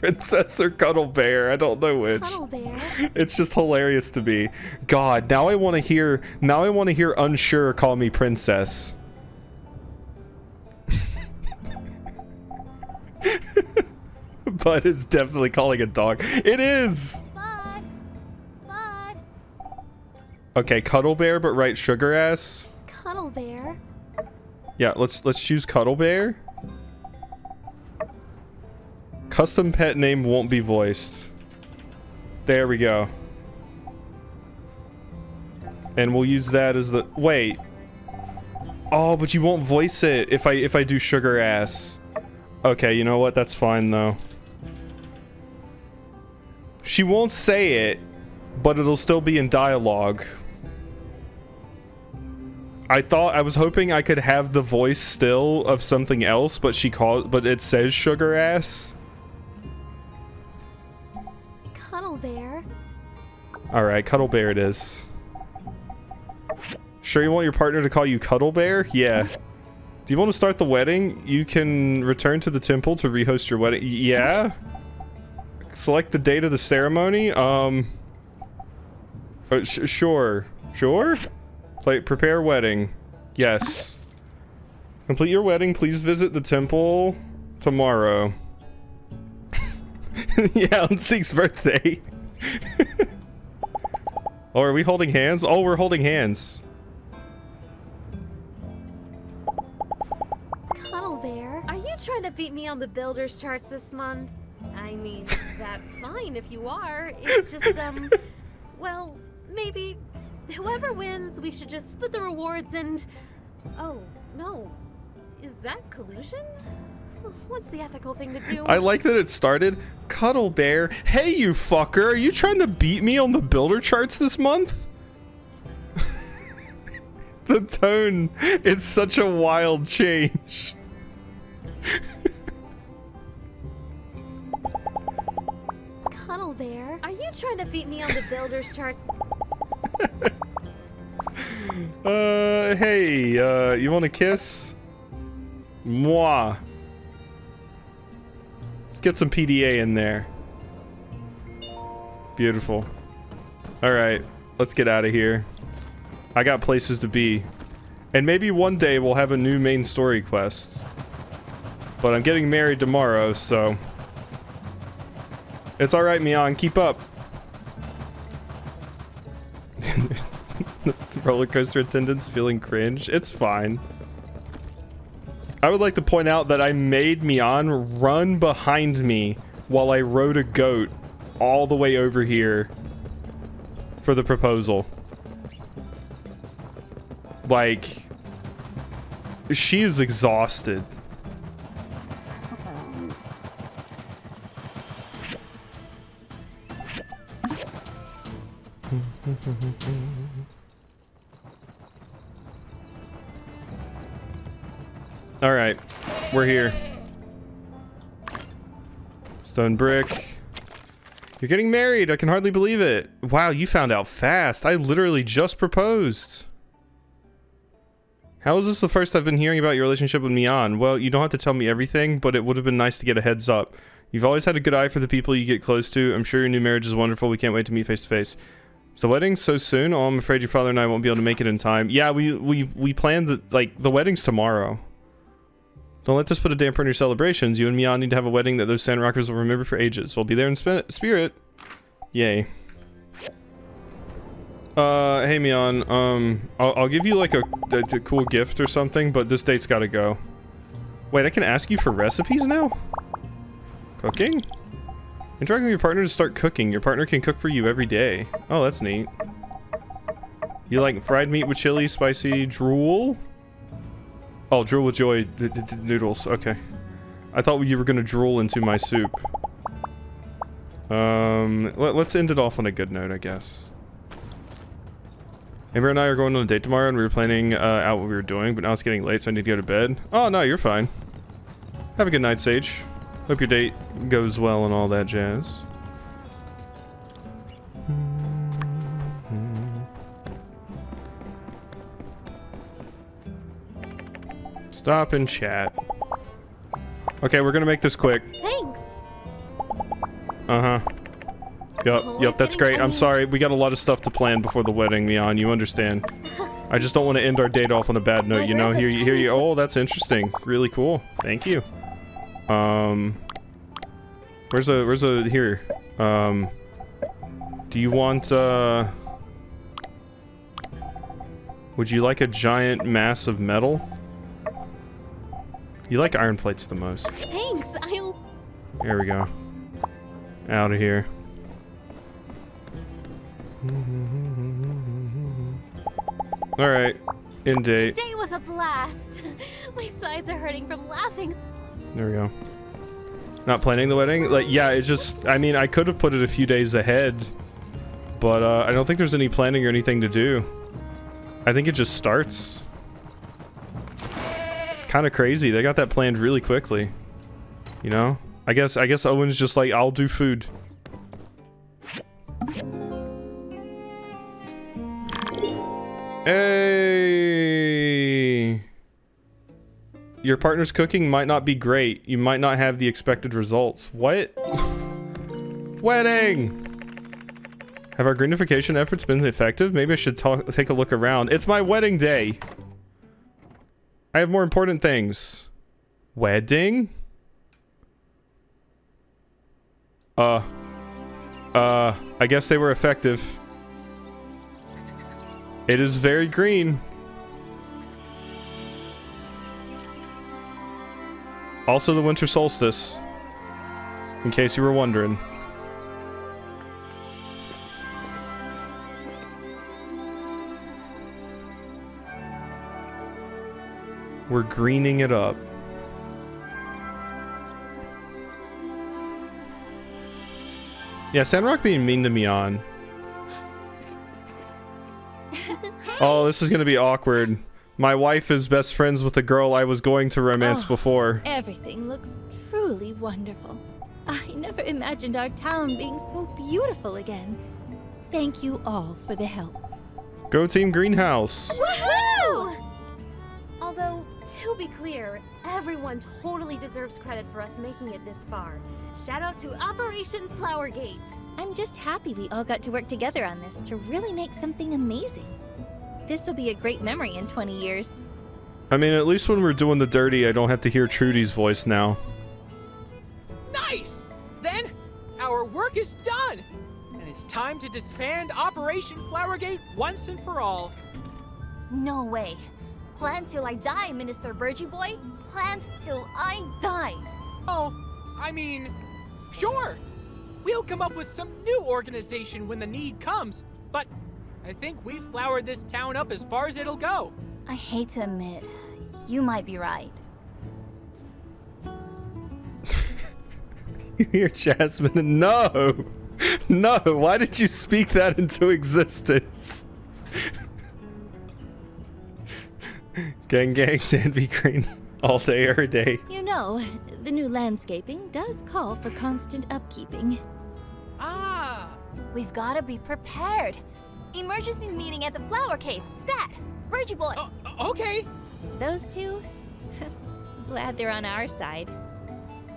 Princess or Cuddle Bear, I don't know which. Cuddle Bear. It's just hilarious to me. God, now I want to hear Unsure call me Princess. Bud is definitely calling a dog. It is. Bud. Bud. Okay, Cuddle Bear, but write Sugar Ass. Cuddle Bear. Yeah, let's choose Cuddle Bear. Custom pet name won't be voiced. There we go. And we'll use that as the wait. Oh, but you won't voice it if I do Sugar Ass. Okay, you know what? That's fine though. She won't say it, but it'll still be in dialogue. I was hoping I could have the voice still of something else, but but it says sugar ass. Cuddle Bear. All right, Cuddle Bear it is. Sure you want your partner to call you Cuddle Bear? Yeah. Do you want to start the wedding? You can return to the temple to rehost your wedding. Yeah. Select the date of the ceremony. Sure. Sure? Prepare wedding. Yes. Complete your wedding. Please visit the temple tomorrow. Yeah, on Zeke's birthday. Oh, are we holding hands? Oh, we're holding hands. Cuddle Bear, are you trying to beat me on the builder's charts this month? I mean, that's fine if you are. It's just, well, maybe whoever wins, we should just split the rewards and... Oh, no. Is that collusion? What's the ethical thing to do? I like that it started. Cuddle Bear. Hey, you fucker. Are you trying to beat me on the builder charts this month? The tone. It's such a wild change. Cuddle Bear, are you trying to beat me on the builder's charts? Hey, you want a kiss? Mwah. Let's get some PDA in there. Beautiful. Alright, let's get out of here. I got places to be. And maybe one day we'll have a new main story quest. But I'm getting married tomorrow, so... It's alright, Mian, keep up. Roller coaster attendants feeling cringe. It's fine. I would like to point out that I made Mian run behind me while I rode a goat all the way over here for the proposal. Like, she is exhausted. All right, we're here. Stone brick. You're getting married. I can hardly believe it. Wow, you found out fast. I literally just proposed. How is this the first I've been hearing about your relationship with Mian? Well, you don't have to tell me everything, but it would have been nice to get a heads up. You've always had a good eye for the people you get close to. I'm sure your new marriage is wonderful. We can't wait to meet face to face. Is the wedding so soon? Oh, I'm afraid your father and I won't be able to make it in time. Yeah, we planned that, like, the wedding's tomorrow. Don't let this put a damper on your celebrations. You and Mian need to have a wedding that those Sandrockers will remember for ages. We'll be there in spirit. Yay. Hey Mian, I'll give you like a cool gift or something, but this date's gotta go. Wait, I can ask you for recipes now? Cooking? Interact with your partner to start cooking. Your partner can cook for you every day. Oh, that's neat. You like fried meat with chili, spicy, drool? Oh, drool with joy, noodles, okay. I thought you were gonna drool into my soup. Let's end it off on a good note, I guess. Amber and I are going on a date tomorrow, and we were planning out what we were doing, but now it's getting late, so I need to go to bed. Oh, no, you're fine. Have a good night, Sage. Hope your date goes well and all that jazz. Stop and chat. Okay, we're gonna make this quick. Thanks. Uh-huh. Yep, that's great. I'm sorry, we got a lot of stuff to plan before the wedding, Mian, you understand. I just don't want to end our date off on a bad note, you know? Here you, oh, that's interesting. Really cool. Thank you. Where's a, here. Do you want, would you like a giant mass of metal? You like iron plates the most. Thanks. There we go. Out of here. Alright. End date. Today was a blast. My sides are hurting from laughing. There we go. Not planning the wedding? Like, yeah, it just... I mean, I could have put it a few days ahead. But, I don't think there's any planning or anything to do. I think it just starts. kind of crazy. They got that planned really quickly. You know? I guess Owen's just like, I'll do food. Hey! Your partner's cooking might not be great. You might not have the expected results. What? Wedding! Have our greenification efforts been effective? Maybe I should take a look around. It's my wedding day! I have more important things. Wedding? I guess they were effective. It is very green. Also the winter solstice. In case you were wondering. We're greening it up. Yeah, Sandrock being mean to me on. Oh, this is gonna be awkward. My wife is best friends with the girl I was going to romance before. Everything looks truly wonderful. I never imagined our town being so beautiful again. Thank you all for the help. Go Team Greenhouse. Woohoo! Although, to be clear, everyone totally deserves credit for us making it this far. Shout out to Operation Flowergate. I'm just happy we all got to work together on this to really make something amazing. This will be a great memory in 20 years. I mean, at least when we're doing the dirty, I don't have to hear Trudy's voice now. Nice! Then, our work is done! And it's time to disband Operation Flowergate once and for all. No way. Plan till I die, Minister Burgie Boy. Plan till I die. Oh, I mean, sure. We'll come up with some new organization when the need comes, but I think we've flowered this town up as far as it'll go. I hate to admit, you might be right. You hear Jasmine? No! No, why did you speak that into existence? Gang gang, Danby Green, all day, every day. You know, the new landscaping does call for constant upkeeping. Ah! We've gotta be prepared. Emergency meeting at the Flower Cave. Stat! Burgie Boy! Okay! Those two? Glad they're on our side.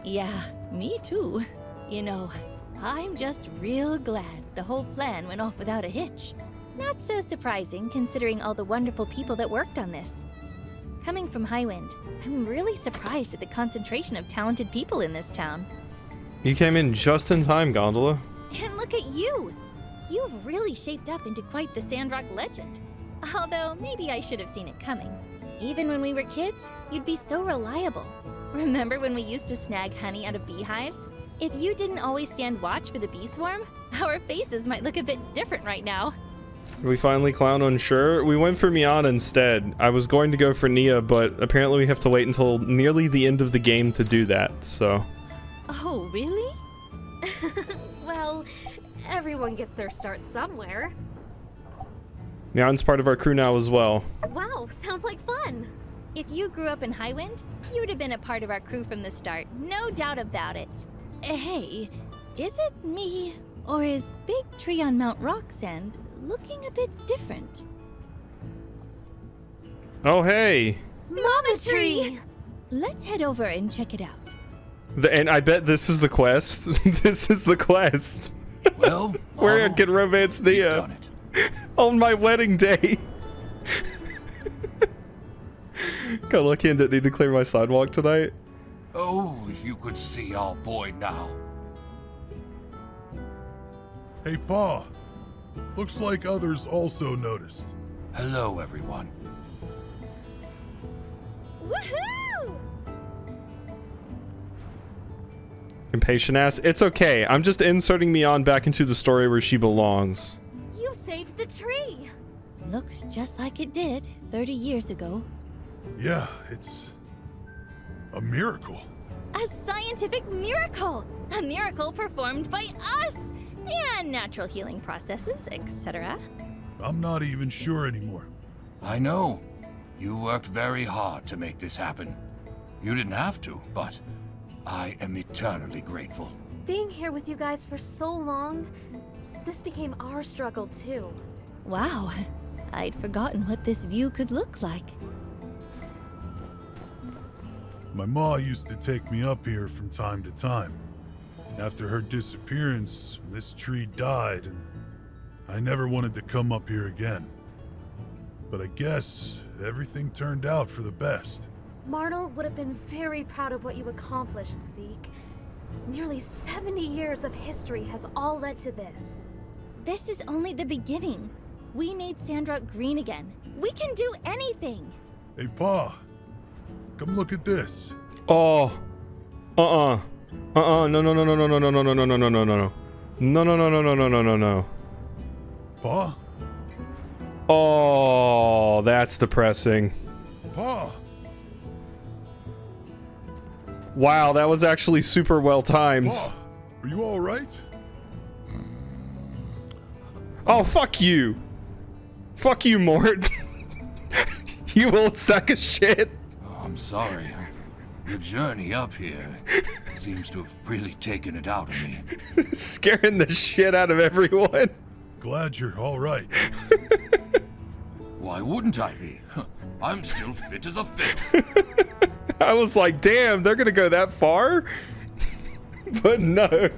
Yeah, me too. You know, I'm just real glad the whole plan went off without a hitch. Not so surprising considering all the wonderful people that worked on this. Coming from Highwind, I'm really surprised at the concentration of talented people in this town. You came in just in time, Gondola. And look at you! You've really shaped up into quite the Sandrock legend. Although, maybe I should have seen it coming. Even when we were kids, you'd be so reliable. Remember when we used to snag honey out of beehives? If you didn't always stand watch for the bee swarm, our faces might look a bit different right now. We finally clown on Sure. We went for Miana instead. I was going to go for Nia, but apparently we have to wait until nearly the end of the game to do that, so... Oh, really? Well, everyone gets their start somewhere. Miana's part of our crew now as well. Wow, sounds like fun. If you grew up in Highwind, you would have been a part of our crew from the start. No doubt about it. Hey, is it me, or is Big Tree on Mount Roxand looking a bit different? Oh, hey! Mama Tree! Let's head over and check it out. And I bet this is the quest. This is the quest. Well, where I can romance Nia on my wedding day. God, lucky I didn't need to clear my sidewalk tonight. Oh, if you could see our boy now. Hey, Pa. Looks like others also noticed. Hello, everyone. Woohoo! Impatient ass. It's okay. I'm just inserting Mian back into the story where she belongs. You saved the tree. Looks just like it did 30 years ago. Yeah, it's a miracle. A scientific miracle! A miracle performed by us! And natural healing processes, etc. I'm not even sure anymore. I know. You worked very hard to make this happen. You didn't have to, but I am eternally grateful. Being here with you guys for so long, this became our struggle too. Wow, I'd forgotten what this view could look like. My ma used to take me up here from time to time. After her disappearance, this tree died, and I never wanted to come up here again. But I guess everything turned out for the best. Martel would have been very proud of what you accomplished, Zeke. Nearly 70 years of history has all led to this. This is only the beginning. We made Sandrock green again. We can do anything. Hey, Pa, come look at this. Oh. No, no, no, no, no, no, no, no, no, no, no, no, no, no, no. No, no, no, no, no, no, no, no, no. Pa? Oh, that's depressing. Pa? Wow, that was actually super well timed. Pa, are you all right? Oh, fuck you. Fuck you, Mort. You old sack of shit. Oh, I'm sorry. The journey up here seems to have really taken it out of me. Scaring the shit out of everyone. Glad you're all right. Why wouldn't I be? I'm still fit as a fiddle. I was like, damn, they're gonna go that far? But no.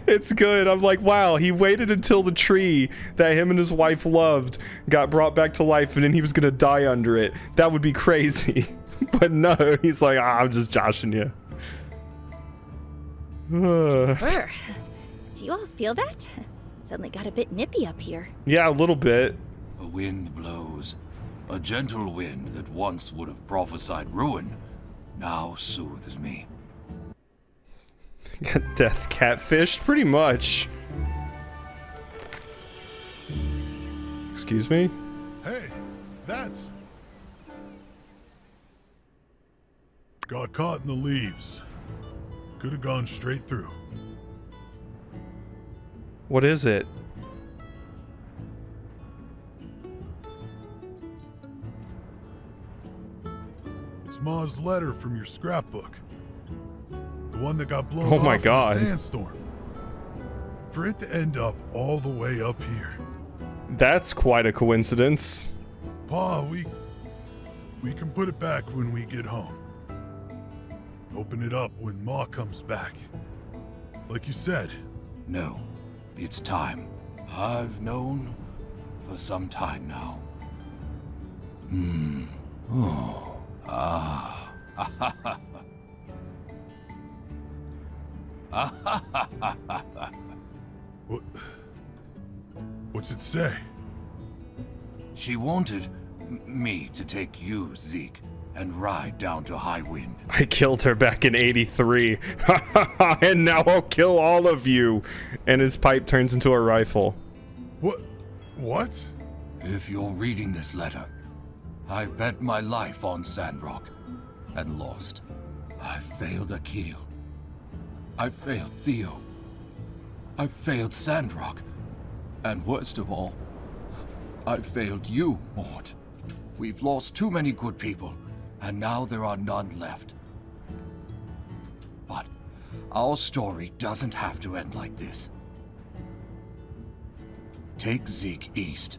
It's good. I'm like, wow, he waited until the tree that him and his wife loved got brought back to life and then he was gonna die under it. That would be crazy. But no, he's like, I'm just joshing you. Brr. Do you all feel that? Suddenly got a bit nippy up here. Yeah, a little bit. A wind blows. A gentle wind that once would have prophesied ruin now soothes me. Got death catfished, pretty much. Excuse me? Hey, that's... Got caught in the leaves. Could have gone straight through. What is it? It's Ma's letter from your scrapbook. The one that got blown Oh my off God. in the sandstorm. For it to end up all the way up here. That's quite a coincidence. Pa, we can put it back when we get home. Open it up when Ma comes back. Like you said. No, it's time. I've known for some time now. Oh. Ah. What's it say? She wanted me to take you, Zeke, and ride down to High Wind. I killed her back in '83. And now I'll kill all of you. And his pipe turns into a rifle. What? If you're reading this letter, I bet my life on Sandrock and lost. I failed Akil. I failed Theo. I failed Sandrock. And worst of all, I failed you, Mort. We've lost too many good people, and now there are none left. But our story doesn't have to end like this. Take Zeke east.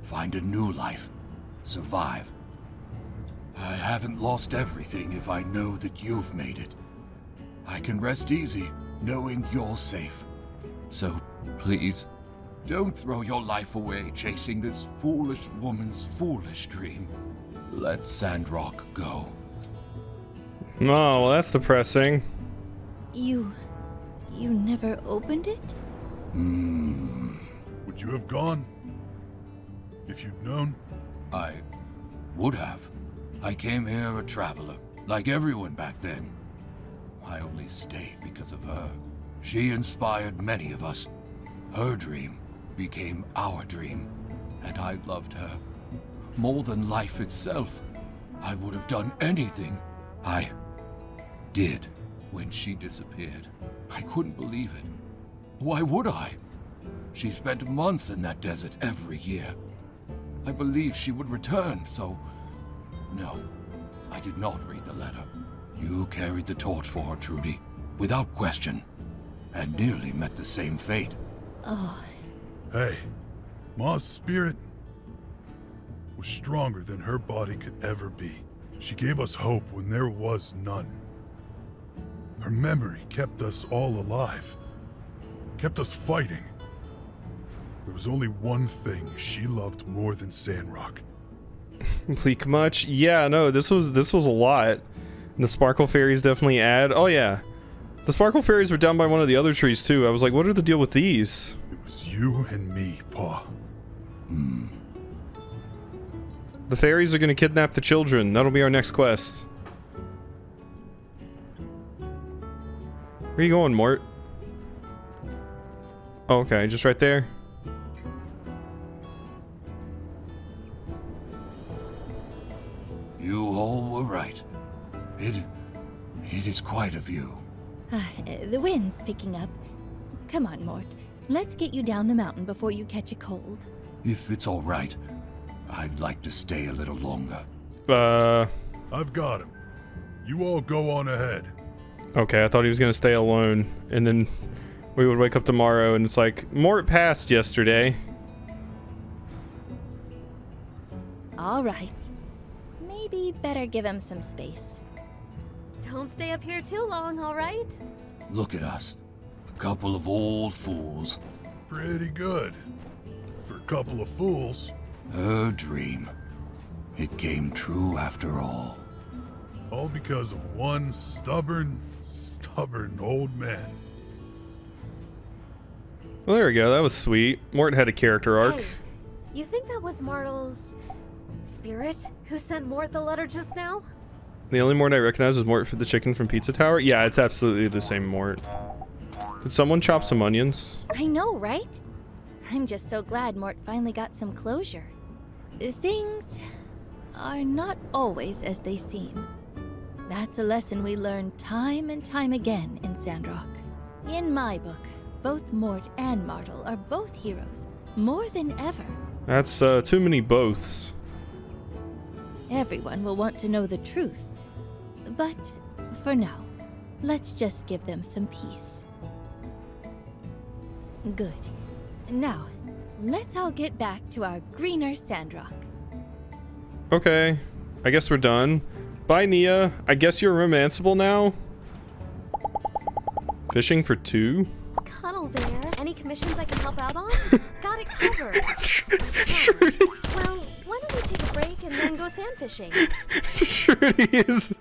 Find a new life. Survive. I haven't lost everything if I know that you've made it. I can rest easy knowing you're safe. So, please, don't throw your life away chasing this foolish woman's foolish dream. Let Sandrock go. Oh, well, that's depressing. You never opened it? Would you have gone? If you'd known? I would have. I came here a traveler, like everyone back then. I only stayed because of her. She inspired many of us. Her dream became our dream, and I loved her. More than life itself. I would have done anything. I did when she disappeared. I couldn't believe it. Why would I? She spent months in that desert every year. I believed she would return, so... No, I did not read the letter. You carried the torch for her, Trudy, without question, and nearly met the same fate. Oh. Hey, Ma's spirit was stronger than her body could ever be. She gave us hope when there was none. Her memory kept us all alive, kept us fighting. There was only one thing she loved more than Sandrock. Leak much? Yeah, no, this was a lot. And the Sparkle Fairies definitely add. Oh yeah. The Sparkle Fairies were down by one of the other trees too. I was like, what are the deal with these? It was you and me, Pa. The fairies are gonna kidnap the children. That'll be our next quest. Where are you going, Mort? Oh, okay, just right there. You all were right. It is quite a view. The wind's picking up. Come on, Mort. Let's get you down the mountain before you catch a cold. If it's all right, I'd like to stay a little longer. I've got him. You all go on ahead. Okay, I thought he was gonna stay alone, and then we would wake up tomorrow and it's like, Mort passed yesterday. All right. Maybe better give him some space. Don't stay up here too long, all right? Look at us. A couple of old fools. Pretty good. For a couple of fools. Her dream. It came true after all. All because of one stubborn old man. Well, there we go. That was sweet. Mort had a character arc. Hey, you think that was Martel's spirit who sent Mort the letter just now? The only Mort I recognize is Mort for the chicken from Pizza Tower. Yeah, it's absolutely the same Mort. Did someone chop some onions? I know, right? I'm just so glad Mort finally got some closure. Things are not always as they seem. That's a lesson we learn time and time again in Sandrock. In my book, both Mort and Martel are both heroes, more than ever. That's too many boths. Everyone will want to know the truth. But for now, let's just give them some peace. Good. Now, let's all get back to our greener Sandrock. Okay, I guess we're done. Bye, Nia. I guess you're romanceable now? Fishing for 2? Cuddle Bear. Any commissions I can help out on? Got it covered. Well, why don't we take a break and then go sand fishing? Shruti is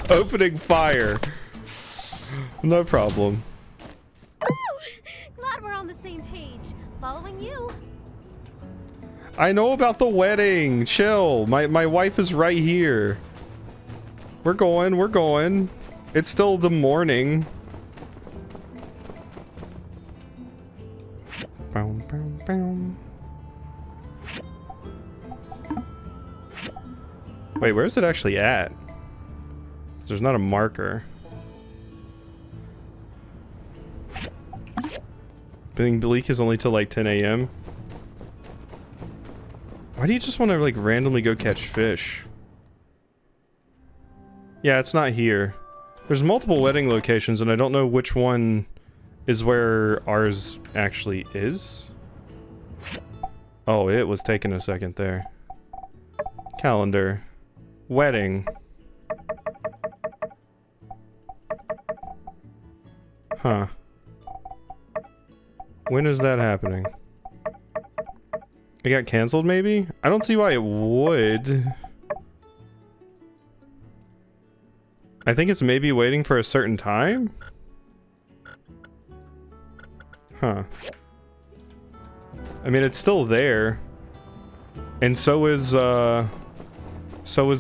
opening fire. No problem. Glad we're on the same page. Following you. I know about the wedding. Chill. My wife is right here. We're going. It's still the morning. Bow, bow, bow. Wait, where's it actually at? There's not a marker. Being bleak is only till like 10 a.m. Why do you just want to like randomly go catch fish? Yeah, it's not here. There's multiple wedding locations and I don't know which one is where ours actually is. Oh, it was taking a second there. Calendar. Wedding. Huh. When is that happening? It got canceled, maybe? I don't see why it would. I think it's maybe waiting for a certain time? Huh. I mean, it's still there. And so is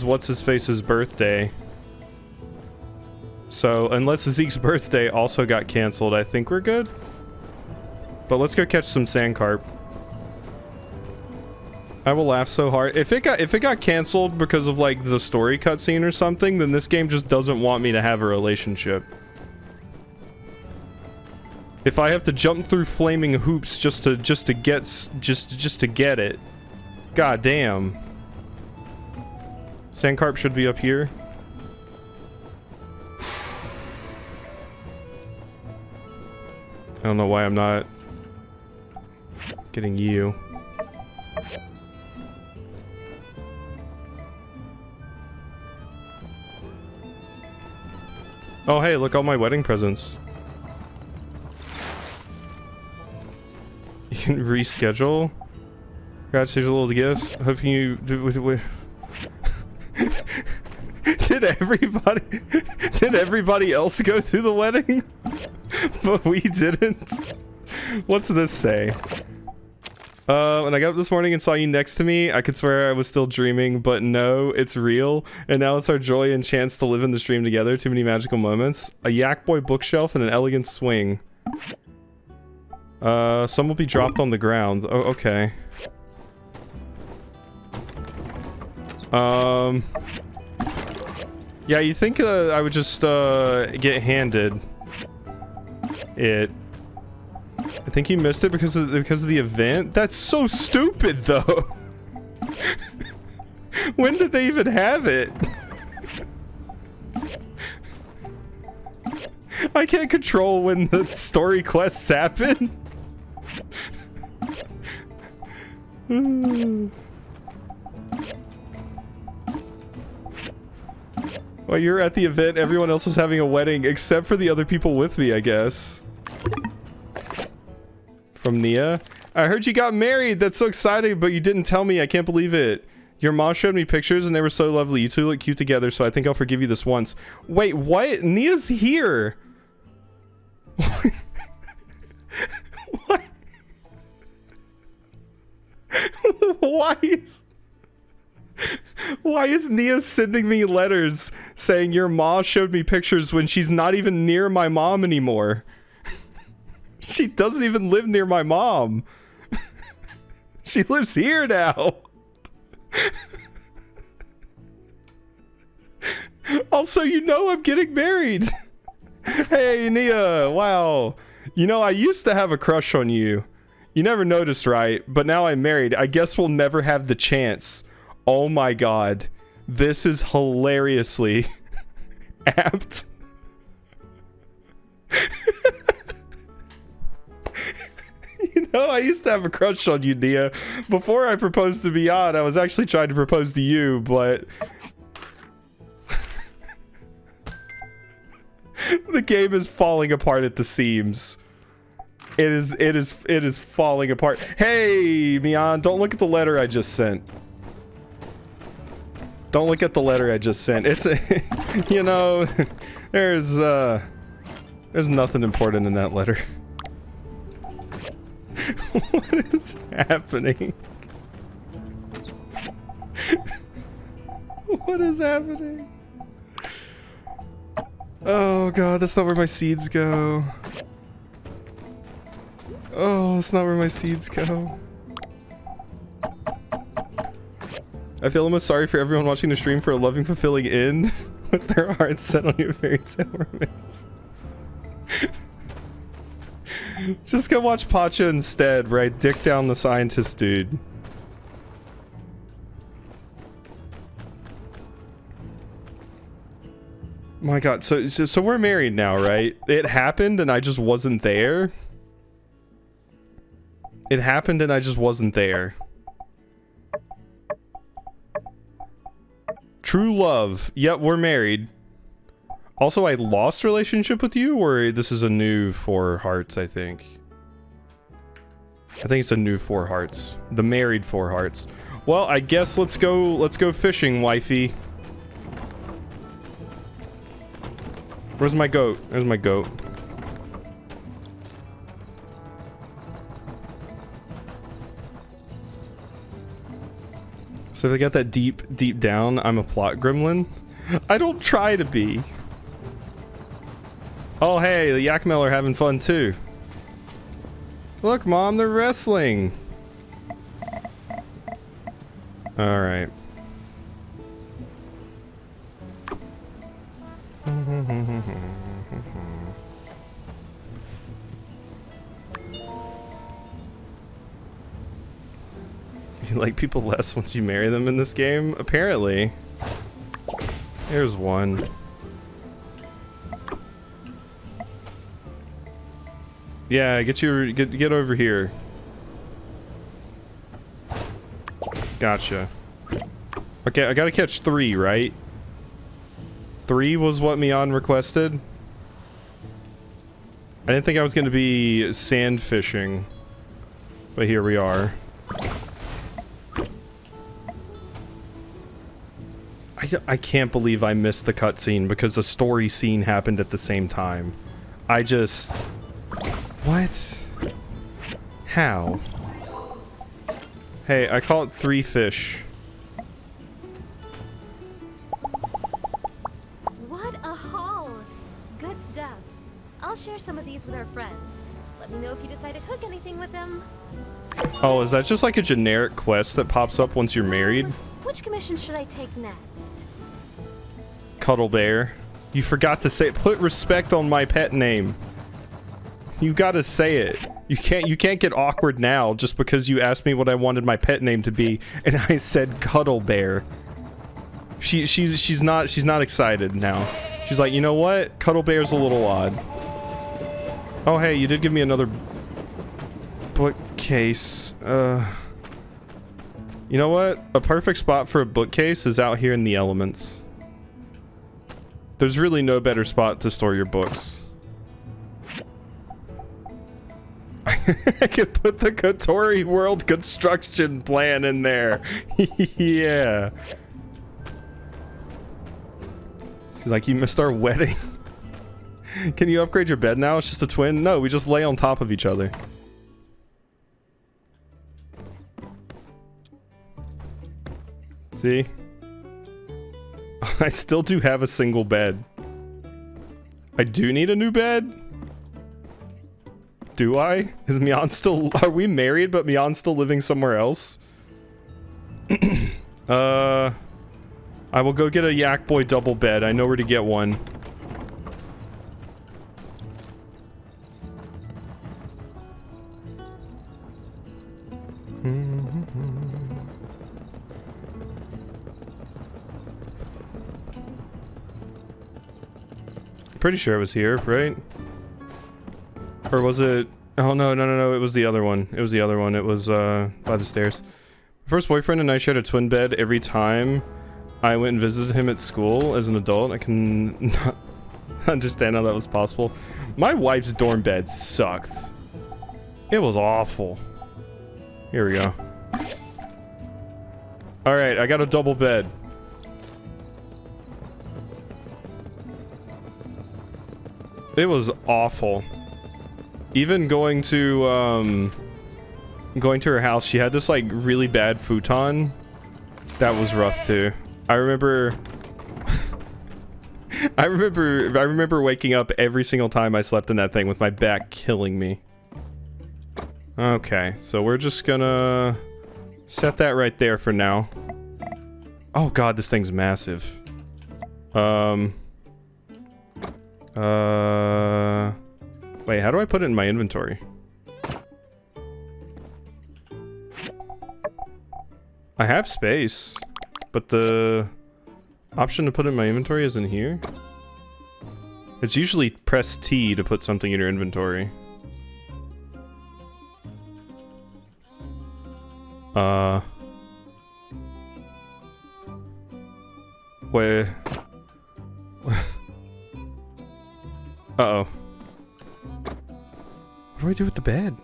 what's-his-face's birthday. So, unless Zeke's birthday also got canceled, I think we're good. But let's go catch some sandcarp. I will laugh so hard. If it got canceled because of like the story cutscene or something, then this game just doesn't want me to have a relationship. If I have to jump through flaming hoops just to get it. God damn. Sandcarp should be up here. don't know why I'm not getting you. Oh hey, look, all my wedding presents. You can reschedule. Gotcha, here's a little gift. Hope you did everybody else go to the wedding? But we didn't. What's this say? When I got up this morning and saw you next to me, I could swear I was still dreaming, but no, it's real. And now it's our joy and chance to live in this dream together. Too many magical moments. A Yak Boy bookshelf and an elegant swing. Some will be dropped on the ground. Oh, okay. Yeah, you think I would just get handed it. I think he missed it because of the event. That's so stupid, though. When did they even have it? I can't control when the story quests happen. Well, you're at the event. Everyone else was having a wedding, except for the other people with me, I guess. From Nia. I heard you got married. That's so exciting, but you didn't tell me. I can't believe it. Your mom showed me pictures, and they were so lovely. You two look cute together, so I think I'll forgive you this once. Wait, what? Nia's here. What? Why is Nia sending me letters saying your mom showed me pictures when she's not even near my mom anymore? She doesn't even live near my mom. She lives here now. Also, you know I'm getting married. Hey, Nia. Wow. You know, I used to have a crush on you. You never noticed, right? But now I'm married. I guess we'll never have the chance. Oh my god. This is hilariously apt. You know, I used to have a crush on you, Nia. Before I proposed to Beyond, I was actually trying to propose to you, but... the game is falling apart at the seams. It is falling apart. Hey, Mian, don't look at the letter I just sent. Don't look at the letter I just sent. It's, you know, there's nothing important in that letter. What is happening? What is happening? Oh god, that's not where my seeds go. Oh, that's not where my seeds go. I feel almost sorry for everyone watching the stream for a loving, fulfilling end with their hearts set on your fairy tale romance. Just go watch Pacha instead, right? Dick down the scientist dude. My god, so we're married now, right? It happened and I just wasn't there. It happened and I just wasn't there. True love. Yep, we're married. Also, I lost relationship with you, or this is a new 4 hearts, I think. I think it's a new 4 hearts. The married 4 hearts. Well, I guess let's go fishing, wifey. Where's my goat? There's my goat. So if I got that deep down, I'm a plot gremlin. I don't try to be. Oh hey, the Yakmel are having fun too. Look, Mom, they're wrestling. All right. You like people less once you marry them in this game? Apparently. Here's one. Yeah, get over here. Gotcha. Okay, I gotta catch 3, right? 3 was what Mian requested. I didn't think I was gonna be sand fishing, but here we are. I can't believe I missed the cutscene because the story scene happened at the same time. I just... What? How? Hey, I caught 3 fish. What a haul! Good stuff. I'll share some of these with our friends. Let me know if you decide to cook anything with them. Oh, is that just like a generic quest that pops up once you're married? Which commission should I take next? Cuddle Bear. You forgot to say it. Put respect on my pet name. You gotta say it. You can't get awkward now just because you asked me what I wanted my pet name to be and I said Cuddle Bear. She's not excited now. She's like, you know what? Cuddle Bear's a little odd. Oh hey, you did give me another bookcase. You know what? A perfect spot for a bookcase is out here in the elements. There's really no better spot to store your books. I could put the Kotori World construction plan in there. Yeah. She's like, you missed our wedding. Can you upgrade your bed now? It's just a twin? No, we just lay on top of each other. See? I still do have a single bed. I do need a new bed? Do I? Is Mian still... Are we married, but Mian's still living somewhere else? I will go get a Yak Boy double bed. I know where to get one. Pretty sure it was here, right? Or was it... Oh, no. It was the other one. It was the other one. It was, by the stairs. My first boyfriend and I shared a twin bed every time I went and visited him at school as an adult. I can not understand how that was possible. My wife's dorm bed sucked. It was awful. Here we go. Alright, I got a double bed. It was awful. Even going to her house, she had this like really bad futon. That was rough too. I remember I remember waking up every single time I slept in that thing with my back killing me. Okay, so we're just gonna set that right there for now. Oh god, this thing's massive. Wait, how do I put it in my inventory? I have space, but the option to put it in my inventory isn't here. It's usually press T to put something in your inventory. Wait. Uh-oh. What do I do with the bed?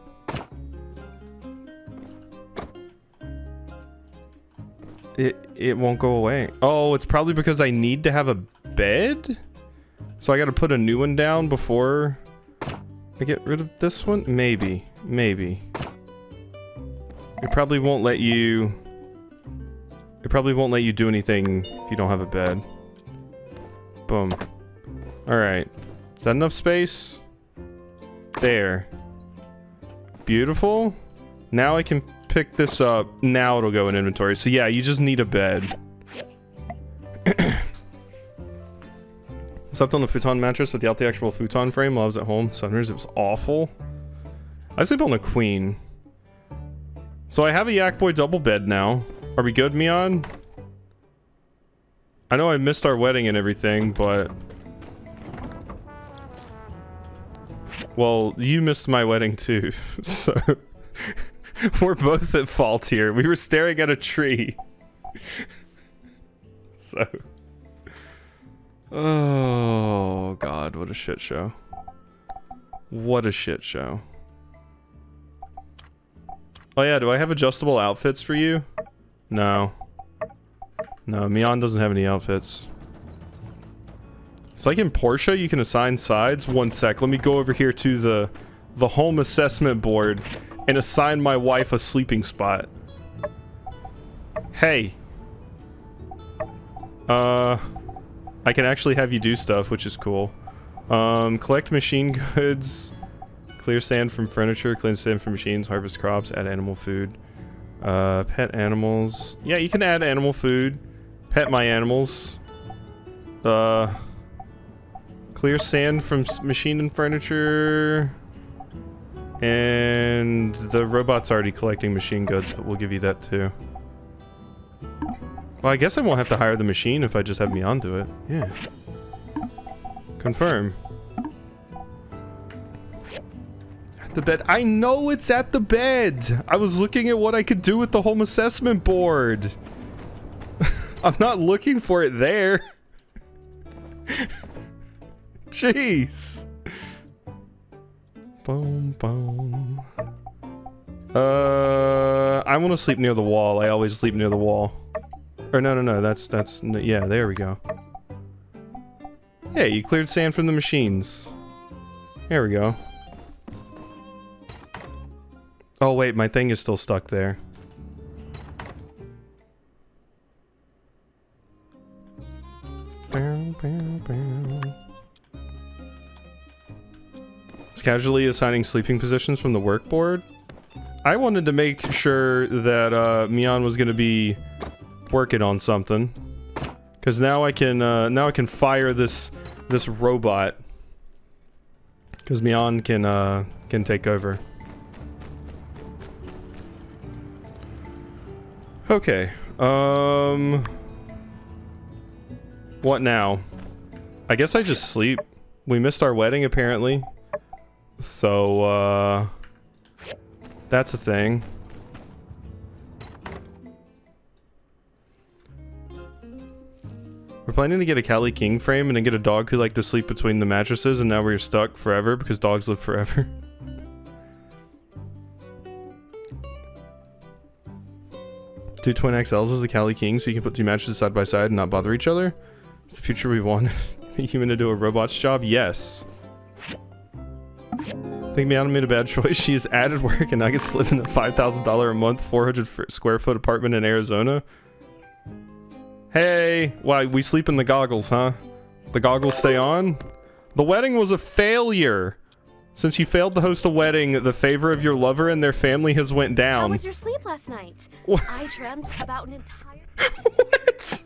It won't go away. Oh, it's probably because I need to have a bed? So I gotta put a new one down before I get rid of this one? Maybe. Maybe. It probably won't let you... It probably won't let you do anything if you don't have a bed. Boom. Alright. Is that enough space? There. Beautiful. Now I can pick this up. Now it'll go in inventory. So yeah, you just need a bed. Slept on the futon mattress without the actual futon frame while I was at home. Summers, it was awful. I sleep on a queen. So I have a Yak Boy double bed now. Are we good, Mian? I know I missed our wedding and everything, but... Well, you missed my wedding too, so we're both at fault here. We were staring at a tree. So. Oh, God, what a shit show. What a shit show. Oh yeah, do I have adjustable outfits for you? No. No, Mion doesn't have any outfits. It's like in Porsche, you can assign sides. One sec, let me go over here to the home assessment board and assign my wife a sleeping spot. Hey. I can actually have you do stuff, which is cool. Collect machine goods, clear sand from furniture, clean sand from machines, harvest crops, add animal food. Pet animals. Yeah, you can add animal food. Pet my animals. Clear sand from machine and furniture. And the robot's already collecting machine goods, but we'll give you that too. Well, I guess I won't have to hire the machine if I just have Mion do it. Yeah. Confirm. At the bed. I know it's at the bed! I was looking at what I could do with the home assessment board. I'm not looking for it there. Jeez. Boom, boom. I want to sleep near the wall. I always sleep near the wall. Or no, that's, yeah, there we go. Yeah, you cleared sand from the machines. There we go. Oh wait, my thing is still stuck there. It's casually assigning sleeping positions from the work board. I wanted to make sure that Mion was going to be working on something, because now I can fire this robot, because Mion can take over. Okay. What now? I guess I just sleep. We missed our wedding apparently. So that's a thing. We're planning to get a Cali King frame and then get a dog who liked to sleep between the mattresses, and now we're stuck forever because dogs live forever. Two twin XLs as a Cali King so you can put two mattresses side by side and not bother each other. It's the future we want. A human to do a robot's job? Yes. I think Miana made a bad choice. She has added work and now gets to live in a $5,000 a month, 400 square foot apartment in Arizona. Hey, why, we sleep in the goggles, huh? The goggles stay on? The wedding was a failure. Since you failed to host a wedding, the favor of your lover and their family has went down. How was your sleep last night? What? I dreamt about an entire... What?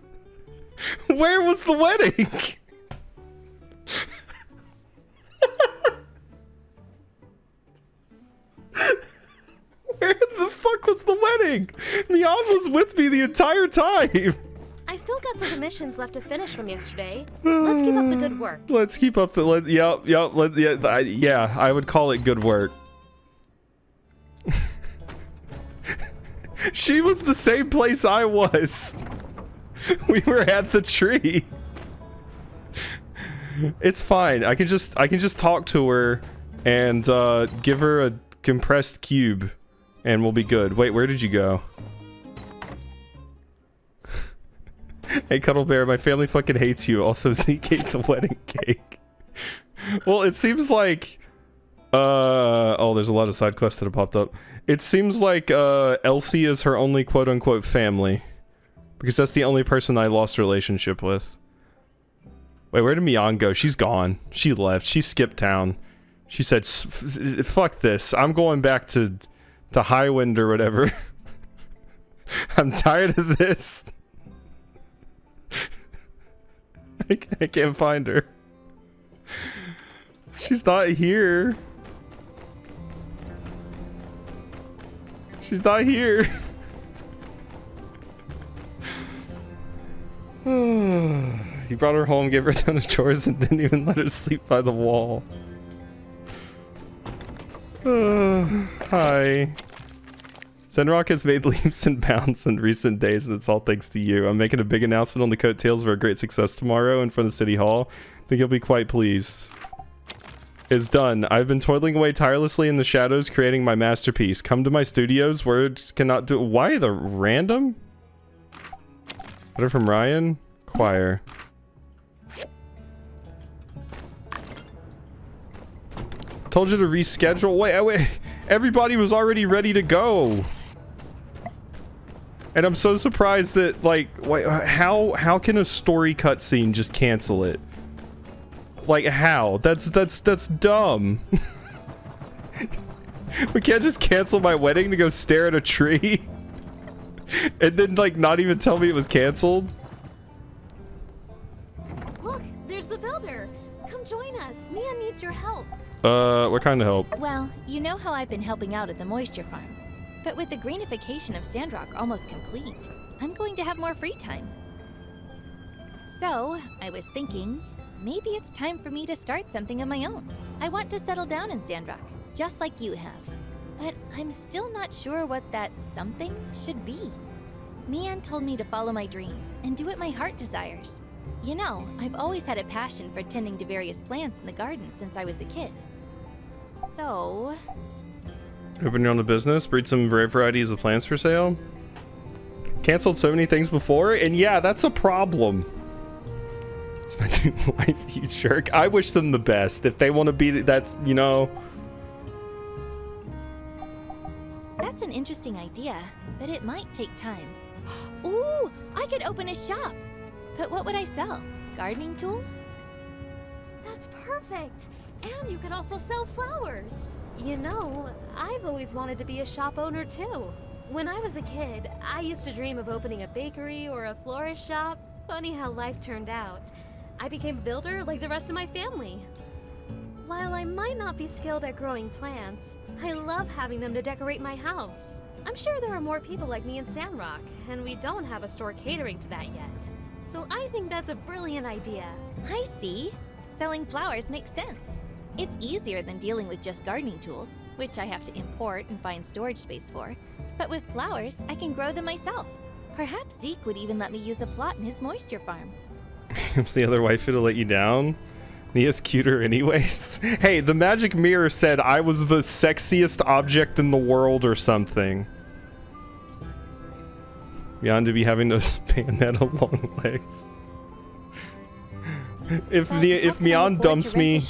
Where was the wedding? Where the fuck was the wedding? Mion was with me the entire time. I still got some commissions left to finish from yesterday. Let's keep up the good work. Let's keep up the yeah, I would call it good work. She was the same place I was. We were at the tree. It's fine. I can just talk to her and give her a compressed cube and we'll be good. Wait, where did you go? Hey, Cuddle Bear, my family fucking hates you. Also, Zeke ate the wedding cake. Well, it seems like... oh, there's a lot of side quests that have popped up. It seems like Elsie is her only quote-unquote family. Because that's the only person I lost relationship with. Wait, where did Mion go? She's gone. She left. She skipped town. She said, fuck this. I'm going back to Highwind or whatever. I'm tired of this. I can't find her. She's not here. She's not here. He brought her home, gave her a ton of chores, and didn't even let her sleep by the wall. Hi. Sandrock has made leaps and bounds in recent days, and it's all thanks to you. I'm making a big announcement on the coattails of our great success tomorrow in front of City Hall. I think you'll be quite pleased. It's done. I've been toiling away tirelessly in the shadows, creating my masterpiece. Come to my studios. Words cannot do. Why the random? Letter from Ryan. Choir. Told you to reschedule. Wait. Everybody was already ready to go. And I'm so surprised that, like, wait, how can a story cutscene just cancel it? Like, how? That's dumb. We can't just cancel my wedding to go stare at a tree and then, like, not even tell me it was canceled. Look, there's the builder. Come join us. Mia needs your help. What kind of help? Well, you know how I've been helping out at the moisture farm. But with the greenification of Sandrock almost complete, I'm going to have more free time. So, I was thinking, maybe it's time for me to start something of my own. I want to settle down in Sandrock, just like you have. But I'm still not sure what that something should be. Mian told me to follow my dreams and do what my heart desires. You know, I've always had a passion for tending to various plants in the garden since I was a kid. So... Open your own business, breed some varieties of plants for sale. Canceled so many things before, and yeah, that's a problem. It's my new life, you jerk. I wish them the best. If they want to be, that's, you know. That's an interesting idea, but it might take time. Ooh, I could open a shop. But what would I sell? Gardening tools? That's perfect. And you could also sell flowers. You know, I've always wanted to be a shop owner too. When I was a kid, I used to dream of opening a bakery or a florist shop. Funny how life turned out. I became a builder like the rest of my family. While I might not be skilled at growing plants, I love having them to decorate my house. I'm sure there are more people like me in Sandrock, and we don't have a store catering to that yet. So I think that's a brilliant idea. I see. Selling flowers makes sense. It's easier than dealing with just gardening tools, which I have to import and find storage space for. But with flowers, I can grow them myself. Perhaps Zeke would even let me use a plot in his moisture farm. Was the other waifu to let you down? Nia's cuter anyways. Hey, the magic mirror said I was the sexiest object in the world or something. Beyond to be having those bayonetta long legs. If Mian dumps me...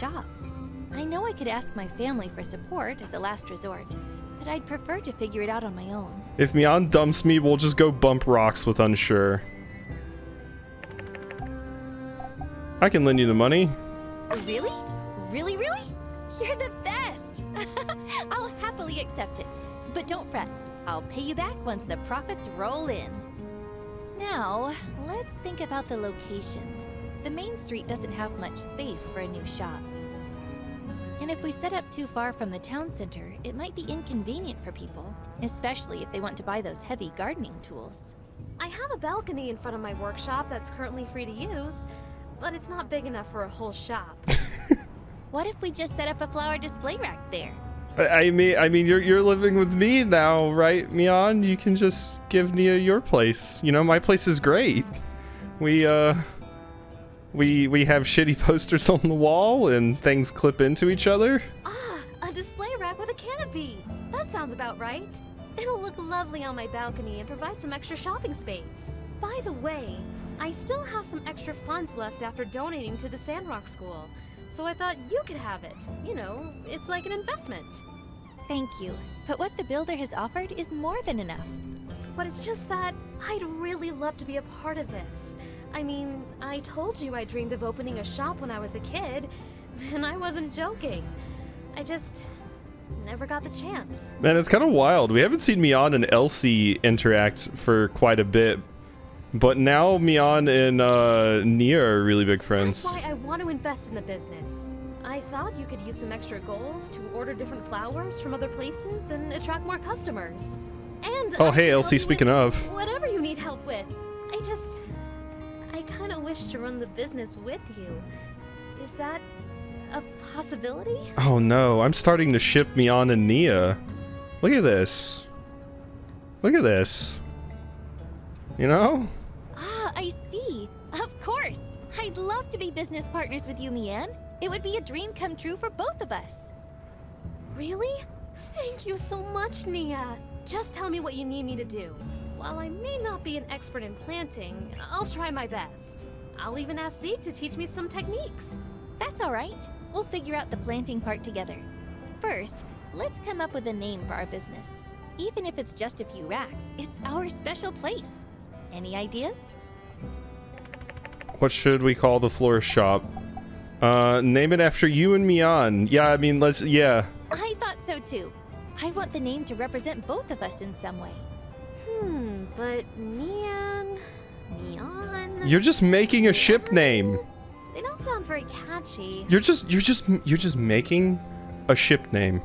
I know I could ask my family for support as a last resort, but I'd prefer to figure it out on my own. If Mian dumps me, we'll just go bump rocks with Unsure. I can lend you the money. Really? Really, really? You're the best! I'll happily accept it. But don't fret. I'll pay you back once the profits roll in. Now, let's think about the location. The main street doesn't have much space for a new shop. And if we set up too far from the town center, it might be inconvenient for people, especially if they want to buy those heavy gardening tools. I have a balcony in front of my workshop that's currently free to use, but it's not big enough for a whole shop. What if we just set up a flower display rack there? I mean, you're living with me now, right, Mian? You can just give Nia your place. You know, my place is great. We have shitty posters on the wall and things clip into each other. Ah, a display rack with a canopy. That sounds about right. It'll look lovely on my balcony and provide some extra shopping space. By the way, I still have some extra funds left after donating to the Sandrock School, so I thought you could have it. You know, it's like an investment. Thank you, but what the builder has offered is more than enough. But it's just that I'd really love to be a part of this. I mean, I told you I dreamed of opening a shop when I was a kid, and I wasn't joking. I just never got the chance. Man, it's kind of wild. We haven't seen Mian and Elsie interact for quite a bit, but now Mian and Nia are really big friends. That's why I want to invest in the business. I thought you could use some extra goals to order different flowers from other places and attract more customers. And oh, hey, Elsie, speaking of. Whatever you need help with. I kind of wish to run the business with you. Is that a possibility? Oh no, I'm starting to ship Mian and Nia. Look at this. Look at this. You know? Ah, I see. Of course. I'd love to be business partners with you, Mian. It would be a dream come true for both of us. Really? Thank you so much, Nia. Just tell me what you need me to do. While I may not be an expert in planting, I'll try my best. I'll even ask Zeke to teach me some techniques. That's all right. We'll figure out the planting part together. First, let's come up with a name for our business. Even if it's just a few racks, it's our special place. Any ideas? What should we call the florist shop? Name it after you and Mian. Yeah, I mean, yeah. I thought so too. I want the name to represent both of us in some way. But Mian... You're just making a ship name. They don't sound very catchy. You're just making a ship name.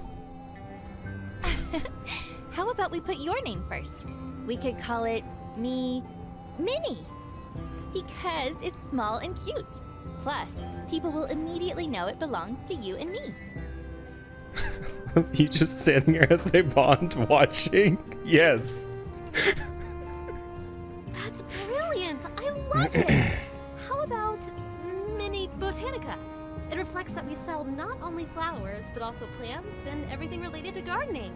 How about we put your name first? We could call it Minnie. Because it's small and cute. Plus, people will immediately know it belongs to you and me. You just standing there as they bond watching? Yes. That's brilliant! I love it! How about Mini Botanica? It reflects that we sell not only flowers, but also plants and everything related to gardening.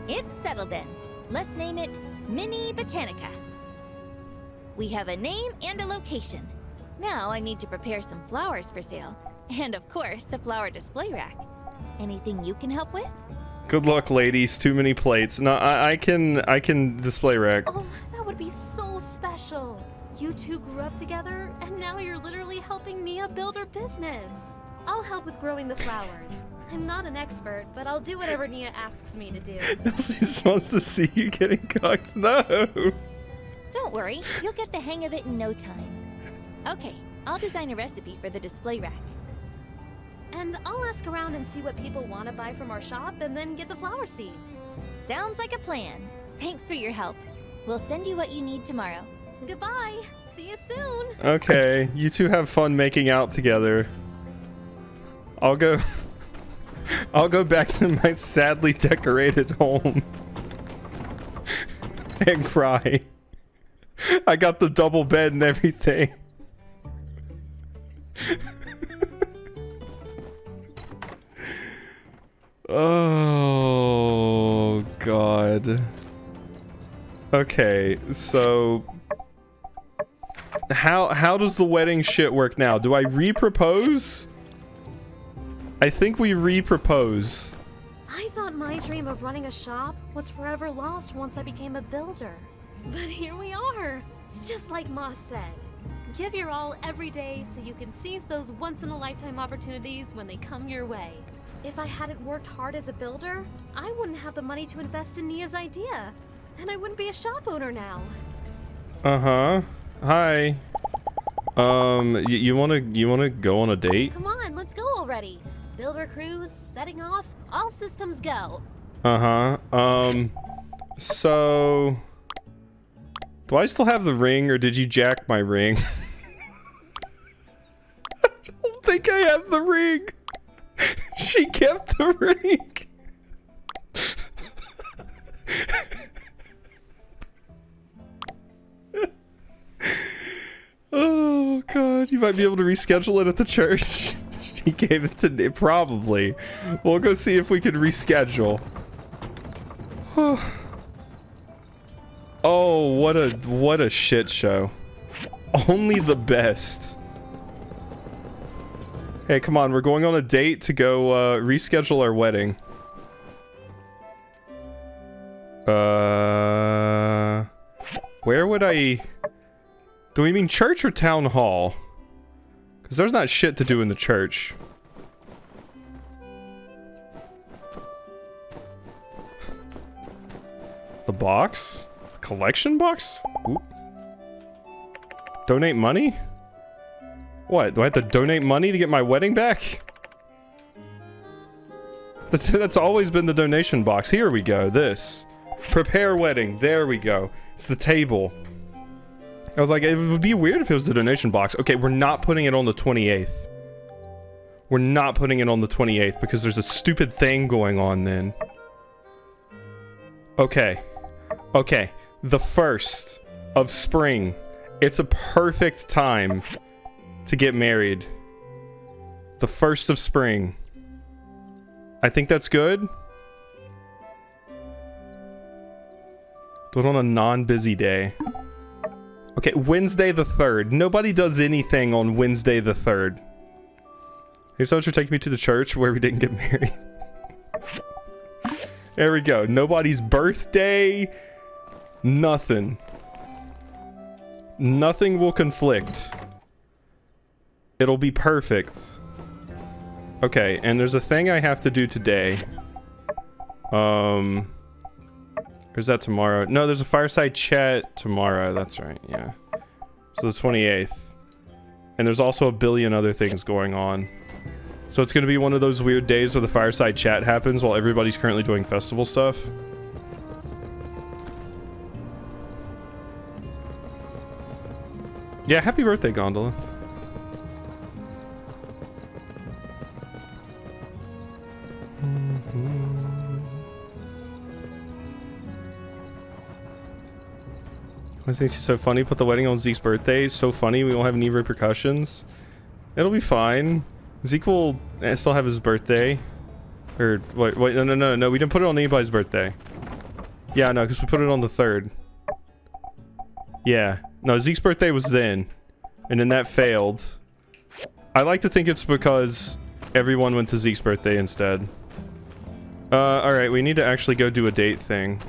It's settled then. Let's name it Mini Botanica. We have a name and a location. Now I need to prepare some flowers for sale. And of course, the flower display rack. Anything you can help with? Good luck, ladies. Too many plates. No, I can display rack. Oh, that would be so special. You two grew up together, and now you're literally helping Nia build her business. I'll help with growing the flowers. I'm not an expert, but I'll do whatever Nia asks me to do. Elsie just wants to see you getting cooked. No. Don't worry, you'll get the hang of it in no time. Okay, I'll design a recipe for the display rack. And I'll ask around and see what people want to buy from our shop and then get the flower seeds. Sounds like a plan. Thanks for your help. We'll send you what you need tomorrow. Goodbye. See you soon. Okay, you two have fun making out together. I'll go back to my sadly decorated home and cry. I got the double bed and everything. Oh God. Okay, so how does the wedding shit work now? Do I re-propose? I think we re-propose. I thought my dream of running a shop was forever lost once I became a builder. But here we are. It's just like Ma said. Give your all every day so you can seize those once-in-a-lifetime opportunities when they come your way. If I hadn't worked hard as a builder, I wouldn't have the money to invest in Nia's idea. And I wouldn't be a shop owner now. Uh-huh. Hi. You wanna go on a date? Come on, let's go already. Builder crews, setting off, all systems go. Uh-huh. So... Do I still have the ring, or did you jack my ring? I don't think I have the ring. She kept the ring. Oh God, you might be able to reschedule it at the church. She gave it to me, probably. We'll go see if we can reschedule. Oh, what a shit show. Only the best. Hey, come on, we're going on a date to go reschedule our wedding. Where would I... Do we mean church or town hall? Because there's not shit to do in the church. The box? The collection box? Ooh. Donate money? What? Do I have to donate money to get my wedding back? That's always been the donation box. Here we go. This. Prepare wedding. There we go. It's the table. I was like, it would be weird if it was the donation box. Okay, we're not putting it on the 28th. We're not putting it on the 28th because there's a stupid thing going on then. Okay. Okay. The 1st of spring. It's a perfect time to get married. The 1st of spring. I think that's good. Do it on a non-busy day. Okay, Wednesday the 3rd. Nobody does anything on Wednesday the 3rd. Here's how much you're taking me to the church where we didn't get married. There we go. Nobody's birthday. Nothing. Nothing will conflict. It'll be perfect. Okay, and there's a thing I have to do today. Or is that tomorrow? No, there's a fireside chat tomorrow. That's right, yeah. So the 28th. And there's also a billion other things going on. So it's going to be one of those weird days where the fireside chat happens while everybody's currently doing festival stuff. Yeah, happy birthday, Gondola. I think it's so funny. Put the wedding on Zeke's birthday. So funny. We won't have any repercussions. It'll be fine. Zeke will still have his birthday. Or wait, no. We didn't put it on anybody's birthday. Yeah, no, because we put it on the 3rd. Yeah. No, Zeke's birthday was then. And then that failed. I like to think it's because everyone went to Zeke's birthday instead. Alright, we need to actually go do a date thing.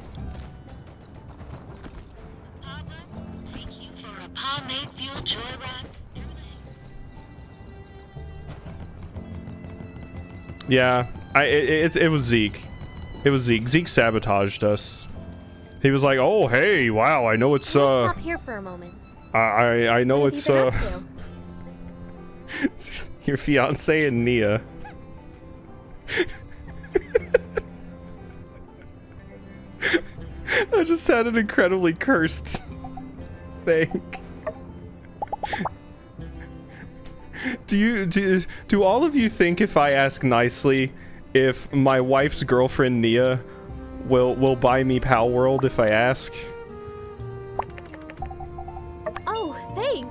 Yeah, it was Zeke. It was Zeke. Zeke sabotaged us. He was like, "Oh, hey, wow, I know it's Stop here for a moment. I know What it's have you been up your fiance and Nia." I just had an incredibly cursed thing. Do all of you think if I ask nicely if my wife's girlfriend Nia will buy me Pal World if I ask? Oh, thanks.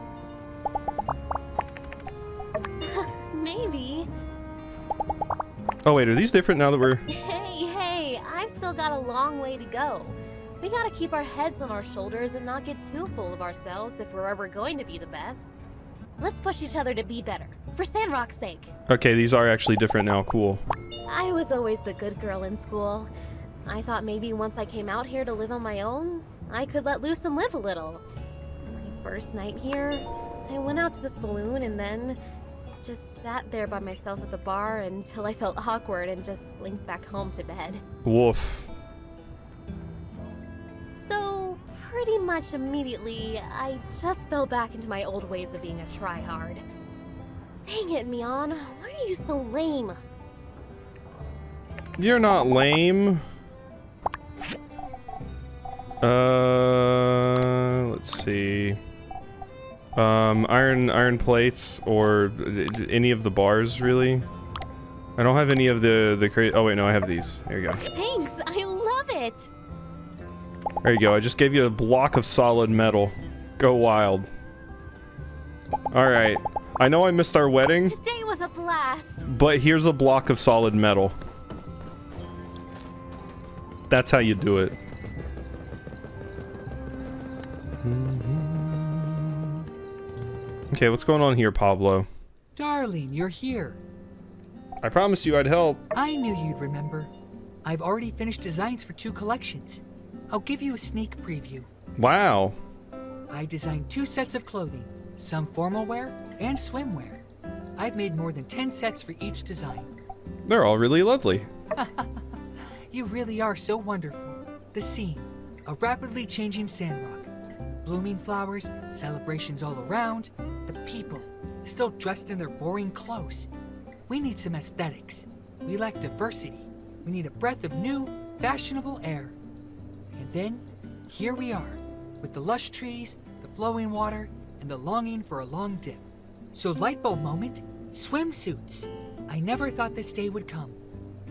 Maybe. Oh wait, are these different now that we're... Hey, I've still got a long way to go. We gotta keep our heads on our shoulders and not get too full of ourselves if we're ever going to be the best. Let's push each other to be better, for Sandrock's sake. Okay, these are actually different now. Cool. I was always the good girl in school. I thought maybe once I came out here to live on my own, I could let loose and live a little. My first night here, I went out to the saloon and then just sat there by myself at the bar until I felt awkward and just slinked back home to bed. Woof. So, pretty much immediately, I just fell back into my old ways of being a tryhard. Dang it, Mion, why are you so lame? You're not lame. Let's see. Iron plates or any of the bars, really. I don't have any of the crazy. Oh wait, no, I have these. There you go. Thanks, I love it. There you go. I just gave you a block of solid metal. Go wild. All right. I know I missed our wedding. Today was a blast. But here's a block of solid metal. That's how you do it. Okay, what's going on here, Pablo? Darling, you're here. I promised you I'd help. I knew you'd remember. I've already finished designs for 2 collections. I'll give you a sneak preview. Wow. I designed 2 sets of clothing, some formal wear and swimwear. I've made more than 10 sets for each design. They're all really lovely. You really are so wonderful. The scene, a rapidly changing Sandrock. Blooming flowers, celebrations all around, the people, still dressed in their boring clothes. We need some aesthetics. We lack diversity. We need a breath of new, fashionable air. And then, here we are, with the lush trees, the flowing water, and the longing for a long dip. So lightbulb moment, swimsuits. I never thought this day would come,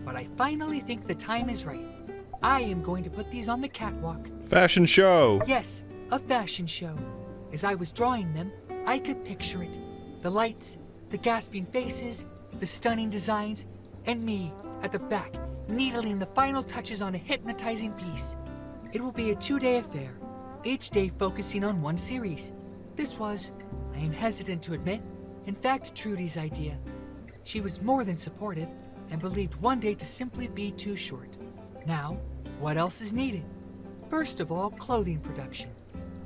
but I finally think the time is right. I am going to put these on the catwalk. Fashion show. Yes, a fashion show. As I was drawing them, I could picture it. The lights, the gasping faces, the stunning designs, and me at the back, needling the final touches on a hypnotizing piece. It will be a 2-day affair, each day focusing on one series. This was, I am hesitant to admit, in fact Trudy's idea. She was more than supportive and believed one day to simply be too short. Now, what else is needed? First of all, clothing production.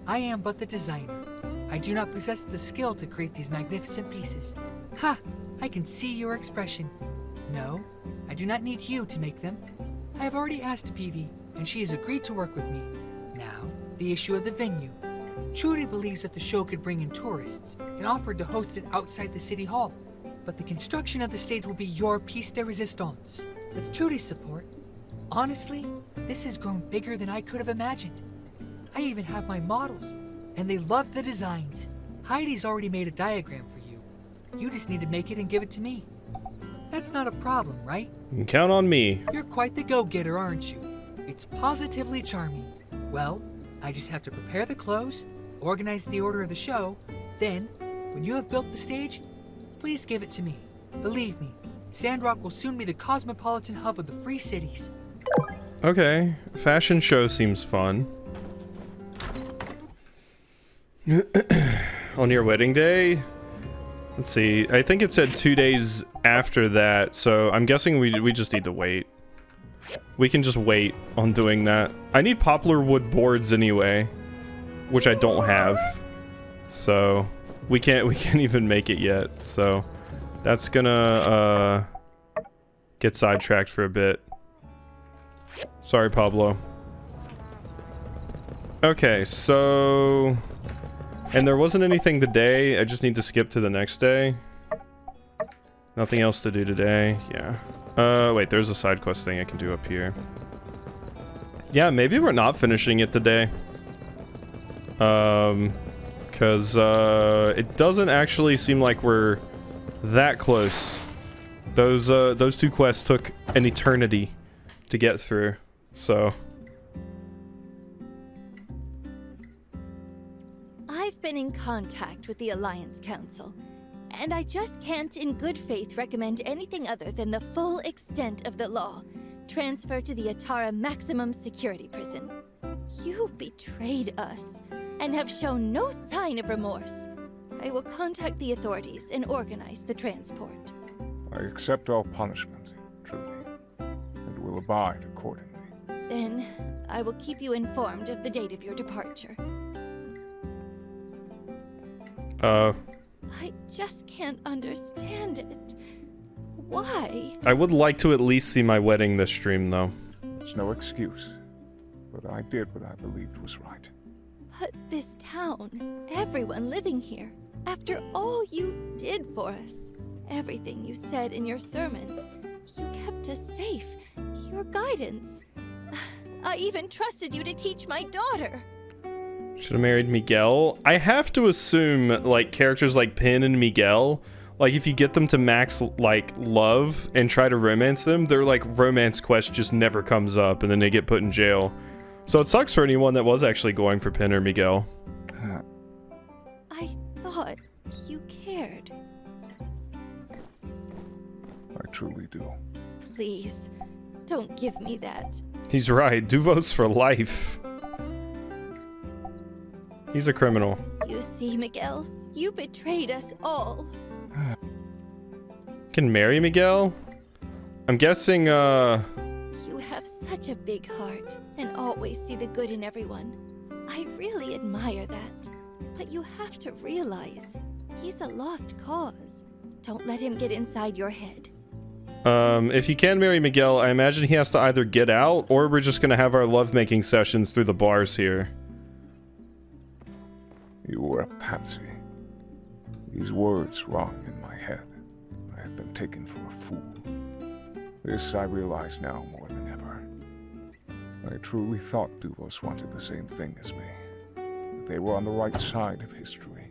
I am but the designer. I do not possess the skill to create these magnificent pieces. Ha! I can see your expression. No, I do not need you to make them. I have already asked Vivi, and she has agreed to work with me. Now, the issue of the venue. Trudy believes that the show could bring in tourists and offered to host it outside the city hall. But the construction of the stage will be your piece de resistance. With Trudy's support, honestly, this has grown bigger than I could have imagined. I even have my models, and they love the designs. Heidi's already made a diagram for you. You just need to make it and give it to me. That's not a problem, right? You can count on me. You're quite the go-getter, aren't you? It's positively charming. Well, I just have to prepare the clothes, organize the order of the show, then, when you have built the stage, please give it to me. Believe me, Sandrock will soon be the cosmopolitan hub of the free cities. Okay, fashion show seems fun. On your wedding day? Let's see, I think it said 2 days after that, so I'm guessing we just need to wait. We can just wait on doing that. I need poplar wood boards anyway, which I don't have. So we can't even make it yet. So that's gonna get sidetracked for a bit. Sorry, Pablo. Okay, so and there wasn't anything today. I just need to skip to the next day. Nothing else to do today. Yeah. Wait, there's a side quest thing I can do up here. Yeah, maybe we're not finishing it today. Because it doesn't actually seem like we're that close. Those two quests took an eternity to get through, so. I've been in contact with the Alliance Council, and I just can't in good faith recommend anything other than the full extent of the law. Transfer to the Atara Maximum Security Prison. You betrayed us, and have shown no sign of remorse. I will contact the authorities and organize the transport. I accept all punishment, Trudy, and will abide accordingly. Then, I will keep you informed of the date of your departure. I just can't understand it. Why? I would like to at least see my wedding this stream, though. It's no excuse, but I did what I believed was right. But this town, everyone living here, after all you did for us, everything you said in your sermons, you kept us safe, your guidance. I even trusted you to teach my daughter. Should have married Miguel. I have to assume, like, characters like Pin and Miguel, like, if you get them to max, like, love and try to romance them, their, like, romance quest just never comes up, and then they get put in jail. So it sucks for anyone that was actually going for Pin or Miguel. I thought you cared. I truly do. Please, don't give me that. He's right. Duvos for life. He's a criminal. You see, Miguel, you betrayed us all. Can marry Miguel? I'm guessing, You have such a big heart and always see the good in everyone. I really admire that. But you have to realize, he's a lost cause. Don't let him get inside your head. If you can marry Miguel, I imagine he has to either get out, or we're just gonna have our lovemaking sessions through the bars here. You were a patsy. These words rung in my head. I had been taken for a fool. This I realize now more than ever. I truly thought Duvos wanted the same thing as me. That they were on the right side of history.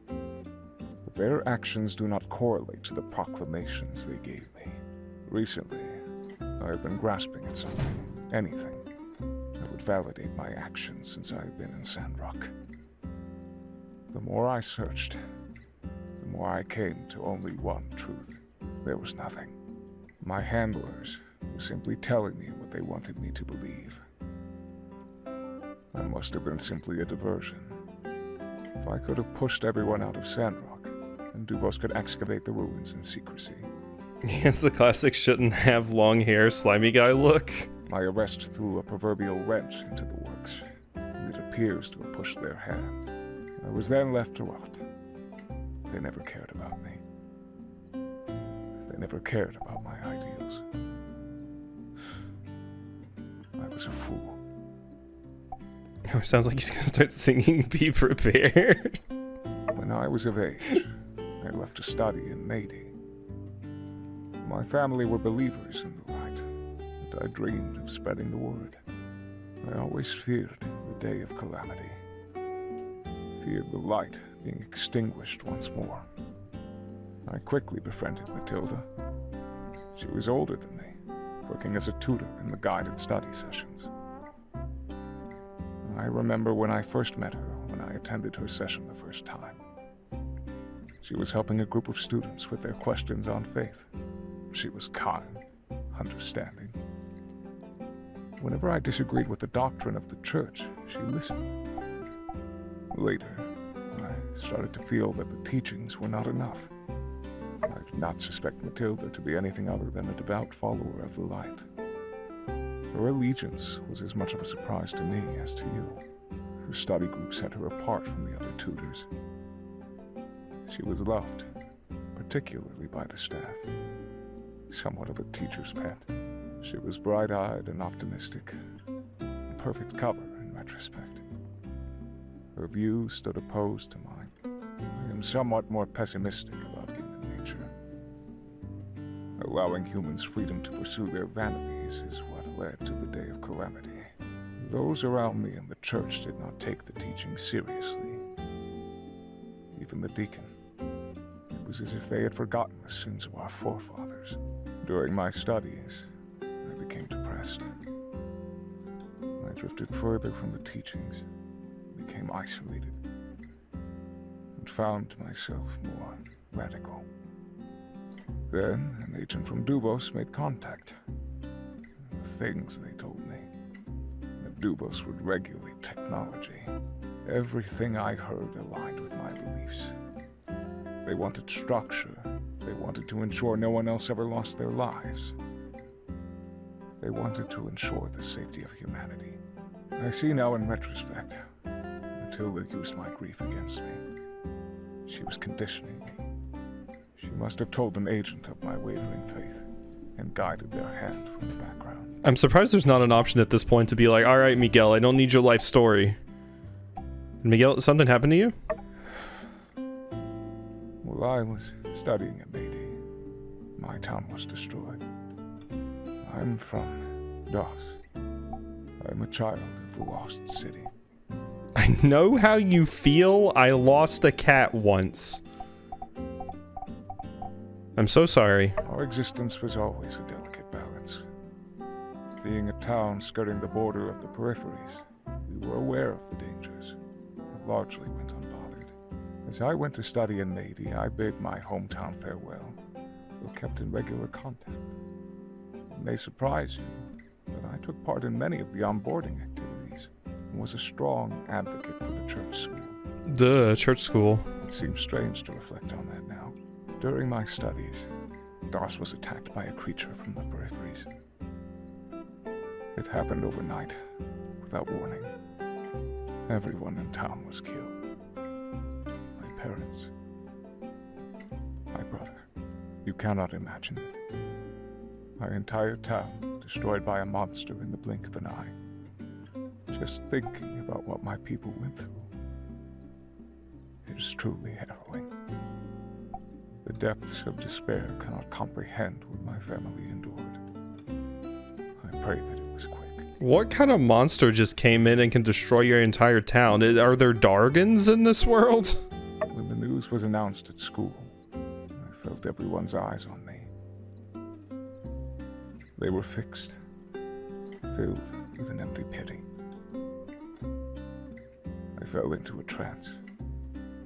But their actions do not correlate to the proclamations they gave me. Recently, I have been grasping at something, anything that would validate my actions since I had been in Sandrock. The more I searched, the more I came to only one truth. There was nothing. My handlers were simply telling me what they wanted me to believe. I must have been simply a diversion. If I could have pushed everyone out of Sandrock, then Duvos could excavate the ruins in secrecy. Yes, the classic shouldn't have long hair, slimy guy look. My arrest threw a proverbial wrench into the works, and it appears to have pushed their hand. I was then left to rot. They never cared about me. They never cared about my ideals. I was a fool. It sounds like he's gonna start singing Be Prepared. When I was of age, I left to study in Meidi. My family were believers in the light, and I dreamed of spreading the word. I always feared the day of calamity. Feared the light being extinguished once more. I quickly befriended Matilda. She was older than me, working as a tutor in the guided study sessions. I remember when I first met her, when I attended her session the first time. She was helping a group of students with their questions on faith. She was kind, understanding. Whenever I disagreed with the doctrine of the church, she listened. Later, I started to feel that the teachings were not enough. I did not suspect Matilda to be anything other than a devout follower of the light. Her allegiance was as much of a surprise to me as to you. Her study group set her apart from the other tutors. She was loved, particularly by the staff. Somewhat of a teacher's pet. She was bright-eyed and optimistic. A perfect cover in retrospect. Her views stood opposed to mine. I am somewhat more pessimistic about human nature. Allowing humans freedom to pursue their vanities is what led to the day of calamity. Those around me in the church did not take the teaching seriously. Even the deacon. It was as if they had forgotten the sins of our forefathers. During my studies, I became depressed. I drifted further from the teachings, became isolated, and found myself more radical. Then, an agent from Duvos made contact. The things they told me. That Duvos would regulate technology. Everything I heard aligned with my beliefs. They wanted structure. They wanted to ensure no one else ever lost their lives. They wanted to ensure the safety of humanity. I see now in retrospect, Matilda used my grief against me. She was conditioning me. She must have told an agent of my wavering faith and guided their hand from the background. I'm surprised there's not an option at this point to be like, alright, Miguel, I don't need your life story. Miguel, something happened to you? While I was studying at Meidi, my town was destroyed. I'm from DOS. I'm a child of the lost city. I know how you feel. I lost a cat once. I'm so sorry. Our existence was always a delicate balance. Being a town skirting the border of the peripheries, we were aware of the dangers, but largely went unbothered. As I went to study in Meidi, I bid my hometown farewell, though kept in regular contact. It may surprise you, but I took part in many of the onboarding activities and was a strong advocate for the church school. Duh, church school. It seems strange to reflect on that now. During my studies, DOS was attacked by a creature from the peripheries. It happened overnight, without warning. Everyone in town was killed. My parents. My brother. You cannot imagine it. My entire town destroyed by a monster in the blink of an eye. Just thinking about what my people went through. It is truly harrowing. The depths of despair cannot comprehend what my family endured. I pray that it was quick. What kind of monster just came in and can destroy your entire town? Are there Dargans in this world? When the news was announced at school, I felt everyone's eyes on me. They were fixed filled with an empty pity. I fell into a trance,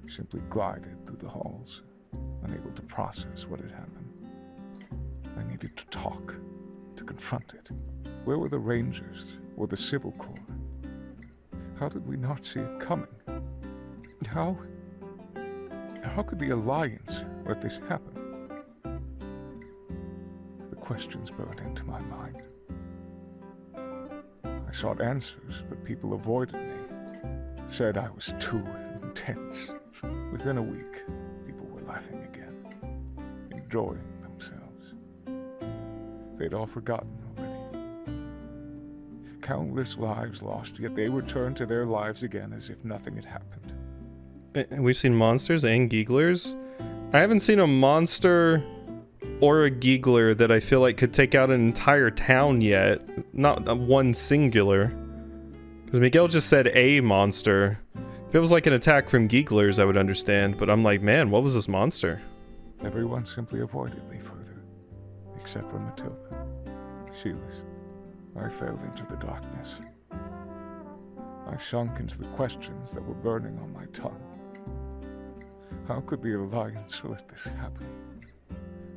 simply glided through the halls, unable to process what had happened. I needed to talk, to confront it. Where were the Rangers or the Civil Corps? How did we not see it coming? How could the Alliance let this happen? The questions burned into my mind. I sought answers, but people avoided me, said I was too intense. Within a week, people were laughing again, enjoying themselves. They'd all forgotten already. Countless lives lost, yet they returned to their lives again as if nothing had happened. We've seen monsters and Geeglers. I haven't seen a monster or a Geegler that I feel like could take out an entire town yet. Not one singular. Because Miguel just said a monster. If it was like an attack from Geeglers, I would understand. But I'm like, man, what was this monster? Everyone simply avoided me further, except for Matilda. Shoeless. I fell into the darkness. I sunk into the questions that were burning on my tongue. How could the Alliance let this happen?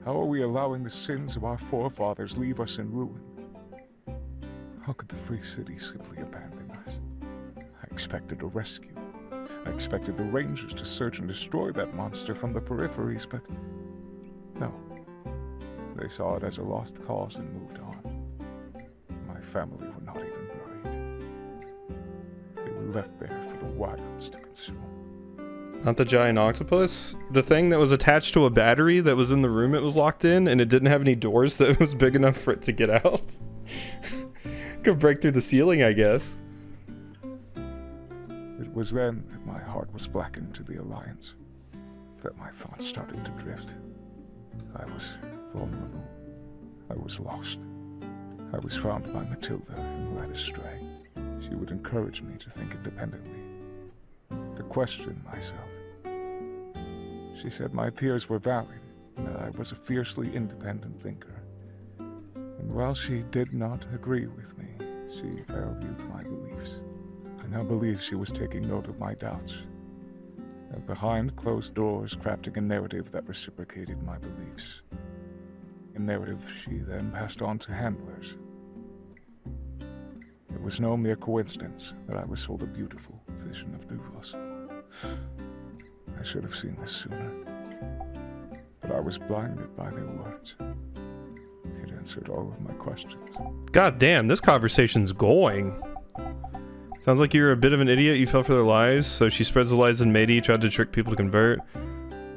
How are we allowing the sins of our forefathers leave us in ruin? How could the Free City simply abandon us? I expected a rescue. I expected the Rangers to search and destroy that monster from the peripheries, but no. They saw it as a lost cause and moved on. My family were not even buried. They were left there for the wilds to consume. Not the giant octopus? The thing that was attached to a battery that was in the room it was locked in, and it didn't have any doors that was big enough for it to get out? Could break through the ceiling, I guess. It was then that my heart was blackened to the Alliance, that my thoughts started to drift. I was vulnerable. I was lost. I was found by Matilda and led astray. She would encourage me to think independently, to question myself. She said my fears were valid, and that I was a fiercely independent thinker. And while she did not agree with me, she valued my beliefs. I now believe she was taking note of my doubts, and behind closed doors crafting a narrative that reciprocated my beliefs. A narrative she then passed on to handlers. It was no mere coincidence that I was sold a beautiful vision of Duvos. I should have seen this sooner, but I was blinded by their words. It answered all of my questions. God damn, this conversation's going. Sounds like you're a bit of an idiot. You fell for their lies, so she spreads the lies and Mady tried to trick people to convert.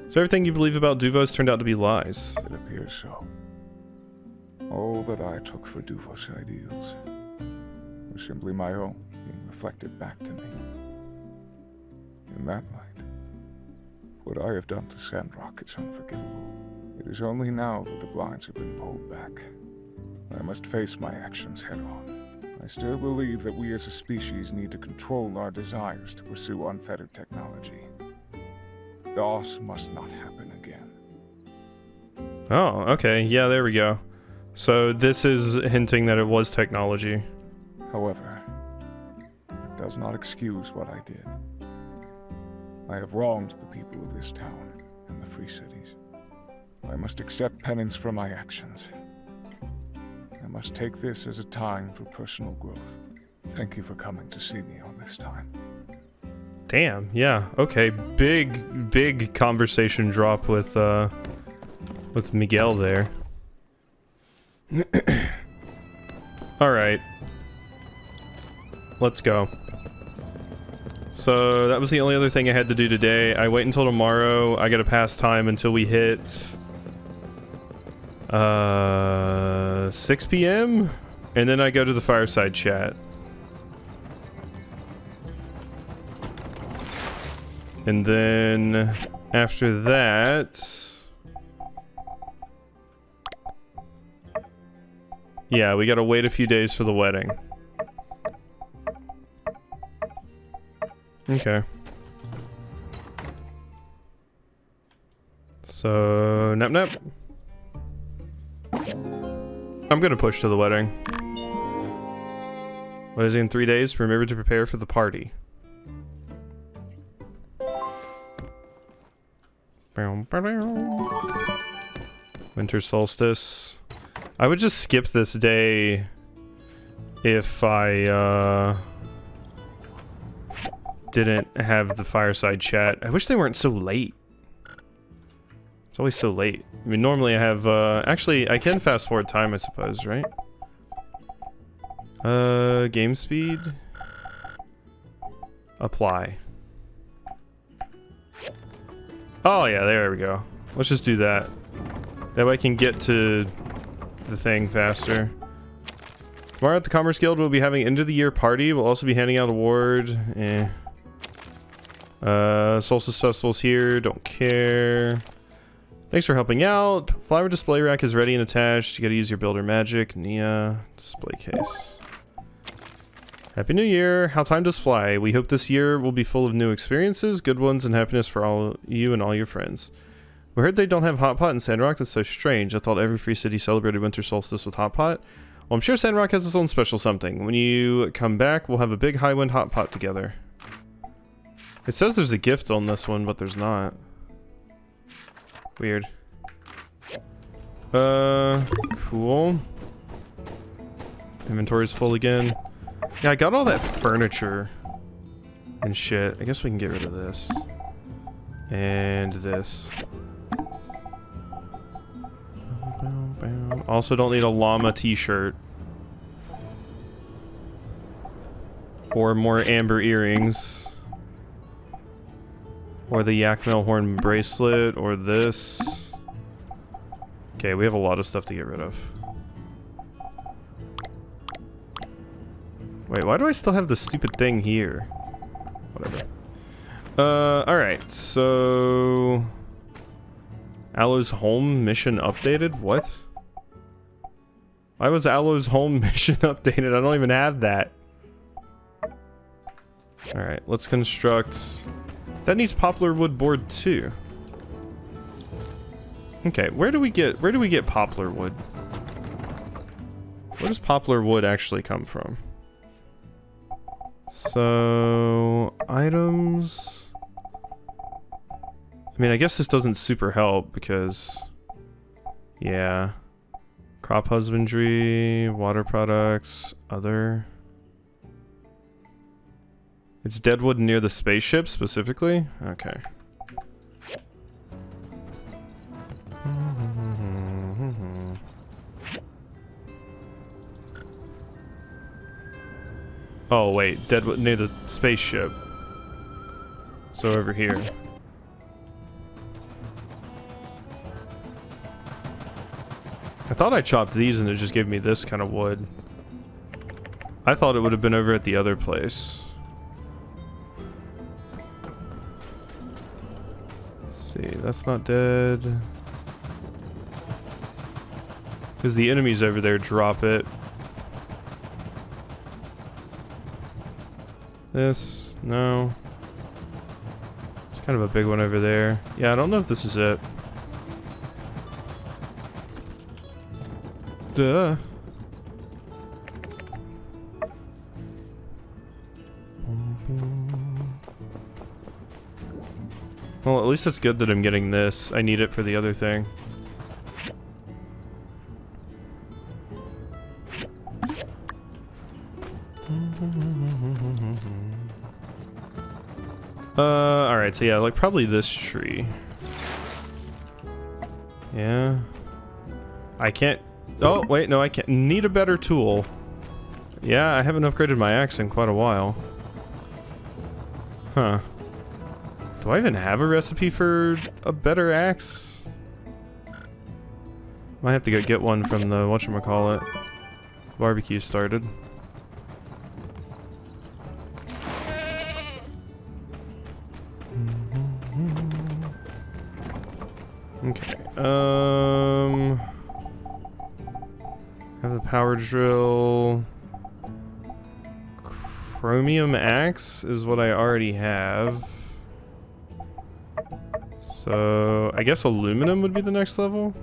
So everything you believe about Duvos turned out to be lies. It appears so. All that I took for Duvos ideals were simply my own being reflected back to me. In that light, what I have done to Sandrock is unforgivable. It is only now that the blinds have been pulled back. I must face my actions head-on. I still believe that we as a species need to control our desires to pursue unfettered technology. DOS must not happen again. Oh, okay. Yeah, there we go. So this is hinting that it was technology. However, it does not excuse what I did. I have wronged the people of this town and the Free Cities. I must accept penance for my actions. I must take this as a time for personal growth. Thank you for coming to see me on this time. Damn, yeah. Okay, big conversation drop with Miguel there. Alright. Let's go. So that was the only other thing I had to do today. I wait until tomorrow. I gotta pass time until we hit 6 p.m. and then I go to the fireside chat. And then after that, yeah, we gotta wait a few days for the wedding. Okay. So, nap. I'm gonna push to the wedding. What is it in 3 days? Remember to prepare for the party. Winter solstice. I would just skip this day if I didn't have the fireside chat. I wish they weren't so late. It's always so late. I mean, normally I have, actually, I can fast forward time, I suppose, right? Game speed. Apply. Oh, yeah, there we go. Let's just do that. That way I can get to the thing faster. Tomorrow at the Commerce Guild, we'll be having end of the year party. We'll also be handing out award. Solstice Festival's here. Don't care. Thanks for helping out. Flower display rack is ready and attached. You gotta use your builder magic. Nia. Display case. Happy New Year. How time does fly. We hope this year will be full of new experiences, good ones, and happiness for all you and all your friends. We heard they don't have Hot Pot in Sandrock. That's so strange. I thought every free city celebrated winter solstice with Hot Pot. Well, I'm sure Sandrock has its own special something. When you come back, we'll have a big high wind Hot Pot together. It says there's a gift on this one, but there's not. Weird. Cool. Inventory's full again. Yeah, I got all that furniture and shit. I guess we can get rid of this. And this. Also don't need a llama t-shirt. Or more amber earrings. Or the Yakmel horn bracelet, or this. Okay, we have a lot of stuff to get rid of. Wait, why do I still have the stupid thing here? Whatever. Alright, so... Aloe's home mission updated? What? Why was Aloe's home mission updated? I don't even have that. Alright, let's construct... That needs poplar wood board too. Okay, where do we get poplar wood? Where does poplar wood actually come from? So, items. I mean, I guess this doesn't super help because, yeah. Crop husbandry, water products, other. It's deadwood near the spaceship specifically? Okay. Oh wait, deadwood near the spaceship. So over here. I thought I chopped these and it just gave me this kind of wood. I thought it would have been over at the other place. Let's see, that's not dead. Because the enemies over there drop it. This, no. It's kind of a big one over there. Yeah, I don't know if this is it. Duh. Well, at least it's good that I'm getting this. I need it for the other thing. Alright, so yeah, like probably this tree. Yeah. I can't... Oh, wait, no, I can't. Need a better tool. Yeah, I haven't upgraded my axe in quite a while. Huh. Do I even have a recipe for a better axe? Might have to go get one from the whatchamacallit. Barbecue started. Okay, have the power drill. Chromium axe is what I already have. So, I guess aluminum would be the next level?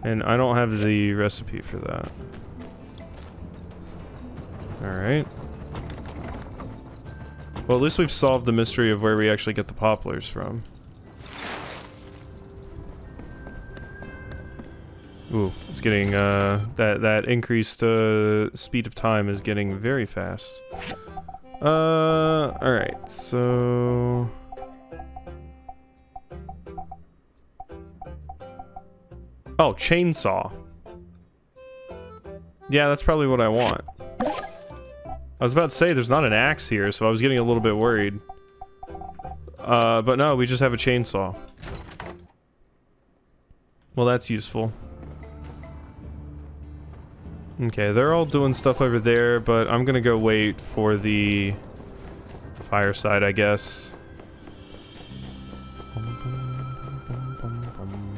And I don't have the recipe for that. Alright. Well, at least we've solved the mystery of where we actually get the poplars from. Ooh, it's getting, that increased, speed of time is getting very fast. Alright, so... Oh, chainsaw. Yeah, that's probably what I want. I was about to say, there's not an axe here, so I was getting a little bit worried. But no, we just have a chainsaw. Well, that's useful. Okay, they're all doing stuff over there, but I'm gonna go wait for the fireside, I guess.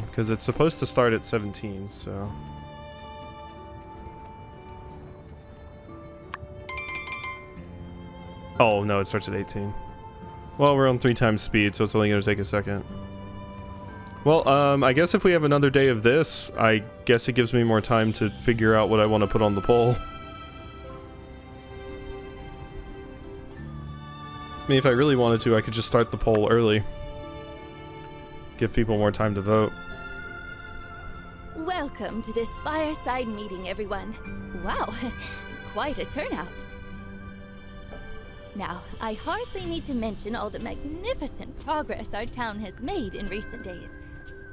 Because it's supposed to start at 17, so... Oh, no, it starts at 18. Well, we're on 3 times speed, so it's only gonna take a second. Well, I guess if we have another day of this, I guess it gives me more time to figure out what I want to put on the poll. I mean, if I really wanted to, I could just start the poll early. Give people more time to vote. Welcome to this fireside meeting, everyone. Wow, quite a turnout. Now, I hardly need to mention all the magnificent progress our town has made in recent days.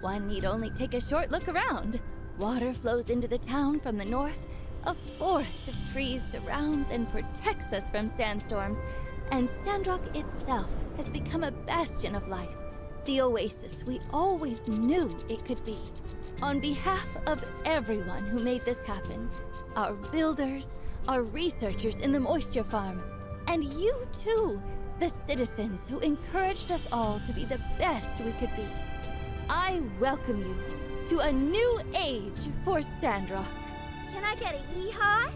One need only take a short look around. Water flows into the town from the north. A forest of trees surrounds and protects us from sandstorms. And Sandrock itself has become a bastion of life. The oasis we always knew it could be. On behalf of everyone who made this happen, our builders, our researchers in the moisture farm, and you too, the citizens who encouraged us all to be the best we could be. I welcome you to a new age for Sandrock. Can I get a yeehaw?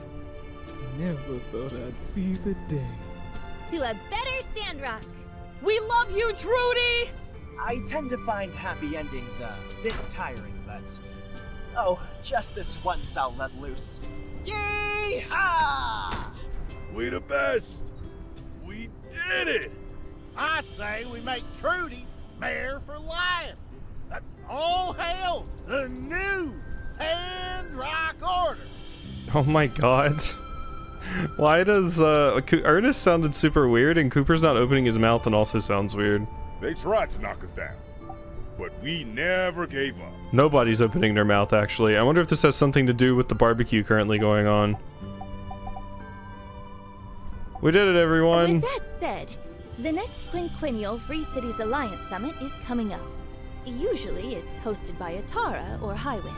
Never thought I'd see the day. To a better Sandrock. We love you, Trudy! I tend to find happy endings a bit tiring, but... Oh, just this once I'll let loose. Yee-haw! We the best! We did it! I say we make Trudy mayor for life. All hail the new Sandrock Order. Oh my god. Why does, Ernest sounded super weird and Cooper's not opening his mouth and also sounds weird. They tried to knock us down, but we never gave up. Nobody's opening their mouth, actually. I wonder if this has something to do with the barbecue currently going on. We did it, everyone! With that said, the next quinquennial Free Cities Alliance Summit is coming up. Usually it's hosted by Atara or Highwind,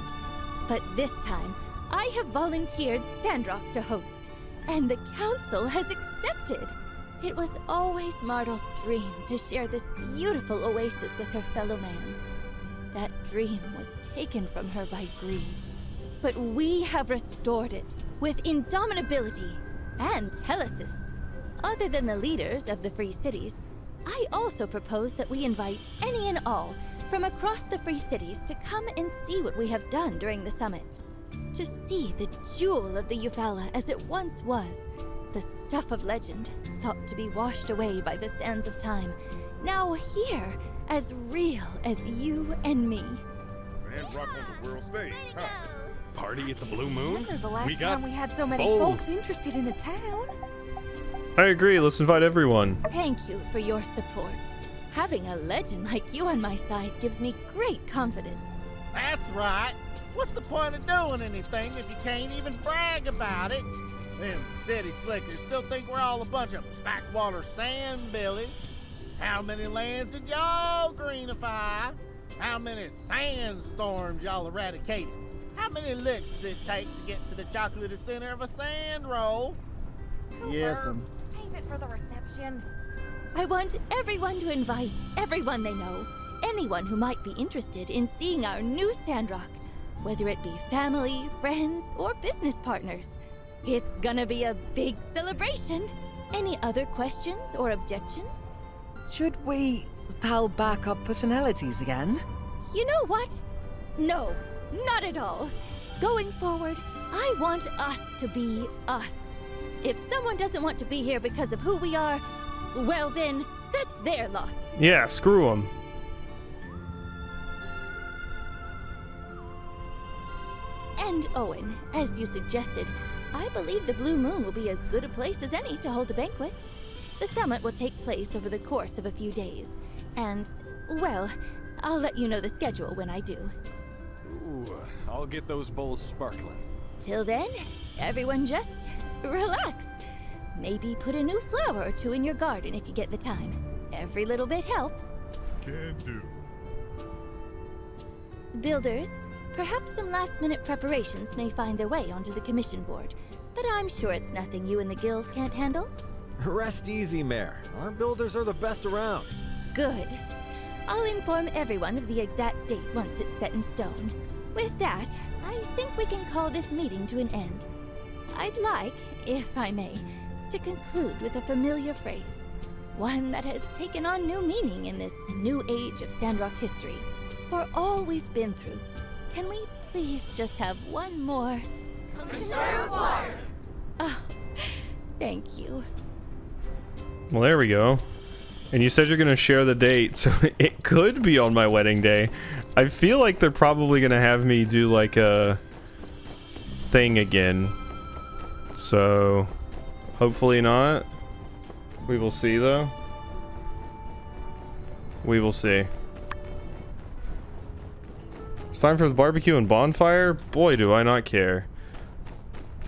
but this time I have volunteered Sandrock to host, and the council has accepted. It was always Martel's dream to share this beautiful oasis with her fellow man. That dream was taken from her by greed, but we have restored it with indomitability and telesis. Other than the leaders of the Free Cities, I also propose that we invite any and all from across the Free Cities to come and see what we have done during the summit. To see the jewel of the Eufaula as it once was, the stuff of legend, thought to be washed away by the sands of time, now here, as real as you and me. Sandrock on the world stage, huh? Party at the Blue Moon? Remember the last got time we had so many bowls. folks interested in the town? I agree, let's invite everyone. Thank you for your support. Having a legend like you on my side gives me great confidence. That's right. What's the point of doing anything if you can't even brag about it? Them city slickers still think we're all a bunch of backwater sand billies. How many lands did y'all greenify? How many sandstorms y'all eradicated? How many licks does it take to get to the chocolatey center of a sand roll? Yes'm. Save it for the reception. I want everyone to invite everyone they know, anyone who might be interested in seeing our new Sandrock, whether it be family, friends, or business partners. It's gonna be a big celebration. Any other questions or objections? Should we dial back our personalities again? You know what? No, not at all. Going forward, I want us to be us. If someone doesn't want to be here because of who we are, well then, that's their loss. Yeah, screw them. And Owen, as you suggested, I believe the Blue Moon will be as good a place as any to hold a banquet. The summit will take place over the course of a few days. And, well, I'll let you know the schedule when I do. Ooh, I'll get those bowls sparkling. Till then, everyone just relax. Maybe put a new flower or two in your garden if you get the time. Every little bit helps. Can do. Builders, perhaps some last-minute preparations may find their way onto the commission board, but I'm sure it's nothing you and the guild can't handle. Rest easy, Mayor. Our builders are the best around. Good. I'll inform everyone of the exact date once it's set in stone. With that, I think we can call this meeting to an end. I'd like, if I may, to conclude with a familiar phrase. One that has taken on new meaning in this new age of Sandrock history. For all we've been through, can we please just have one more? Conserve water. Oh, thank you. Well, there we go. And you said you're gonna share the date, so it could be on my wedding day. I feel like they're probably gonna have me do like a thing again. So hopefully not. We will see though. We will see. It's time for the barbecue and bonfire? Boy, do I not care.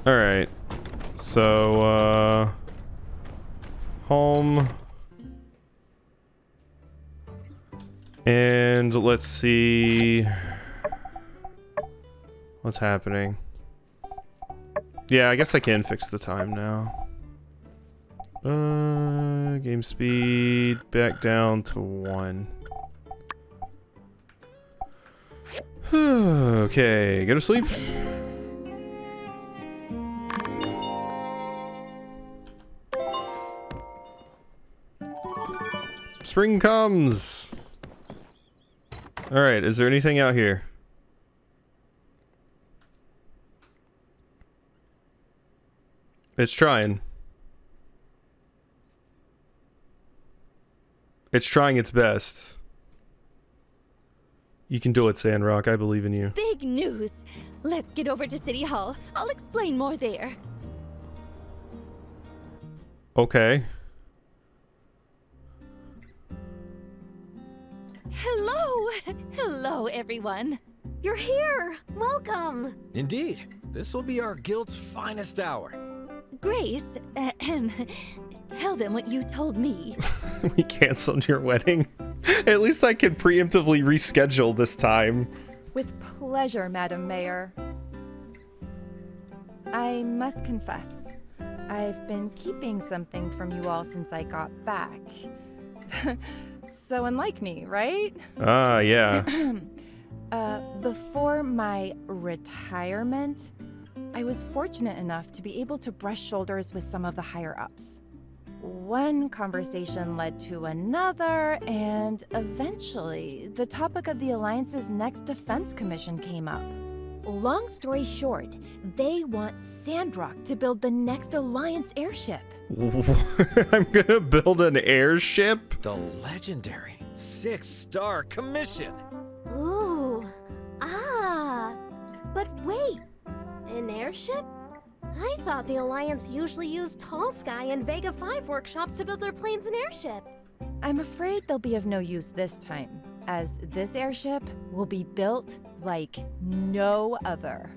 Alright. So, home. And let's see what's happening. Yeah, I guess I can fix the time now. Game speed back down to 1. Okay, go to sleep. Spring comes. All right, is there anything out here? It's trying. It's trying its best. You can do it, Sandrock. I believe in you. Big news! Let's get over to City Hall. I'll explain more there. Okay. Hello! Hello, everyone. You're here! Welcome! Indeed. This will be our guild's finest hour. Grace, tell them what you told me. We canceled your wedding. At least I can preemptively reschedule this time. With pleasure, Madam Mayor. I must confess, I've been keeping something from you all since I got back. So unlike me, right? Ah, yeah. Before my retirement, I was fortunate enough to be able to brush shoulders with some of the higher-ups. One conversation led to another, and eventually, the topic of the Alliance's next defense commission came up. Long story short, they want Sandrock to build the next Alliance airship. I'm gonna build an airship? The legendary 6-star commission. Ooh. But wait. An airship? I thought the Alliance usually used Tall Sky and Vega 5 workshops to build their planes and airships. I'm afraid they'll be of no use this time, as this airship will be built like no other.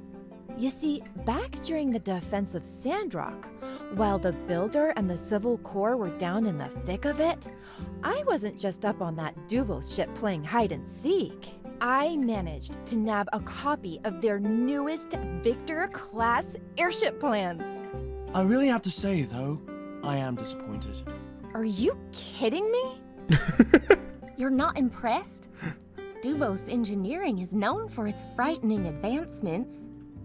You see, back during the defense of Sandrock, while the Builder and the Civil Corps were down in the thick of it, I wasn't just up on that Duvos ship playing hide and seek. I managed to nab a copy of their newest Victor-class airship plans. I really have to say, though, I am disappointed. Are you kidding me? You're not impressed? Duvos engineering is known for its frightening advancements.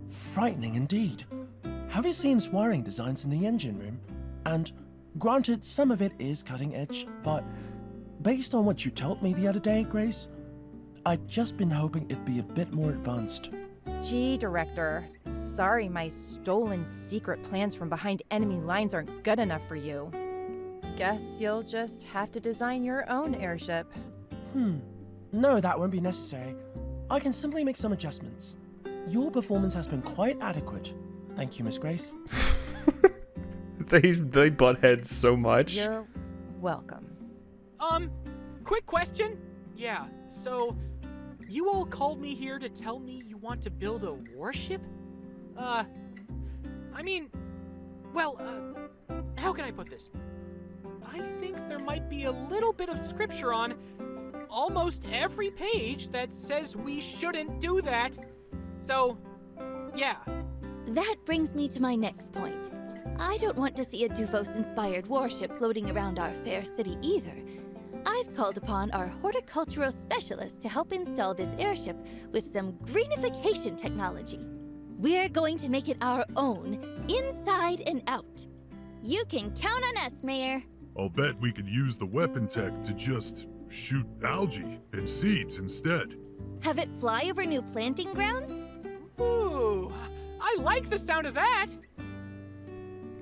Frightening indeed. Have you seen its wiring designs in the engine room? And granted, some of it is cutting edge, but based on what you told me the other day, Grace, I'd just been hoping it'd be a bit more advanced. Gee, Director. Sorry my stolen secret plans from behind enemy lines aren't good enough for you. Guess you'll just have to design your own airship. No, that won't be necessary. I can simply make some adjustments. Your performance has been quite adequate. Thank you, Miss Grace. They butt heads so much. You're welcome. Quick question? Yeah, so you all called me here to tell me you want to build a warship? I mean, well, how can I put this? I think there might be a little bit of scripture on almost every page that says we shouldn't do that. So, yeah. That brings me to my next point. I don't want to see a Dufos-inspired warship floating around our fair city either. I've called upon our horticultural specialist to help install this airship with some greenification technology. We're going to make it our own, inside and out. You can count on us, Mayor. I'll bet we could use the weapon tech to just shoot algae and seeds instead. Have it fly over new planting grounds? Ooh, I like the sound of that.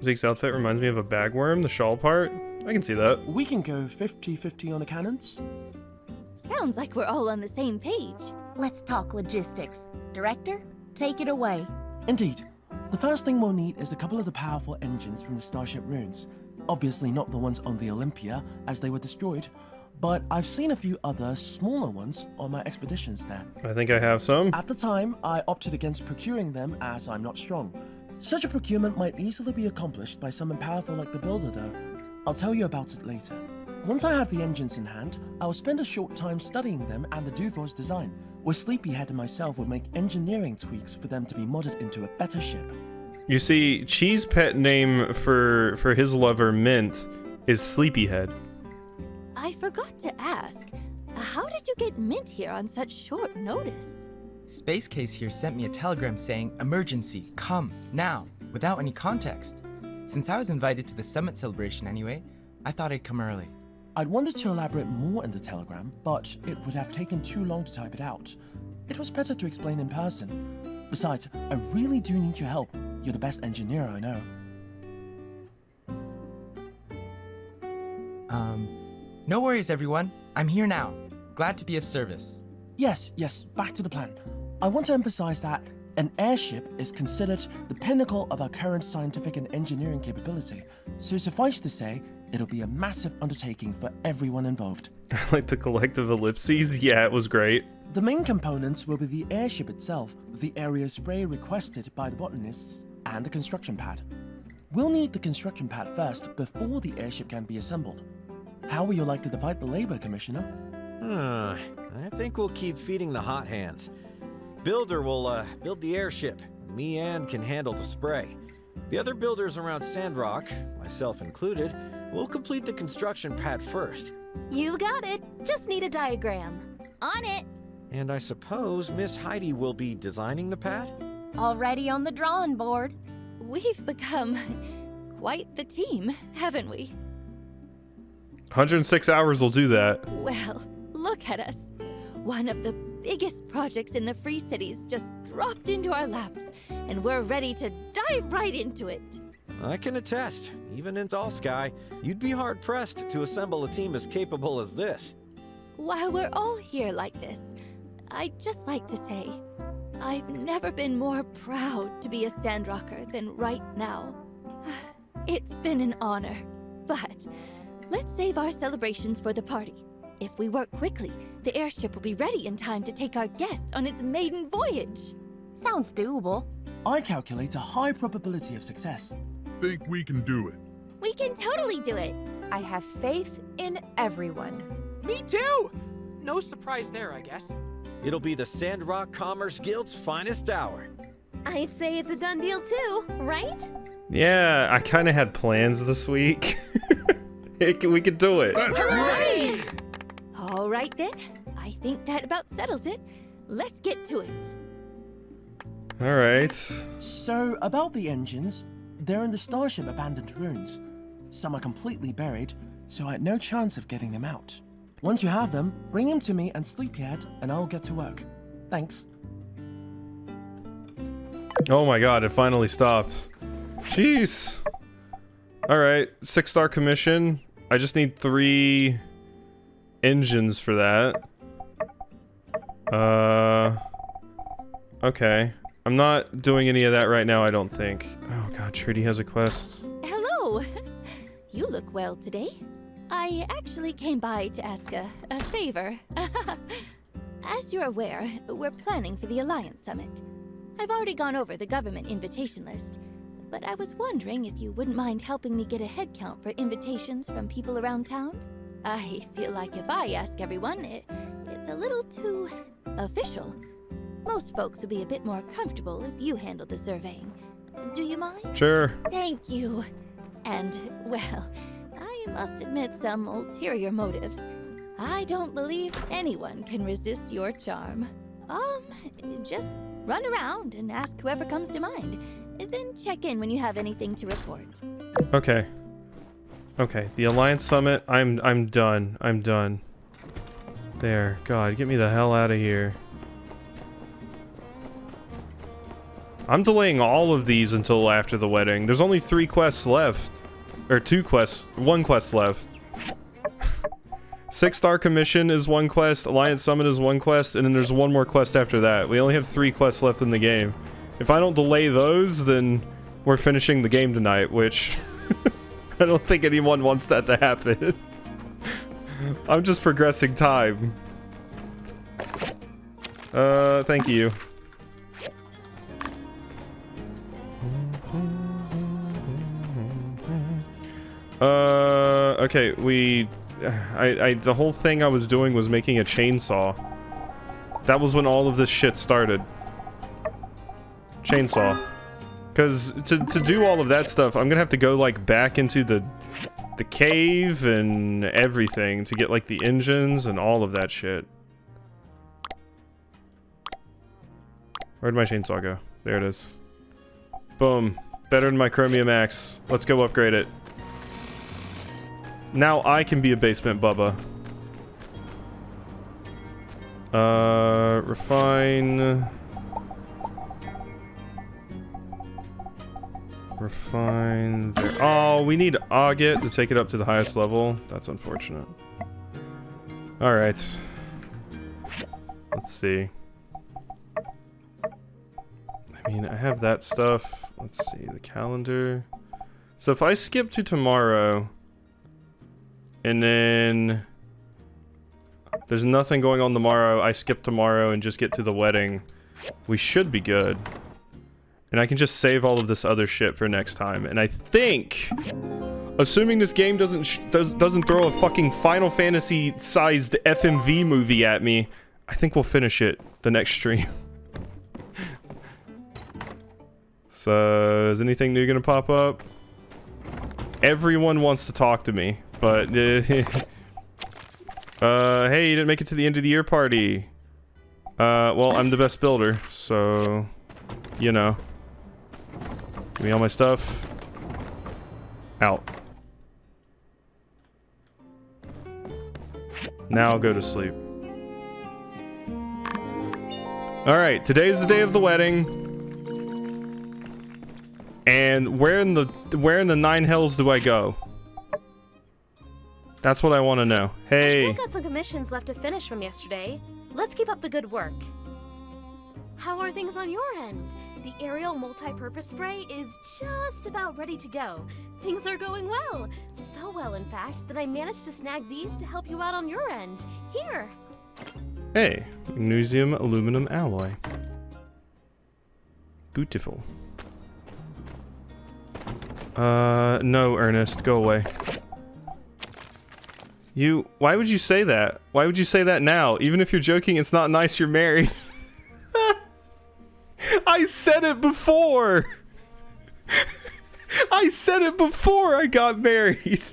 Zeke's outfit reminds me of a bagworm, the shawl part. I can see that. We can go 50-50 on the cannons. Sounds like we're all on the same page. Let's talk logistics. Director, take it away. Indeed. The first thing we'll need is a couple of the powerful engines from the Starship ruins. Obviously not the ones on the Olympia, as they were destroyed, but I've seen a few other smaller ones on my expeditions there. I think I have some. At the time, I opted against procuring them as I'm not strong. Such a procurement might easily be accomplished by someone powerful like the builder though. I'll tell you about it later. Once I have the engines in hand, I'll spend a short time studying them and the Duvos design, where Sleepyhead and myself will make engineering tweaks for them to be modded into a better ship. You see, Chee's pet name for his lover, Mint, is Sleepyhead. I forgot to ask, how did you get Mint here on such short notice? Space Case here sent me a telegram saying, "Emergency, come, now," without any context. Since I was invited to the summit celebration anyway, I thought I'd come early. I'd wanted to elaborate more in the telegram, but it would have taken too long to type it out. It was better to explain in person. Besides, I really do need your help. You're the best engineer I know. No worries, everyone. I'm here now. Glad to be of service. Yes, back to the plan. I want to emphasize that an airship is considered the pinnacle of our current scientific and engineering capability, so suffice to say, it'll be a massive undertaking for everyone involved. Like the collective ellipses? Yeah, it was great. The main components will be the airship itself, the area spray requested by the botanists, and the construction pad. We'll need the construction pad first before the airship can be assembled. How would you like to divide the labor, Commissioner? I think we'll keep feeding the hot hands. Builder will build the airship. Me and can handle the spray. The other builders around Sandrock, myself included, will complete the construction pad first. You got it. Just need a diagram. On it. And I suppose Miss Heidi will be designing the pad? Already on the drawing board. We've become quite the team, haven't we? 106 hours will do that. Well, look at us. One of the biggest projects in the Free Cities just dropped into our laps, and we're ready to dive right into it. I can attest, even in Tall Sky, you'd be hard-pressed to assemble a team as capable as this. While we're all here like this, I'd just like to say, I've never been more proud to be a Sandrocker than right now. It's been an honor, but let's save our celebrations for the party. If we work quickly, the airship will be ready in time to take our guest on its maiden voyage. Sounds doable. I calculate a high probability of success. Think we can do it. We can totally do it. I have faith in everyone. Me too! No surprise there, I guess. It'll be the Sandrock Commerce Guild's finest hour. I'd say it's a done deal too, right? Yeah, I kind of had plans this week. We could do it. That's right! All right then, I think that about settles it. Let's get to it. All right. So, about the engines, they're in the Starship abandoned ruins. Some are completely buried, so I had no chance of getting them out. Once you have them, bring them to me and Sleepyhead, and I'll get to work. Thanks. Oh my god, it finally stopped. Jeez. Alright, 6-star commission. I just need 3 engines for that. Okay. I'm not doing any of that right now, I don't think. Oh god, Trudy has a quest. Hello! You look well today. I actually came by to ask a favor. As you're aware, we're planning for the Alliance Summit. I've already gone over the government invitation list, but I was wondering if you wouldn't mind helping me get a head count for invitations from people around town? I feel like if I ask everyone, it's a little too official. Most folks would be a bit more comfortable if you handled the surveying. Do you mind? Sure. Thank you. And, well, I must admit some ulterior motives. I don't believe anyone can resist your charm. Just run around and ask whoever comes to mind. Then check in when you have anything to report. Okay. Okay, the Alliance Summit, I'm done. I'm done. There. God, get me the hell out of here. I'm delaying all of these until after the wedding. There's only 3 quests left. Or 2 quests. 1 quest left. 6-star commission is 1 quest, Alliance Summit is 1 quest, and then there's 1 more quest after that. We only have 3 quests left in the game. If I don't delay those, then we're finishing the game tonight, which I don't think anyone wants that to happen. I'm just progressing time. Thank you. Okay, the whole thing I was doing was making a chainsaw. That was when all of this shit started. Chainsaw. Because to do all of that stuff, I'm gonna have to go, like, back into the cave and everything to get, like, the engines and all of that shit. Where'd my chainsaw go? There it is. Boom. Better than my Chromium Axe. Let's go upgrade it. Now I can be a basement Bubba. Refine. Refine there. Oh, we need Auget to take it up to the highest level. That's unfortunate. Alright. Let's see. I mean, I have that stuff. Let's see, the calendar. So if I skip to tomorrow, and then there's nothing going on tomorrow, I skip tomorrow and just get to the wedding, we should be good. And I can just save all of this other shit for next time. And I think, assuming this game doesn't throw a fucking Final Fantasy-sized FMV movie at me, I think we'll finish it the next stream. So, is anything new gonna pop up? Everyone wants to talk to me, but hey, you didn't make it to the end of the year party. Well, I'm the best builder, so you know. Give me all my stuff. Out. Now go to sleep. Alright, today's the day of the wedding. And where in the 9 hells do I go? That's what I want to know. Hey. I've still got some commissions left to finish from yesterday. Let's keep up the good work. How are things on your end? The aerial multi-purpose spray is just about ready to go. Things are going well. So well, in fact, that I managed to snag these to help you out on your end. Here. Hey, magnesium aluminum alloy. Beautiful. No, Ernest, go away. Why would you say that? Why would you say that now? Even if you're joking, it's not nice you're married. I said it before! I said it before I got married!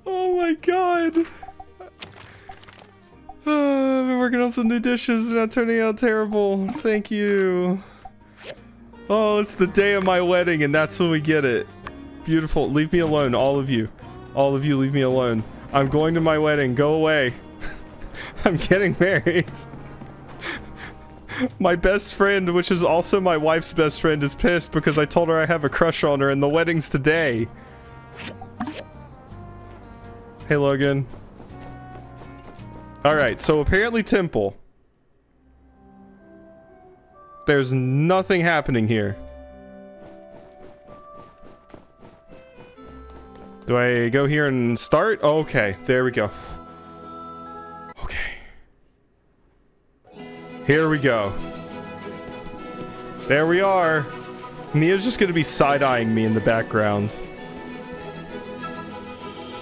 Oh my god. I've been working on some new dishes. They're not turning out terrible. Thank you. Oh, it's the day of my wedding and that's when we get it. Beautiful. Leave me alone, all of you. All of you leave me alone. I'm going to my wedding. Go away. I'm getting married. My best friend, which is also my wife's best friend, is pissed because I told her I have a crush on her and the wedding's today. Hey, Logan. Alright, so apparently Temple. There's nothing happening here. Do I go here and start? Oh, okay, there we go. Okay. Here we go. There we are. Nia's just gonna be side-eyeing me in the background.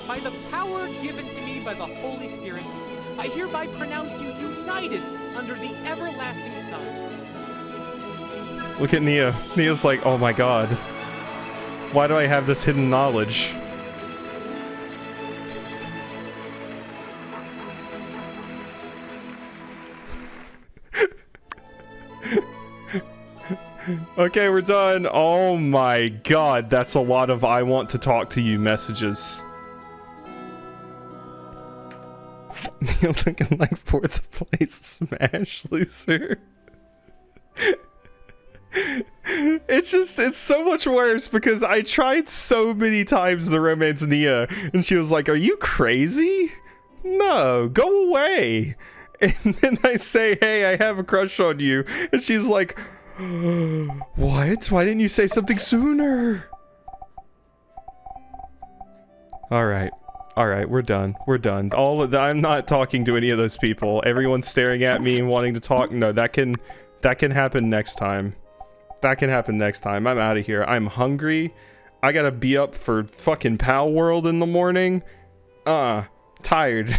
By the power given to me by the Holy Spirit, I hereby pronounce you united under the everlasting Son. Look at Nia. Nia's like, oh my god. Why do I have this hidden knowledge? Okay, we're done. Oh my god, that's a lot of I want to talk to you messages. You're looking like 4th place Smash loser. It's so much worse because I tried so many times to romance Nia and she was like, are you crazy? No, go away. And then I say, hey, I have a crush on you. And she's like, what? Why didn't you say something sooner? Alright. Alright, we're done. We're done. I'm not talking to any of those people. Everyone's staring at me and wanting to talk. No, that can happen next time. That can happen next time. I'm out of here. I'm hungry. I gotta be up for fucking Pal World in the morning. Tired.